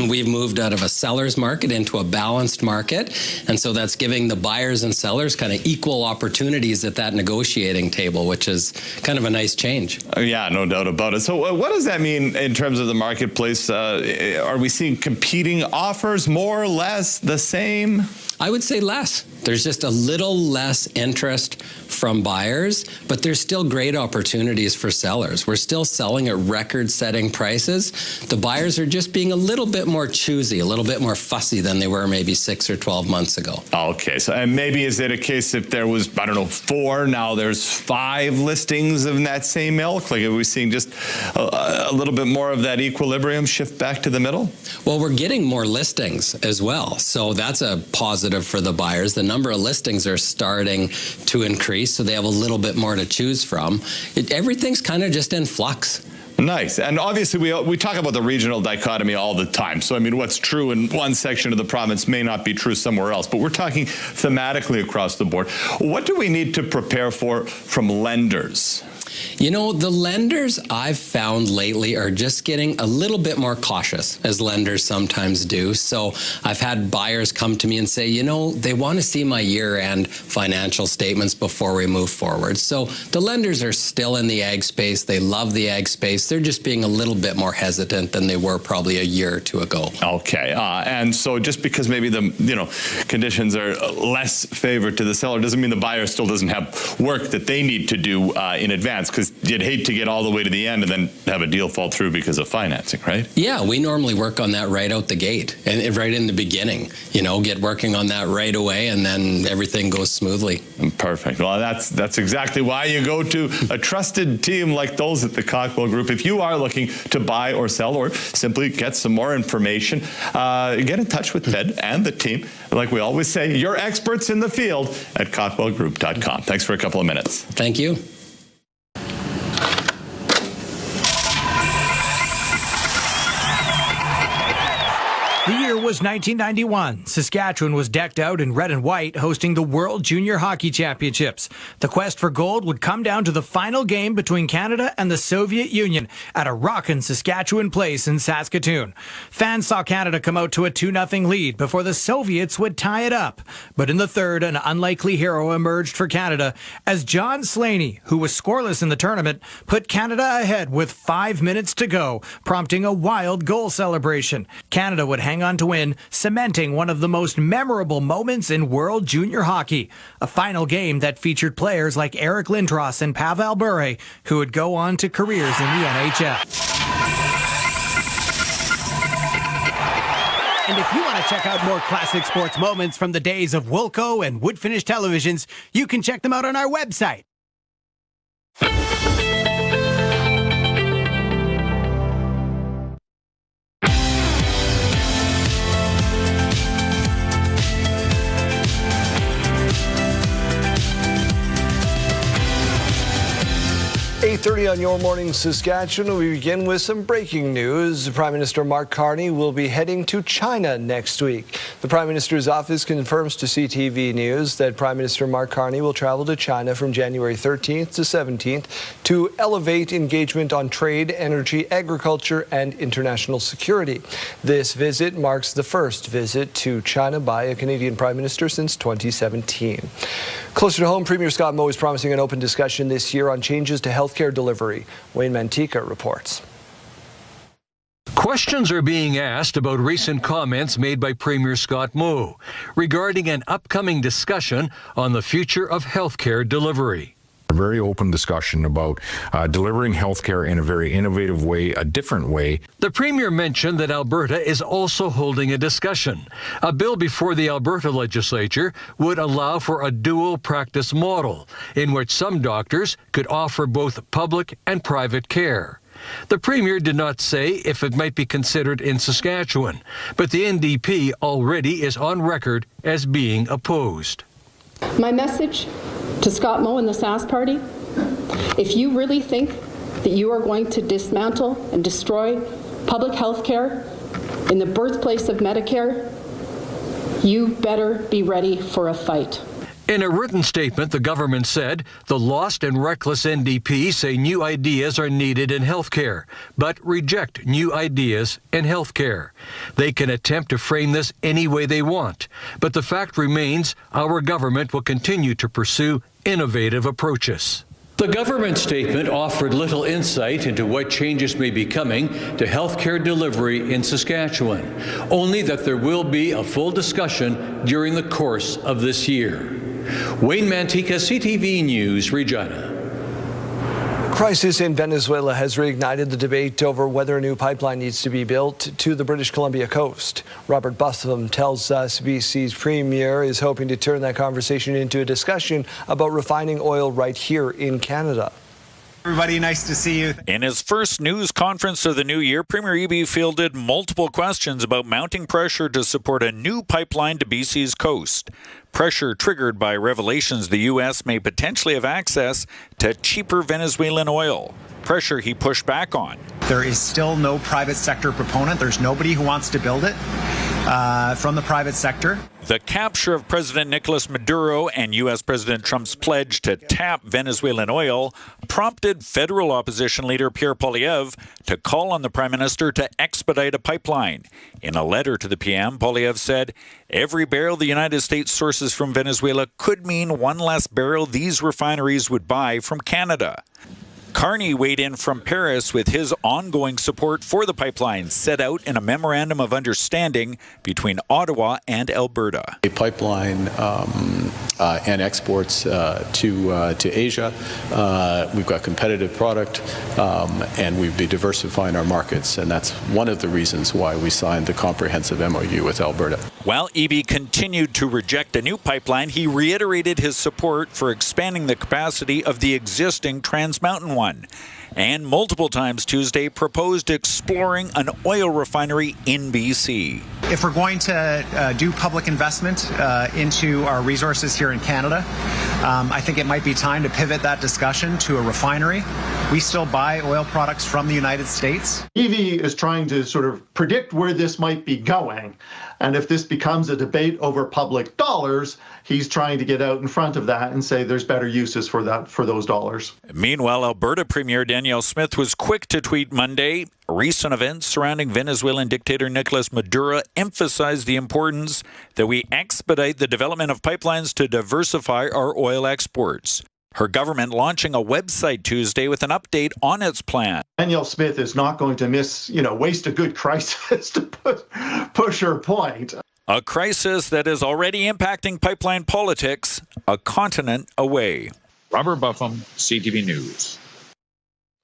We've moved out of a seller's market into a balanced market, and so that's giving the buyers and sellers kind of equal opportunities at that negotiating table, which is kind of a nice change. Yeah, no doubt about it. So what does that mean in terms of the marketplace? Are we seeing competing offers, more, less, the same? I would say less. There's just a little less interest from buyers, but there's still great opportunities for sellers. We're still selling at record-setting prices. The buyers are just being a little bit more choosy, a little bit more fussy than they were maybe 6 or 12 months ago. Okay, so and maybe is it a case if there was, 4, now there's 5 listings in that same ilk? Like, are we seeing just a little bit more of that equilibrium shift back to the middle? Well, we're getting more listings as well, so that's a positive for the buyers. The number of listings are starting to increase, so they have a little bit more to choose from. Everything's kind of just in flux. Nice. And obviously we talk about the regional dichotomy all the time. So, I mean, what's true in one section of the province may not be true somewhere else, but we're talking thematically across the board. What do we need to prepare for from lenders? You know, the lenders I've found lately are just getting a little bit more cautious, as lenders sometimes do. So I've had buyers come to me and say, you know, they want to see my year-end financial statements before we move forward. So the lenders are still in the ag space. They love the ag space. They're just being a little bit more hesitant than they were probably a year or two ago. Okay. And so just because maybe the conditions are less favored to the seller doesn't mean the buyer still doesn't have work that they need to do in advance, because you'd hate to get all the way to the end and then have a deal fall through because of financing, right? Yeah, we normally work on that right out the gate and right in the beginning, get working on that right away, and then everything goes smoothly. Perfect. Well, that's exactly why you go to a trusted team like those at the Cockwell Group. If you are looking to buy or sell or simply get some more information, get in touch with Ted and the team. Like we always say, you're experts in the field at cockwellgroup.com. Thanks for a couple of minutes. Thank you. The year was 1991. Saskatchewan was decked out in red and white, hosting the World Junior Hockey Championships. The quest for gold would come down to the final game between Canada and the Soviet Union at a rockin' Saskatchewan place in Saskatoon. Fans saw Canada come out to a 2-0 lead before the Soviets would tie it up. But in the third, an unlikely hero emerged for Canada as John Slaney, who was scoreless in the tournament, put Canada ahead with 5 minutes to go, prompting a wild goal celebration. Canada would hang on to win, cementing one of the most memorable moments in World Junior Hockey. A final game that featured players like Eric Lindros and Pavel Bure, who would go on to careers in the NHL. And if you want to check out more classic sports moments from the days of Wilco and wood-finish televisions, you can check them out on our website. 9:30 on Your Morning Saskatchewan. We begin with some breaking news. Prime Minister Mark Carney will be heading to China next week. The Prime Minister's office confirms to CTV News that Prime Minister Mark Carney will travel to China from January 13th to 17th to elevate engagement on trade, energy, agriculture, and international security. This visit marks the first visit to China by a Canadian Prime Minister since 2017. Closer to home, Premier Scott Moe is promising an open discussion this year on changes to healthcare delivery. Wayne Mantica reports. Questions are being asked about recent comments made by Premier Scott Moe regarding an upcoming discussion on the future of healthcare delivery. A very open discussion about delivering healthcare in a very innovative way, a different way. The Premier mentioned that Alberta is also holding a discussion. A bill before the Alberta legislature would allow for a dual practice model in which some doctors could offer both public and private care. The Premier did not say if it might be considered in Saskatchewan, but the NDP already is on record as being opposed. My message to Scott Moe and the Sask Party, if you really think that you are going to dismantle and destroy public health care in the birthplace of Medicare, you better be ready for a fight. In a written statement, the government said the lost and reckless NDP say new ideas are needed in healthcare, but reject new ideas in healthcare. They can attempt to frame this any way they want, but the fact remains our government will continue to pursue innovative approaches. The government statement offered little insight into what changes may be coming to healthcare delivery in Saskatchewan, only that there will be a full discussion during the course of this year. Wayne Mantica, CTV News, Regina. Crisis in Venezuela has reignited the debate over whether a new pipeline needs to be built to the British Columbia coast. Robert Bussam tells us BC's Premier is hoping to turn that conversation into a discussion about refining oil right here in Canada. Everybody, nice to see you. In his first news conference of the new year, Premier Eby fielded multiple questions about mounting pressure to support a new pipeline to BC's coast. Pressure triggered by revelations the U.S. may potentially have access to cheaper Venezuelan oil. Pressure he pushed back on. There is still no private sector proponent. There's nobody who wants to build it from the private sector. The capture of President Nicolas Maduro and U.S. President Trump's pledge to tap Venezuelan oil prompted federal opposition leader Pierre Poilievre to call on the Prime Minister to expedite a pipeline. In a letter to the PM, Poilievre said, "Every barrel the United States sources from Venezuela could mean one less barrel these refineries would buy from Canada." Carney weighed in from Paris with his ongoing support for the pipeline set out in a memorandum of understanding between Ottawa and Alberta. A pipeline and exports to Asia. We've got competitive product and we'd be diversifying our markets, and that's one of the reasons why we signed the comprehensive MOU with Alberta. While Eby continued to reject a new pipeline, he reiterated his support for expanding the capacity of the existing Trans Mountain one, and multiple times Tuesday proposed exploring an oil refinery in BC. If we're going to do public investment into our resources here in Canada, I think it might be time to pivot that discussion to a refinery. We still buy oil products from the United States. Eby is trying to sort of predict where this might be going. And if this becomes a debate over public dollars, he's trying to get out in front of that and say there's better uses for those dollars. Meanwhile, Alberta Premier Danielle Smith was quick to tweet Monday, recent events surrounding Venezuelan dictator Nicolas Maduro emphasized the importance that we expedite the development of pipelines to diversify our oil exports. Her government launching a website Tuesday with an update on its plan. Danielle Smith is not going to waste a good crisis to push her point. A crisis that is already impacting pipeline politics a continent away. Robert Buffum, CTV News.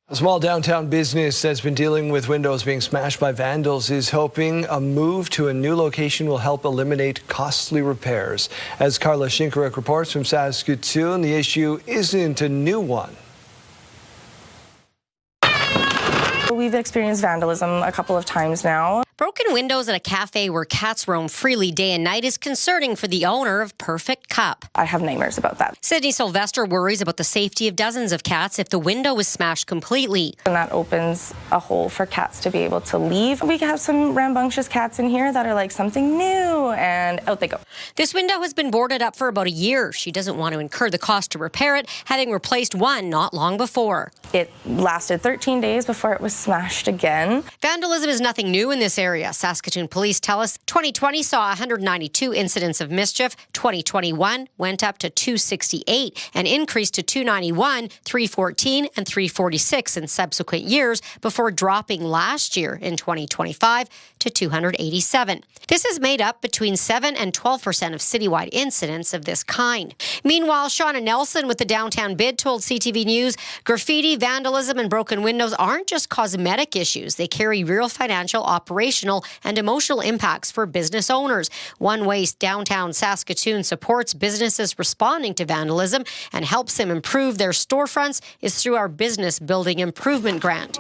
A small downtown business that's been dealing with windows being smashed by vandals is hoping a move to a new location will help eliminate costly repairs. As Carla Shinkaruk reports from Saskatoon, the issue isn't a new one. We've experienced vandalism a couple of times now. Broken windows at a cafe where cats roam freely day and night is concerning for the owner of Perfect Cup. I have nightmares about that. Sydney Sylvester worries about the safety of dozens of cats if the window is smashed completely. And that opens a hole for cats to be able to leave. We have some rambunctious cats in here that are like something new, and out they go. This window has been boarded up for about a year. She doesn't want to incur the cost to repair it, having replaced one not long before. It lasted 13 days before it was smashed again. Vandalism is nothing new in this area. Saskatoon police tell us 2020 saw 192 incidents of mischief. 2021 went up to 268 and increased to 291, 314, and 346 in subsequent years before dropping last year in 2025 to 287. This is made up between 7 and 12% of citywide incidents of this kind. Meanwhile, Shauna Nelson with the Downtown Bid told CTV News, graffiti, vandalism, and broken windows aren't just cosmetic issues. They carry real financial, operational, and emotional impacts for business owners. One way downtown Saskatoon supports businesses responding to vandalism and helps them improve their storefronts is through our Business Building Improvement Grant.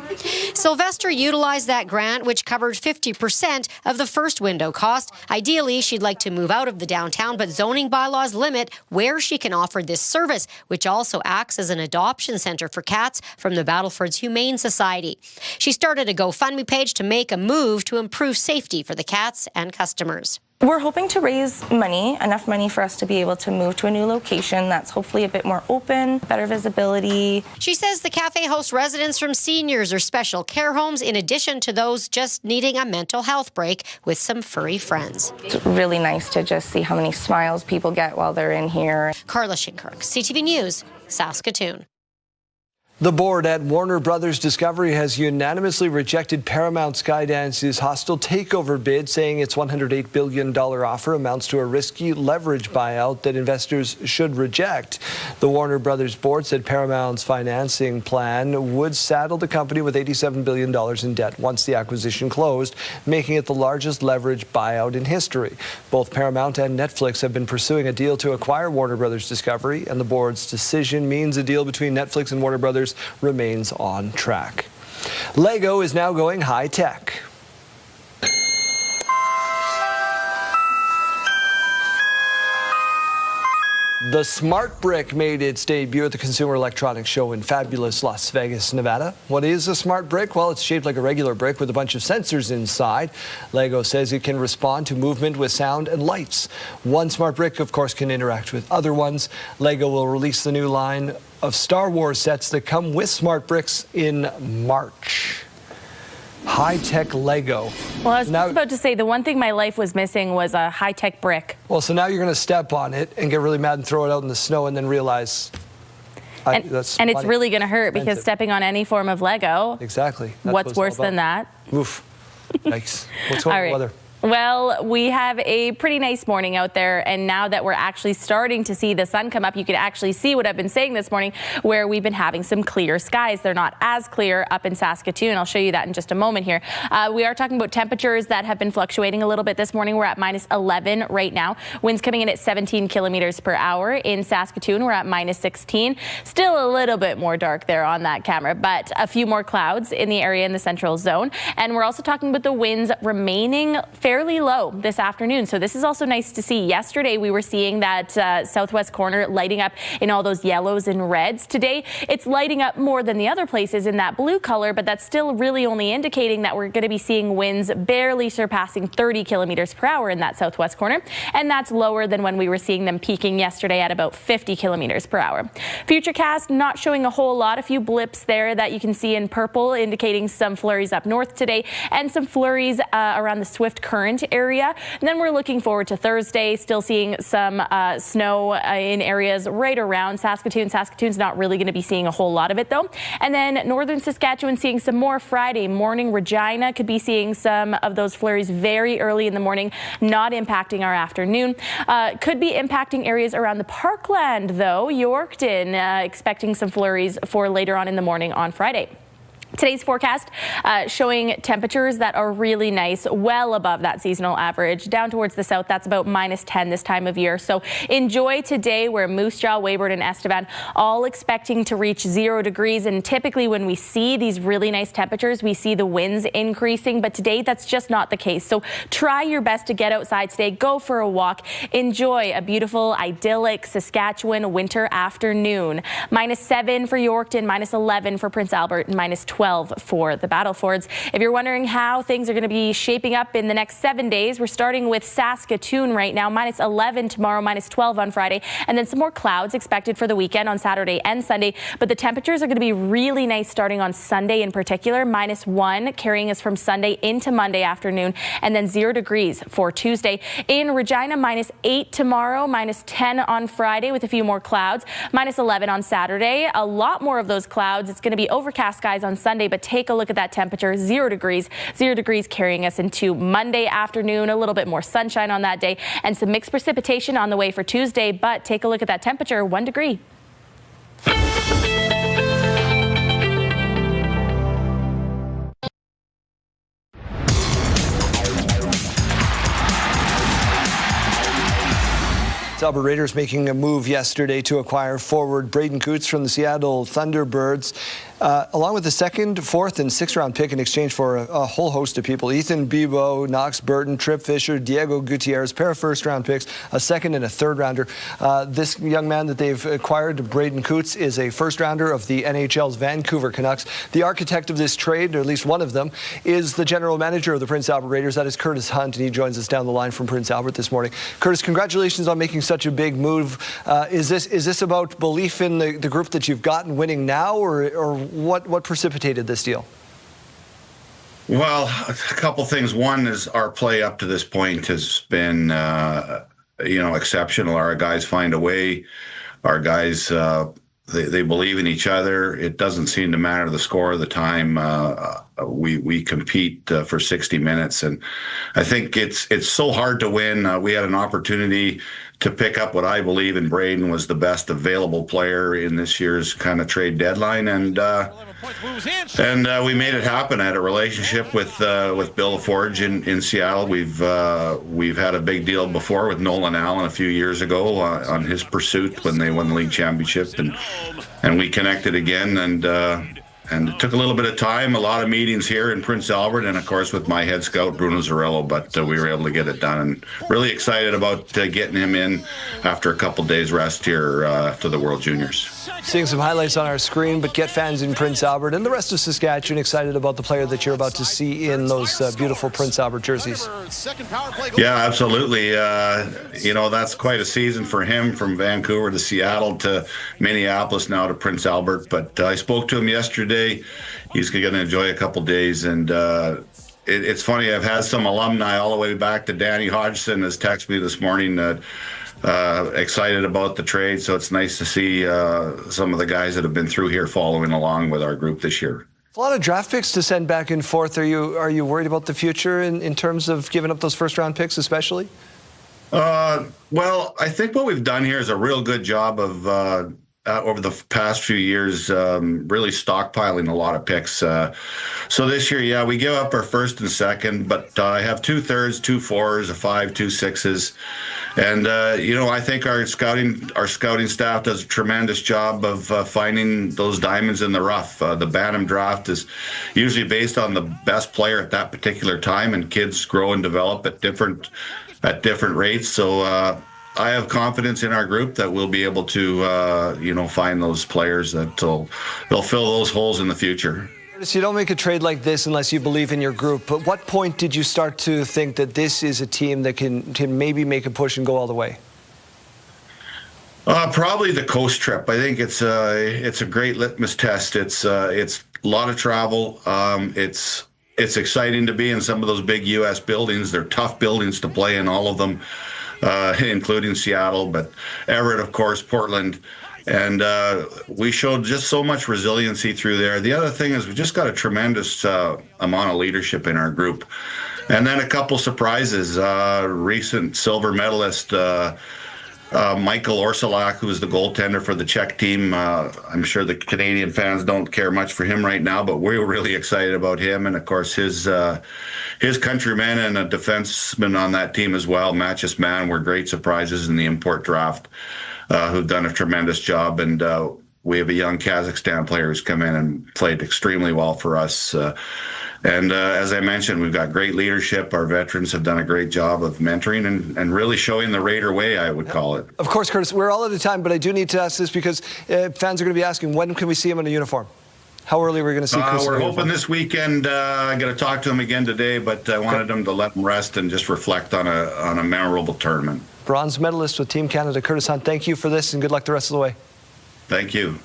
Sylvester utilized that grant, which covered 50% of the first window cost. Ideally, she'd like to move out of the downtown, but zoning bylaws limit where she can offer this service, which also acts as an adoption center for cats from the Battlefords Humane Society. She started a GoFundMe page to make a move to improve safety for the cats and customers. We're hoping to raise money, enough money for us to be able to move to a new location that's hopefully a bit more open, better visibility. She says the cafe hosts residents from seniors or special care homes, in addition to those just needing a mental health break with some furry friends. It's really nice to just see how many smiles people get while they're in here. Carla Shinkirk, CTV News, Saskatoon. The board at Warner Brothers Discovery has unanimously rejected Paramount Skydance's hostile takeover bid, saying its $108 billion offer amounts to a risky leverage buyout that investors should reject. The Warner Brothers board said Paramount's financing plan would saddle the company with $87 billion in debt once the acquisition closed, making it the largest leverage buyout in history. Both Paramount and Netflix have been pursuing a deal to acquire Warner Brothers Discovery, and the board's decision means a deal between Netflix and Warner Brothers remains on track. Lego is now going high tech. The Smart Brick made its debut at the Consumer Electronics Show in fabulous Las Vegas, Nevada. What is a Smart Brick? Well, it's shaped like a regular brick with a bunch of sensors inside. Lego says it can respond to movement with sound and lights. One Smart Brick, of course, can interact with other ones. Lego will release the new line of Star Wars sets that come with Smart Bricks in March. High-tech Lego. Well, I was just about to say, the one thing my life was missing was a high-tech brick. Well, so now you're going to step on it and get really mad and throw it out in the snow and then realize and it's really going to hurt because stepping on any form of Lego. Exactly. What's worse than that? Oof. Yikes. What's going on with the weather? Well, we have a pretty nice morning out there, and now that we're actually starting to see the sun come up, you can actually see what I've been saying this morning, where we've been having some clear skies. They're not as clear up in Saskatoon. I'll show you that in just a moment here. We are talking about temperatures that have been fluctuating a little bit this morning. We're at -11 right now. Winds coming in at 17 kilometers per hour. In Saskatoon, we're at -16. Still a little bit more dark there on that camera, but a few more clouds in the area in the central zone. And we're also talking about the winds remaining fairly low this afternoon. So this is also nice to see. Yesterday, we were seeing that southwest corner lighting up in all those yellows and reds. Today, it's lighting up more than the other places in that blue color, but that's still really only indicating that we're going to be seeing winds barely surpassing 30 kilometers per hour in that southwest corner. And that's lower than when we were seeing them peaking yesterday at about 50 kilometers per hour. Futurecast not showing a whole lot. A few blips there that you can see in purple, indicating some flurries up north today and some flurries around the Swift Current area. And then we're looking forward to Thursday, still seeing some snow in areas right around Saskatoon. Saskatoon's not really going to be seeing a whole lot of it, though. And then northern Saskatchewan seeing some more Friday morning. Regina could be seeing some of those flurries very early in the morning, not impacting our afternoon. Could be impacting areas around the Parkland, though. Yorkton expecting some flurries for later on in the morning on Friday. Today's forecast showing temperatures that are really nice, well above that seasonal average. Down towards the south, that's about -10 this time of year. So enjoy today, where Moose Jaw, Wayward, and Estevan all expecting to reach 0 degrees. And typically when we see these really nice temperatures, we see the winds increasing. But today, that's just not the case. So try your best to get outside today. Go for a walk. Enjoy a beautiful, idyllic Saskatchewan winter afternoon. -7 for Yorkton, -11 for Prince Albert, and -12 for the Battlefords. If you're wondering how things are going to be shaping up in the next 7 days, we're starting with Saskatoon right now, -11 tomorrow, -12 on Friday, and then some more clouds expected for the weekend on Saturday and Sunday. But the temperatures are going to be really nice starting on Sunday in particular, -1 carrying us from Sunday into Monday afternoon, and then 0 degrees for Tuesday. In Regina, -8 tomorrow, -10 on Friday with a few more clouds, -11 on Saturday. A lot more of those clouds. It's going to be overcast skies on Sunday, but take a look at that temperature, 0 degrees. 0 degrees carrying us into Monday afternoon, a little bit more sunshine on that day, and some mixed precipitation on the way for Tuesday, but take a look at that temperature, 1 degree. Albert Raiders making a move yesterday to acquire forward Braden Coots from the Seattle Thunderbirds, along with the 2nd, 4th, and 6th round pick in exchange for a whole host of people. Ethan Bebo, Knox Burton, Tripp Fisher, Diego Gutierrez, pair of 1st round picks, a 2nd and a 3rd rounder. This young man that they've acquired, Braden Coots, is a 1st rounder of the NHL's Vancouver Canucks. The architect of this trade, or at least one of them, is the general manager of the Prince Albert Raiders. That is Curtis Hunt, and he joins us down the line from Prince Albert this morning. Curtis, congratulations on making such a big move. Is this about belief in the group that you've gotten winning now, or what precipitated this deal? Well, a couple things. One is our play up to this point has been, exceptional. Our guys find a way. Our guys, they believe in each other. It doesn't seem to matter the score of the time. We compete for 60 minutes, and I think it's so hard to win. We had an opportunity to pick up what I believe in Braden was the best available player in this year's kind of trade deadline, and we made it happen. I had a relationship with Bill LaForge in Seattle. We've had a big deal before with Nolan Allen a few years ago on his pursuit when they won the league championship, and we connected again, and it took a little bit of time, a lot of meetings here in Prince Albert, and of course with my head scout, Bruno Zarello, but we were able to get it done, and really excited about getting him in after a couple days rest here after the World Juniors. Seeing some highlights on our screen, but Get fans in Prince Albert and the rest of Saskatchewan excited about the player that you're about to see in those beautiful Prince Albert jerseys. Yeah, absolutely. That's quite a season for him, from Vancouver to Seattle to Minneapolis, now to Prince Albert. But I spoke to him yesterday. He's going to enjoy a couple days, and it's funny. I've had some alumni all the way back to Danny Hodgson has texted me this morning excited about the trade, so it's nice to see some of the guys that have been through here following along with our group this year. A lot of draft picks to send back and forth. Are you worried about the future in terms of giving up those 1st round picks especially? Well, I think what we've done here is a real good job of over the past few years really stockpiling a lot of picks. So this year, we give up our 1st and 2nd, but I have 2 3rds, 2 4s, a 5, 2 6s. And, I think our scouting staff does a tremendous job of finding those diamonds in the rough. The Bantam draft is usually based on the best player at that particular time, and kids grow and develop at different rates. So I have confidence in our group that we'll be able to, find those players they'll fill those holes in the future. You don't make a trade like this unless you believe in your group. But what point did you start to think that this is a team that can maybe make a push and go all the way? Probably the coast trip. I think it's a great litmus test. It's a lot of travel. It's exciting to be in some of those big U.S. buildings. They're tough buildings to play in, all of them, including Seattle, but Everett, of course, Portland. And we showed just so much resiliency through there. The other thing is we just got a tremendous amount of leadership in our group. And then a couple surprises. Recent silver medalist Michael Orsolak, who is the goaltender for the Czech team. I'm sure the Canadian fans don't care much for him right now, but we're really excited about him. And of course, his countrymen and a defenseman on that team as well, Matches Man, were great surprises in the import draft, who've done a tremendous job. And we have a young Kazakhstan player who's come in and played extremely well for us. And as I mentioned, we've got great leadership. Our veterans have done a great job of mentoring and really showing the Raider way, I would call it. Of course, Curtis, we're all out of time, but I do need to ask this because fans are going to be asking, when can we see him in a uniform? How early are we going to see Chris? We're hoping this weekend. I'm going to talk to him again today, but I wanted him to let him rest and just reflect on a memorable tournament. Bronze medalist with Team Canada, Curtis Hunt, thank you for this and good luck the rest of the way. Thank you.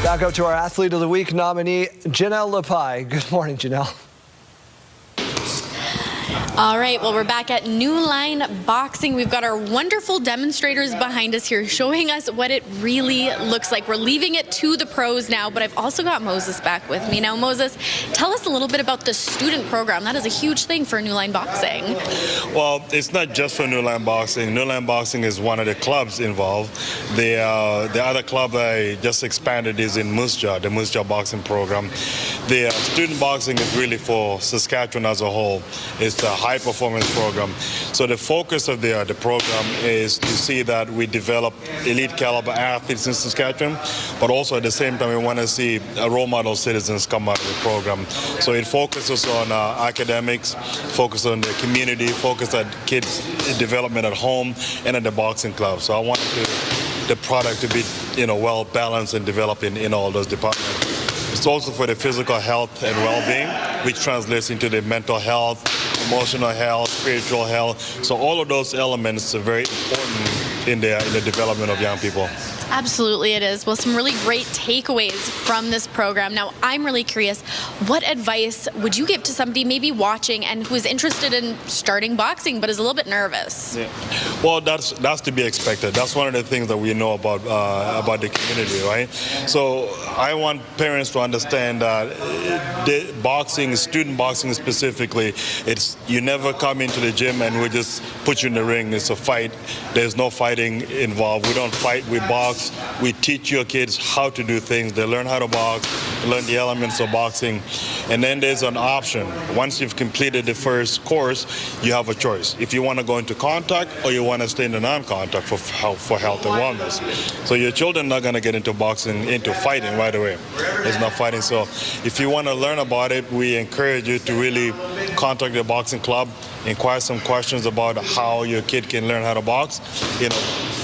Back out to our Athlete of the Week nominee, Janelle Lepai. Good morning, Janelle. All right, well, we're back at New Line Boxing. We've got our wonderful demonstrators behind us here showing us what it really looks like. We're leaving it to the pros now, but I've also got Moses back with me. Now, Moses, tell us a little bit about the student program. That is a huge thing for New Line Boxing. Well, it's not just for New Line Boxing. New Line Boxing is one of the clubs involved. The other club I just expanded is in Moose Jaw, the Moose Jaw Boxing program. The student boxing is really for Saskatchewan as a whole. It's a high-performance program. So the focus of the program is to see that we develop elite caliber athletes in Saskatchewan, but also at the same time we want to see role model citizens come out of the program. So it focuses on academics, focus on the community, focus on kids' development at home and at the boxing club. So I want the product to be, well balanced and developed in all those departments. It's also for the physical health and well-being, which translates into the mental health, emotional health, spiritual health. So all of those elements are very important in the development of young people. Absolutely it is. Well, some really great takeaways from this program. Now, I'm really curious, what advice would you give to somebody maybe watching and who's interested in starting boxing but is a little bit nervous? Yeah. Well, that's to be expected. That's one of the things that we know about the community, right? So I want parents to understand that the boxing, student boxing specifically, it's you never come into the gym and we just put you in the ring. It's a fight. There's no fighting involved. We don't fight, we box. We teach your kids how to do things. They learn how to box, learn the elements of boxing. And then there's an option. Once you've completed the first course, you have a choice. If you want to go into contact or you want to stay in the non-contact for health and wellness. So your children are not going to get into boxing, into fighting right away. It's not fighting. So if you want to learn about it, we encourage you to really contact the boxing club, inquire some questions about how your kid can learn how to box,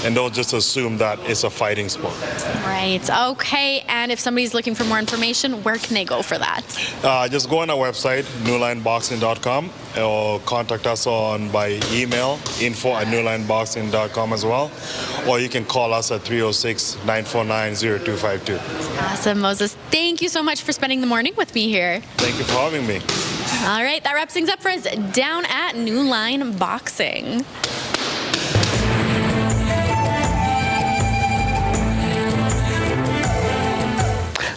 and don't just assume that it's a fighting sport. Right. Okay. And if somebody's looking for more information, where can they go for that? Just go on our website, newlineboxing.com, or contact us by email, info@newlineboxing.com as well. Or you can call us at 306-949-0252. Awesome, Moses. Thank you so much for spending the morning with me here. Thank you for having me. All right. That wraps things up for us down at New Line Boxing.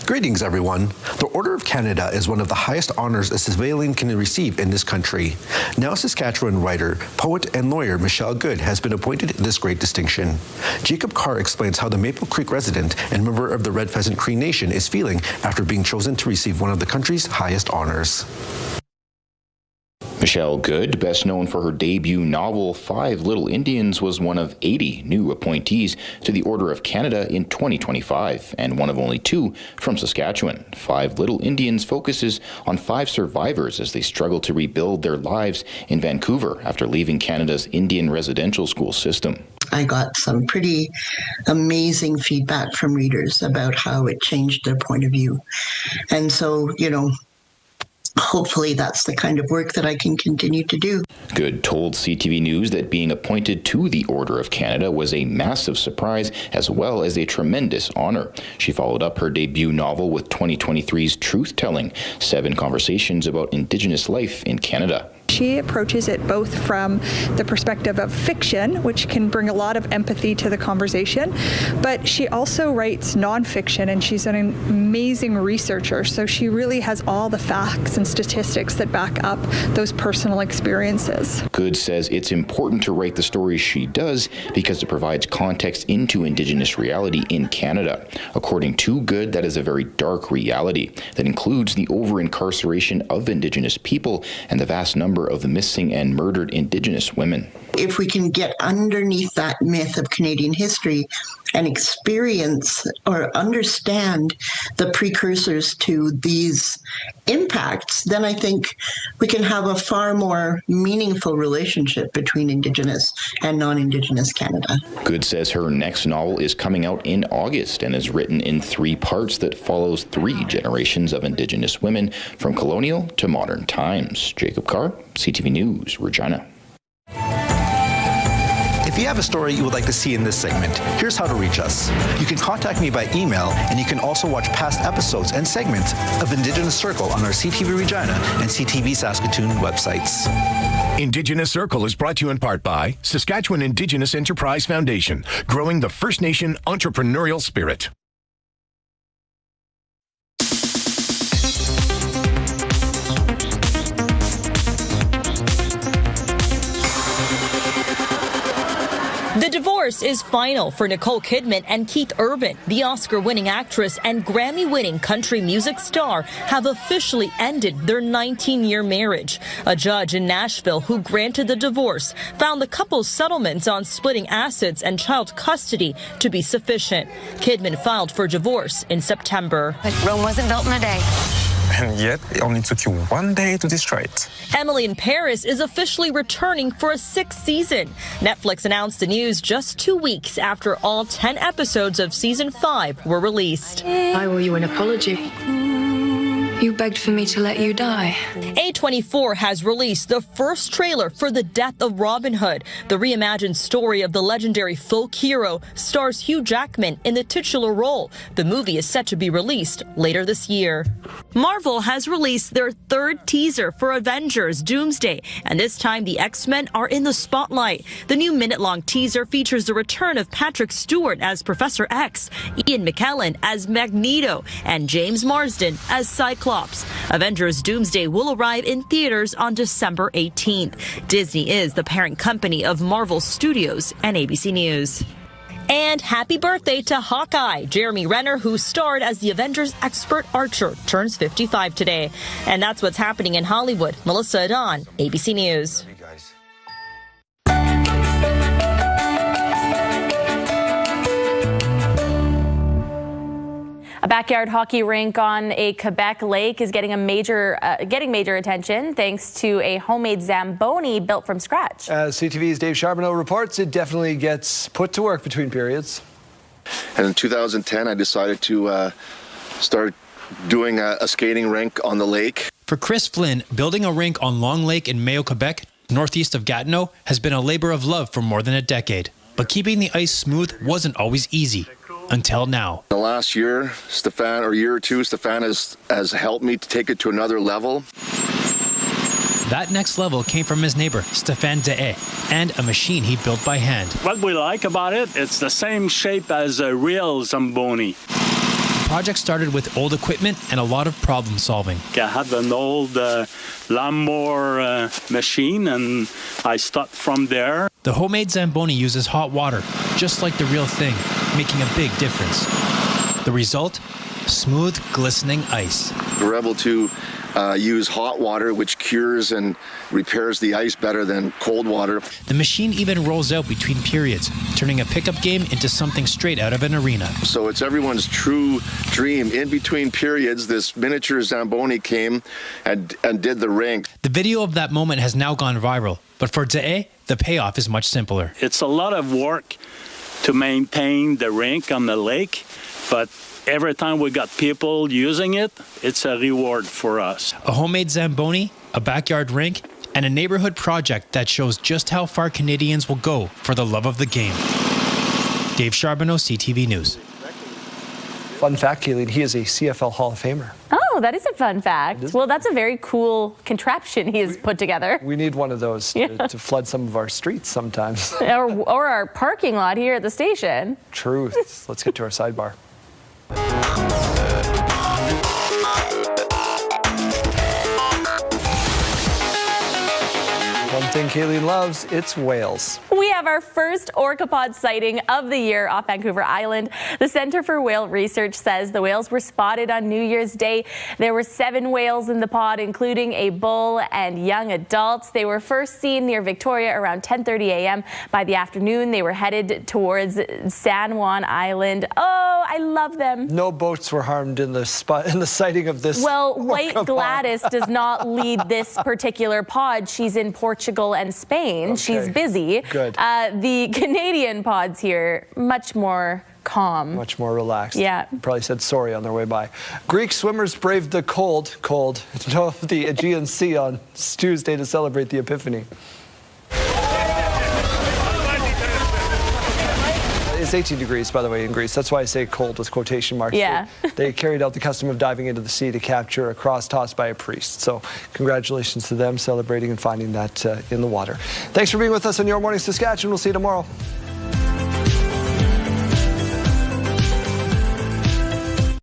Greetings, everyone. The Order of Canada is one of the highest honors a civilian can receive in this country. Now Saskatchewan writer, poet, and lawyer Michelle Good has been appointed this great distinction. Jacob Carr explains how the Maple Creek resident and member of the Red Pheasant Cree Nation is feeling after being chosen to receive one of the country's highest honors. Michelle Good, best known for her debut novel Five Little Indians, was one of 80 new appointees to the Order of Canada in 2025, and one of only 2 from Saskatchewan. Five Little Indians focuses on 5 survivors as they struggle to rebuild their lives in Vancouver after leaving Canada's Indian residential school system. I got some pretty amazing feedback from readers about how it changed their point of view. And so, hopefully that's the kind of work that I can continue to do. Good told CTV News that being appointed to the Order of Canada was a massive surprise as well as a tremendous honor. She followed up her debut novel with 2023's Truth-Telling, 7 conversations about Indigenous life in Canada. She approaches it both from the perspective of fiction, which can bring a lot of empathy to the conversation, but she also writes nonfiction, and she's an amazing researcher, so she really has all the facts and statistics that back up those personal experiences. Good says it's important to write the stories she does because it provides context into Indigenous reality in Canada. According to Good, that is a very dark reality that includes the over-incarceration of Indigenous people and the vast number of the missing and murdered Indigenous women. If we can get underneath that myth of Canadian history and experience or understand the precursors to these impacts, then I think we can have a far more meaningful relationship between Indigenous and non-Indigenous Canada. Good says her next novel is coming out in August and is written in 3 parts that follows 3 generations of Indigenous women from colonial to modern times. Jacob Carr, CTV News, Regina. If you have a story you would like to see in this segment, here's how to reach us. You can contact me by email, and you can also watch past episodes and segments of Indigenous Circle on our CTV Regina and CTV Saskatoon websites. Indigenous Circle is brought to you in part by Saskatchewan Indigenous Enterprise Foundation, growing the First Nation entrepreneurial spirit. The divorce is final for Nicole Kidman and Keith Urban. The Oscar-winning actress and Grammy-winning country music star have officially ended their 19-year marriage. A judge in Nashville who granted the divorce found the couple's settlements on splitting assets and child custody to be sufficient. Kidman filed for divorce in September. Rome wasn't built in a day. And yet, it only took you 1 day to destroy it. Emily in Paris is officially returning for a 6th season. Netflix announced the news just 2 weeks after all 10 episodes of season 5 were released. I owe you an apology. You begged for me to let you die. A24 has released the first trailer for The Death of Robin Hood. The reimagined story of the legendary folk hero stars Hugh Jackman in the titular role. The movie is set to be released later this year. Marvel has released their 3rd teaser for Avengers Doomsday, and this time the X-Men are in the spotlight. The new minute-long teaser features the return of Patrick Stewart as Professor X, Ian McKellen as Magneto, and James Marsden as Cyclops. Avengers Doomsday will arrive in theaters on December 18th. Disney is the parent company of Marvel Studios and ABC News. And happy birthday to Hawkeye. Jeremy Renner, who starred as the Avengers expert archer, turns 55 today. And that's what's happening in Hollywood. Melissa Adon, ABC News. A backyard hockey rink on a Quebec lake is getting major attention thanks to a homemade Zamboni built from scratch. As CTV's Dave Charbonneau reports, it definitely gets put to work between periods. And in 2010, I decided to start doing a skating rink on the lake. For Chris Flynn, building a rink on Long Lake in Mayo, Quebec, northeast of Gatineau, has been a labor of love for more than a decade. But keeping the ice smooth wasn't always easy. Until now. The last year, year or two, Stefan has helped me to take it to another level. That next level came from his neighbor, Stefan De'e, and a machine he built by hand. What we like about it, it's the same shape as a real Zamboni. The project started with old equipment and a lot of problem solving. I had an old lawnmower machine, and I started from there. The homemade Zamboni uses hot water, just like the real thing, making a big difference. The result? Smooth, glistening ice. We're able to use hot water, which cures and repairs the ice better than cold water. The machine even rolls out between periods, turning a pickup game into something straight out of an arena. So it's everyone's true dream. In between periods, this miniature Zamboni came and did the rink. The video of that moment has now gone viral, but for De'e, the payoff is much simpler. It's a lot of work to maintain the rink on the lake, but every time we got people using it, it's a reward for us. A homemade Zamboni, a backyard rink, and a neighborhood project that shows just how far Canadians will go for the love of the game. Dave Charbonneau, CTV News. Fun fact, Kayleen, he is a CFL Hall of Famer. Oh, that is a fun fact. Well, that's a very cool contraption he has put together. We need one of those to flood some of our streets sometimes. or our parking lot here at the station. Truth. Let's get to our sidebar. One thing Kayleen loves, it's whales. We have our first orcapod sighting of the year off Vancouver Island. The Centre for Whale Research says the whales were spotted on New Year's Day. There were 7 whales in the pod, including a bull and young adults. They were first seen near Victoria around 10:30 a.m. By the afternoon, they were headed towards San Juan Island. Oh, I love them. No boats were harmed in the sighting of this. Well, White Gladys does not lead this particular pod. She's in Portugal and Spain. Okay. She's busy. Good. The Canadian pods here, much more calm. Much more relaxed. Yeah. Probably said sorry on their way by. Greek swimmers braved the the Aegean Sea on Tuesday to celebrate the Epiphany. It's 18 degrees, by the way, in Greece. That's why I say cold with quotation marks. Yeah. They carried out the custom of diving into the sea to capture a cross tossed by a priest. So congratulations to them celebrating and finding that in the water. Thanks for being with us on Your Morning Saskatchewan. We'll see you tomorrow.